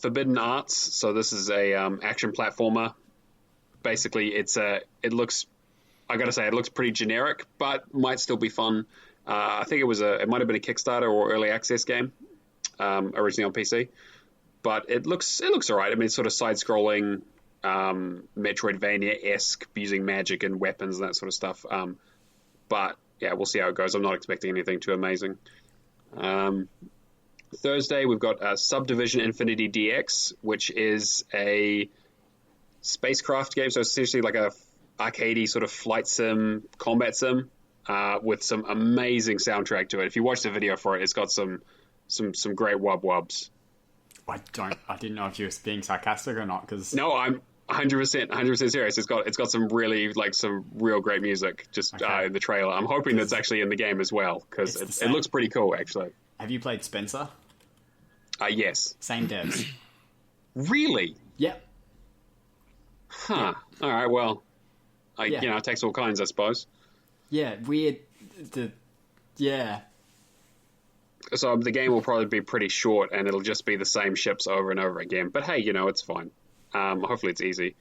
Forbidden Arts. So this is a action platformer. Basically, it looks pretty generic, but might still be fun. I think it might have been a Kickstarter or early access game, originally on PC. But it looks alright. I mean, it's sort of side-scrolling, Metroidvania-esque, using magic and weapons and that sort of stuff. But yeah, we'll see how it goes. I'm not expecting anything too amazing. Thursday, we've got Subdivision Infinity DX, which is a spacecraft game. So it's essentially like a arcadey sort of flight sim, combat sim, with some amazing soundtrack to it. If you watch the video for it, it's got some great wub-wubs. I didn't know if you were being sarcastic or not. Cause... No, I'm 100% serious. It's got some really some real great music in the trailer. I'm hoping that's actually in the game as well because it looks pretty cool actually. Have you played Spencer? Yes. Same devs. Really? Yep. Huh. Yeah. All right. Well, it takes all kinds, I suppose. Yeah. Weird. Yeah. So the game will probably be pretty short, and it'll just be the same ships over and over again. But hey, it's fine. Hopefully it's easy.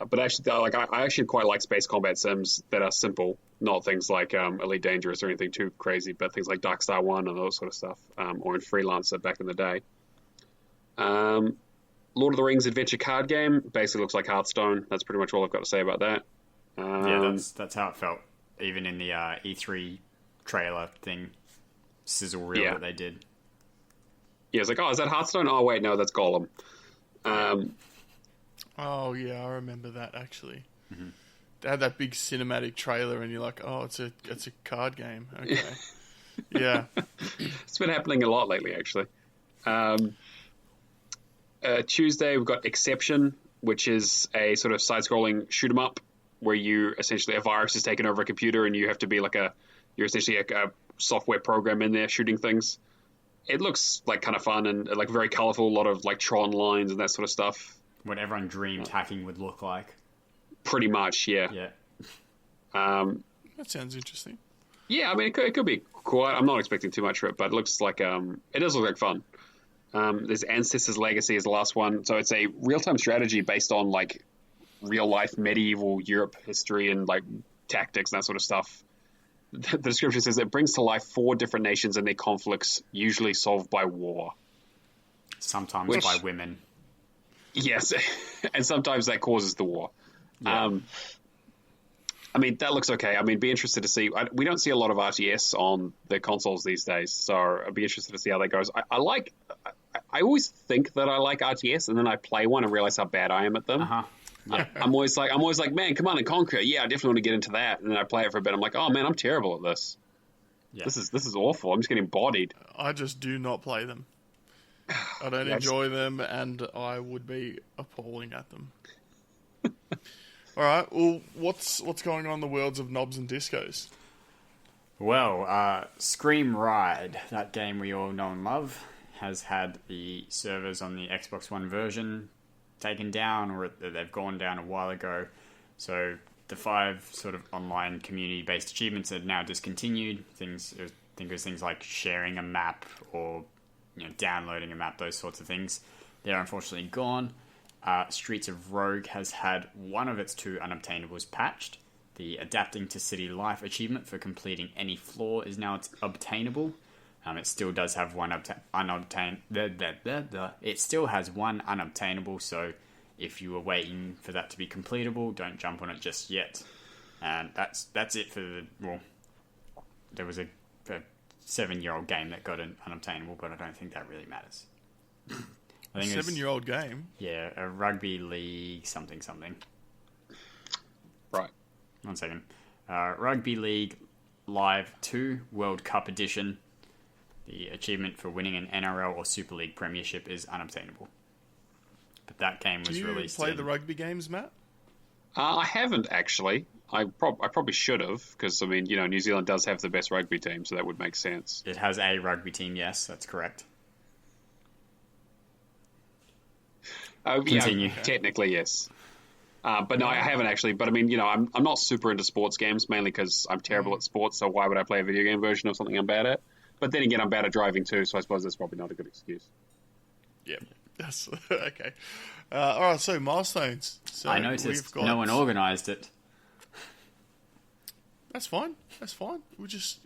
But actually, I actually quite like space combat sims that are simple, not things like Elite Dangerous or anything too crazy, but things like Darkstar 1 and those sort of stuff, or in Freelancer back in the day. Lord of the Rings adventure card game. Basically looks like Hearthstone. That's pretty much all I've got to say about that. Yeah, that's how it felt. Even in the E3 trailer thing, sizzle reel that they did. Yeah, it's like, oh, is that Hearthstone? Oh, wait, no, that's Gollum. Oh yeah, I remember that actually. Mm-hmm. They had that big cinematic trailer, and you're like, oh, it's a card game. Okay, yeah. It's been happening a lot lately, actually. Tuesday we've got Exception, which is a sort of side-scrolling shoot 'em up where you essentially a virus is taken over a computer, and you have to be like you're essentially a software program in there shooting things. It looks like kind of fun and like very colorful, a lot of like Tron lines and that sort of stuff. What everyone dreamed hacking would look like. Pretty much, yeah. Yeah. That sounds interesting. Yeah, I mean, it could be cool. I'm not expecting too much for it, but it looks like it does look like fun. There's Ancestors Legacy is the last one, so it's a real-time strategy based on like real-life medieval Europe history and like tactics and that sort of stuff. The description says it brings to life 4 different nations and their conflicts, usually solved by war. Sometimes by women. Yes, and sometimes that causes the war. Yeah. I mean, that looks okay. I mean, be interested to see. We don't see a lot of RTS on the consoles these days, so I'd be interested to see how that goes. I always think that I like RTS, and then I play one and realize how bad I am at them. Uh-huh. Yeah. I'm always like, man, come on and Conquer. Yeah, I definitely want to get into that. And then I play it for a bit. I'm like, oh man, I'm terrible at this. Yeah. This is awful. I'm just getting bodied. I just do not play them. I don't enjoy them, and I would be appalling at them. All right. Well, what's going on in the worlds of knobs and discos? Well, Scream Ride, that game we all know and love, has had the servers on the Xbox One version taken down, or they've gone down a while ago. So the 5 sort of online community-based achievements are now discontinued. Think of things like sharing a map or downloading a map, those sorts of things. They're unfortunately gone. Streets of Rogue has had one of its 2 unobtainables patched. The Adapting to City Life achievement for completing any floor is now obtainable. It still does have one It still has one unobtainable, so if you were waiting for that to be completable, don't jump on it just yet. And that's it for there was a 7-year-old game that got an unobtainable, but I don't think that really matters. I think 7-year-old game? Yeah, a rugby league something. Right. 1 second. Rugby League Live 2 World Cup Edition. The achievement for winning an NRL or Super League premiership is unobtainable. But that game was released. Do you play the rugby games, Matt? I haven't actually. I probably should have, because I mean, New Zealand does have the best rugby team, so that would make sense. It has a rugby team, yes, that's correct. Continue. Yeah, technically, yes. But no, I haven't actually. But I mean, I'm not super into sports games, mainly because I'm terrible at sports. So why would I play a video game version of something I'm bad at? But then again, I'm bad at driving too, so I suppose that's probably not a good excuse. Yeah, that's okay. All right, so milestones. So I noticed no one organised it. That's fine. We just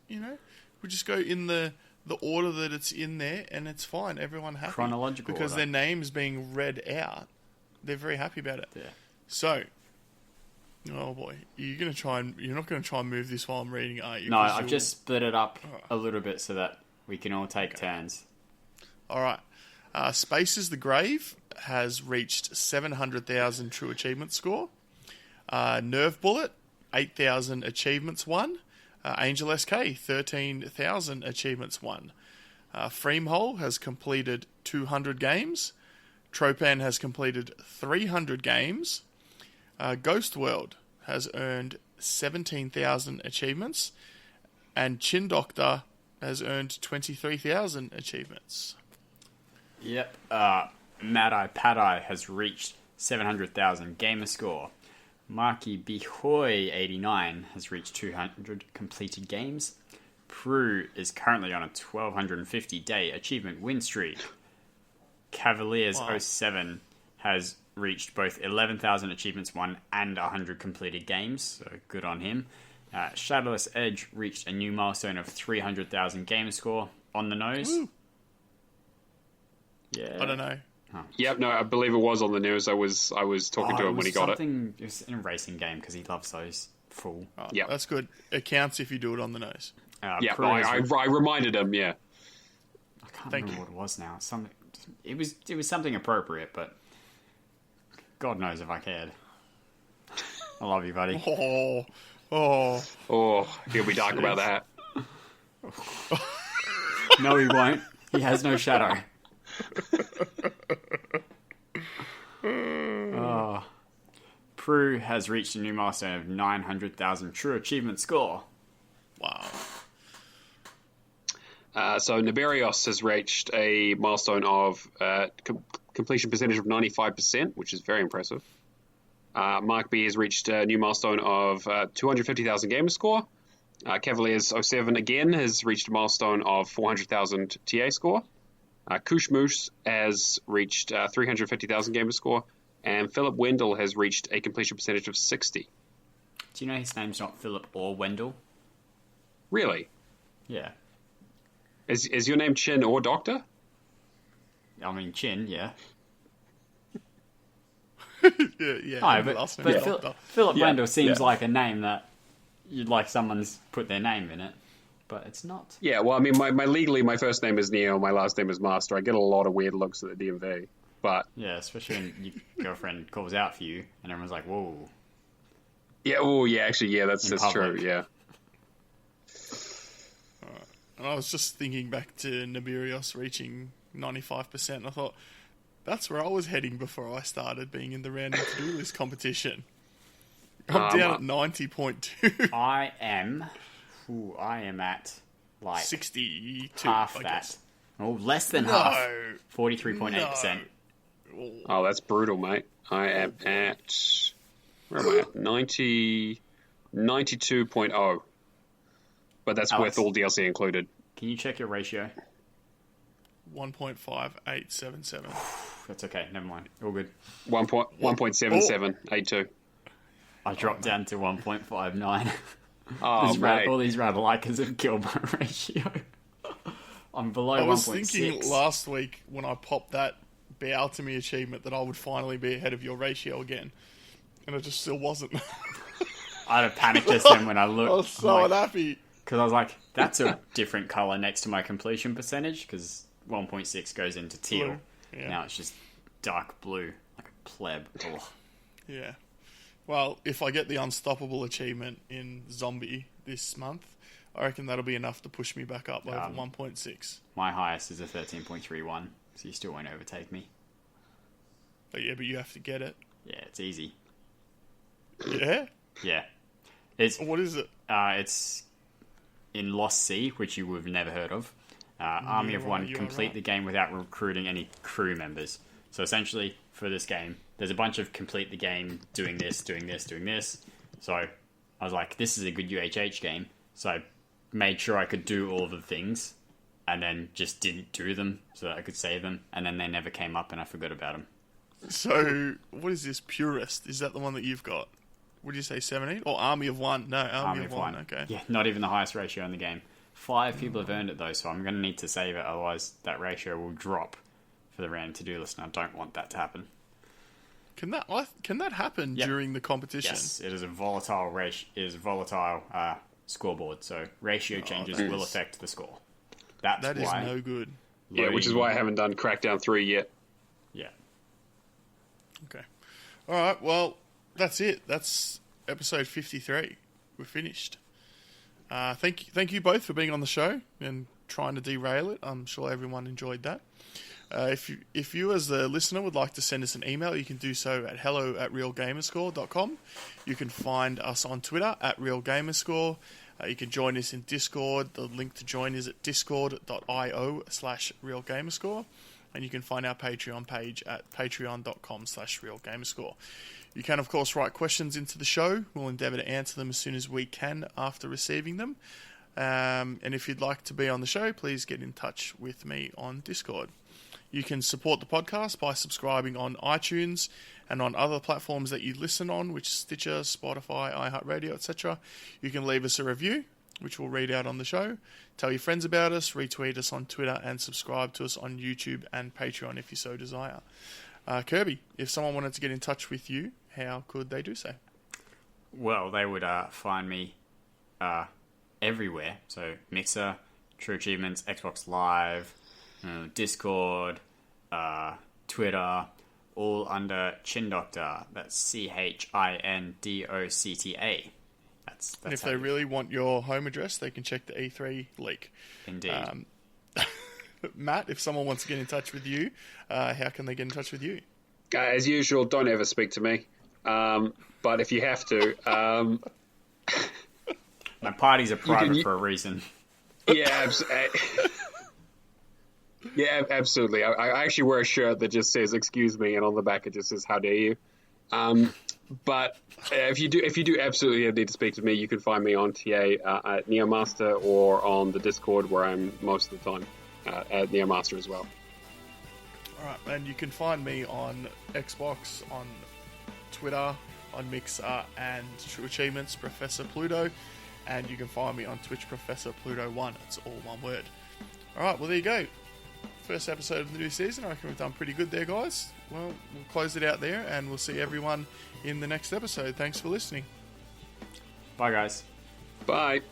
go in the order that it's in there, and it's fine. Everyone happy. Chronological because order. Their name's being read out. They're very happy about it. Yeah. So, oh boy, you're not gonna try and move this while I'm reading, are you? No, I've just split it up a little bit so that we can all take turns. All right. Spaces the Grave has reached 700,000 true achievement score. Nerve Bullet, 8,000 achievements won. Angel SK, 13,000 achievements won. Freemhole has completed 200 games. Tropan has completed 300 games. Ghost World has earned 17,000 achievements. And ChinDocta has earned 23,000 achievements. Yep. Mad-Eye Pad-Eye has reached 700,000 Gamerscore. Marky Bihoy 89 has reached 200 completed games. Prue is currently on a 1,250 day achievement win streak. Cavaliers 07 has reached both 11,000 achievements won and 100 completed games, so good on him. Shadowless Edge reached a new milestone of 300,000 Gamerscore on the nose. Woo. Yeah. I don't know. Yep, no, I believe it was on the news. I was talking to him when he got it. It was in a racing game because he loves those full. Yeah, That's good. It counts if you do it on the nose. yeah. I reminded him. Yeah, I can't Thank remember you. what it was now. It was something appropriate, but God knows if I cared. I love you, buddy. Oh, he'll be dark about that. No, he won't. He has no shadow. Prue has reached a new milestone of 900,000 true achievement score. Wow. So Niberios has reached a milestone of completion percentage of 95%, which is very impressive. Mark B has reached a new milestone of 250,000 Gamerscore. Cavaliers 07 again has reached a milestone of 400,000 TA score. Kush Moose has reached 350,000 Gamerscore. And Philip Wendell has reached a completion percentage of 60. Do you know his name's not Philip or Wendell? Really? Yeah. Is your name Chin or Doctor? I mean, Chin, yeah. Yeah. No, last name but is Doctor. Philip Yeah, Wendell seems yeah. like a name that you'd like someone's put their name in it, but it's not. Yeah, well, I mean, legally, my first name is Neo, my last name is Master. I get a lot of weird looks at the DMV, but... Yeah, especially when your girlfriend calls out for you and everyone's like, whoa. Yeah, oh, yeah, actually, yeah, that's true, public. yeah. And I was just thinking back to Niberios reaching 95%, and I thought, that's where I was heading before I started being in the random to-do list competition. I'm down at 90.2. I am at like 62, half I that. guess. Oh, less than No. half. 43.8%. Oh, that's brutal, mate. I am at... Where am I at? 92.0. But that's Alex, with all DLC included. Can you check your ratio? 1.5877. That's okay, never mind. All good. 1.7782. I dropped down to 1.59. Oh, mate. All these Radlikers have killed my ratio. I'm below 1.6. I was thinking last week when I popped that bow to me achievement that I would finally be ahead of your ratio again. And it just still wasn't. I had a panic just then when I looked. I was so unhappy. Because I was like, that's a different colour next to my completion percentage, because 1.6 goes into teal. Blue, yeah. Now it's just dark blue, like a pleb. Ugh. Yeah. Well, if I get the Unstoppable achievement in Zombie this month, I reckon that'll be enough to push me back up over 1.6. My highest is a 13.31, so you still won't overtake me. But you have to get it. Yeah, it's easy. Yeah? Yeah. What is it? It's in Lost Sea, which you would have never heard of. Army of One, you are complete right. the game without recruiting any crew members. So essentially, for this game, there's a bunch of complete the game, doing this, doing this, doing this. So I was like, this is a good UHH game. So I made sure I could do all of the things, and then just didn't do them so that I could save them, and then they never came up and I forgot about them. So, what is this? Purist? Is that the one that you've got? Would you say 17? Or Army of One? No, Army of One. Okay. Yeah, not even the highest ratio in the game. 5 people have earned it though, so I'm going to need to save it, otherwise that ratio will drop for the random to-do list, and I don't want that to happen. Can that happen Yep. during the competition? Yes, it is a volatile scoreboard, so ratio changes that will is- affect the score. That's That is why. no good. Yeah, which is why I haven't done Crackdown 3 yet. Yeah. Okay. All right. Well, that's it. That's episode 53. We're finished. Thank you both for being on the show and trying to derail it. I'm sure everyone enjoyed that. If you as the listener would like to send us an email, you can do so at hello@realgamerscore.com. You can find us on Twitter at realgamerscore. You can join us in Discord. The link to join is at discord.io/realgamerscore. And you can find our Patreon page at patreon.com/realgamerscore. You can, of course, write questions into the show. We'll endeavour to answer them as soon as we can after receiving them. And if you'd like to be on the show, please get in touch with me on Discord. You can support the podcast by subscribing on iTunes and on other platforms that you listen on, which is Stitcher, Spotify, iHeartRadio, etc. You can leave us a review. which we'll read out on the show. Tell your friends about us, retweet us on Twitter, and subscribe to us on YouTube and Patreon if you so desire. Kirby, if someone wanted to get in touch with you, how could they do so? Well, they would find me everywhere. So Mixer, True Achievements, Xbox Live, Discord, Twitter, all under ChinDocta. That's ChinDocta. That's and if they really want your home address, they can check the E3 leak. Indeed. Matt, if someone wants to get in touch with you, how can they get in touch with you? As usual, don't ever speak to me. But if you have to, my parties are private for a reason. Yeah, yeah, absolutely. I actually wear a shirt that just says "Excuse me," and on the back it just says "How dare you." But if you do absolutely need to speak to me, you can find me on TA at Neomaster or on the Discord where I'm most of the time at Neomaster as well. All right, and you can find me on Xbox, on Twitter, on Mixer, and True Achievements, ProfessorPluto, and you can find me on Twitch, ProfessorPluto1. It's all one word. All right, well, there you go. First episode of the new season. I reckon we've done pretty good there, guys. Well, we'll close it out there, and we'll see everyone in the next episode. Thanks for listening. Bye, guys. Bye.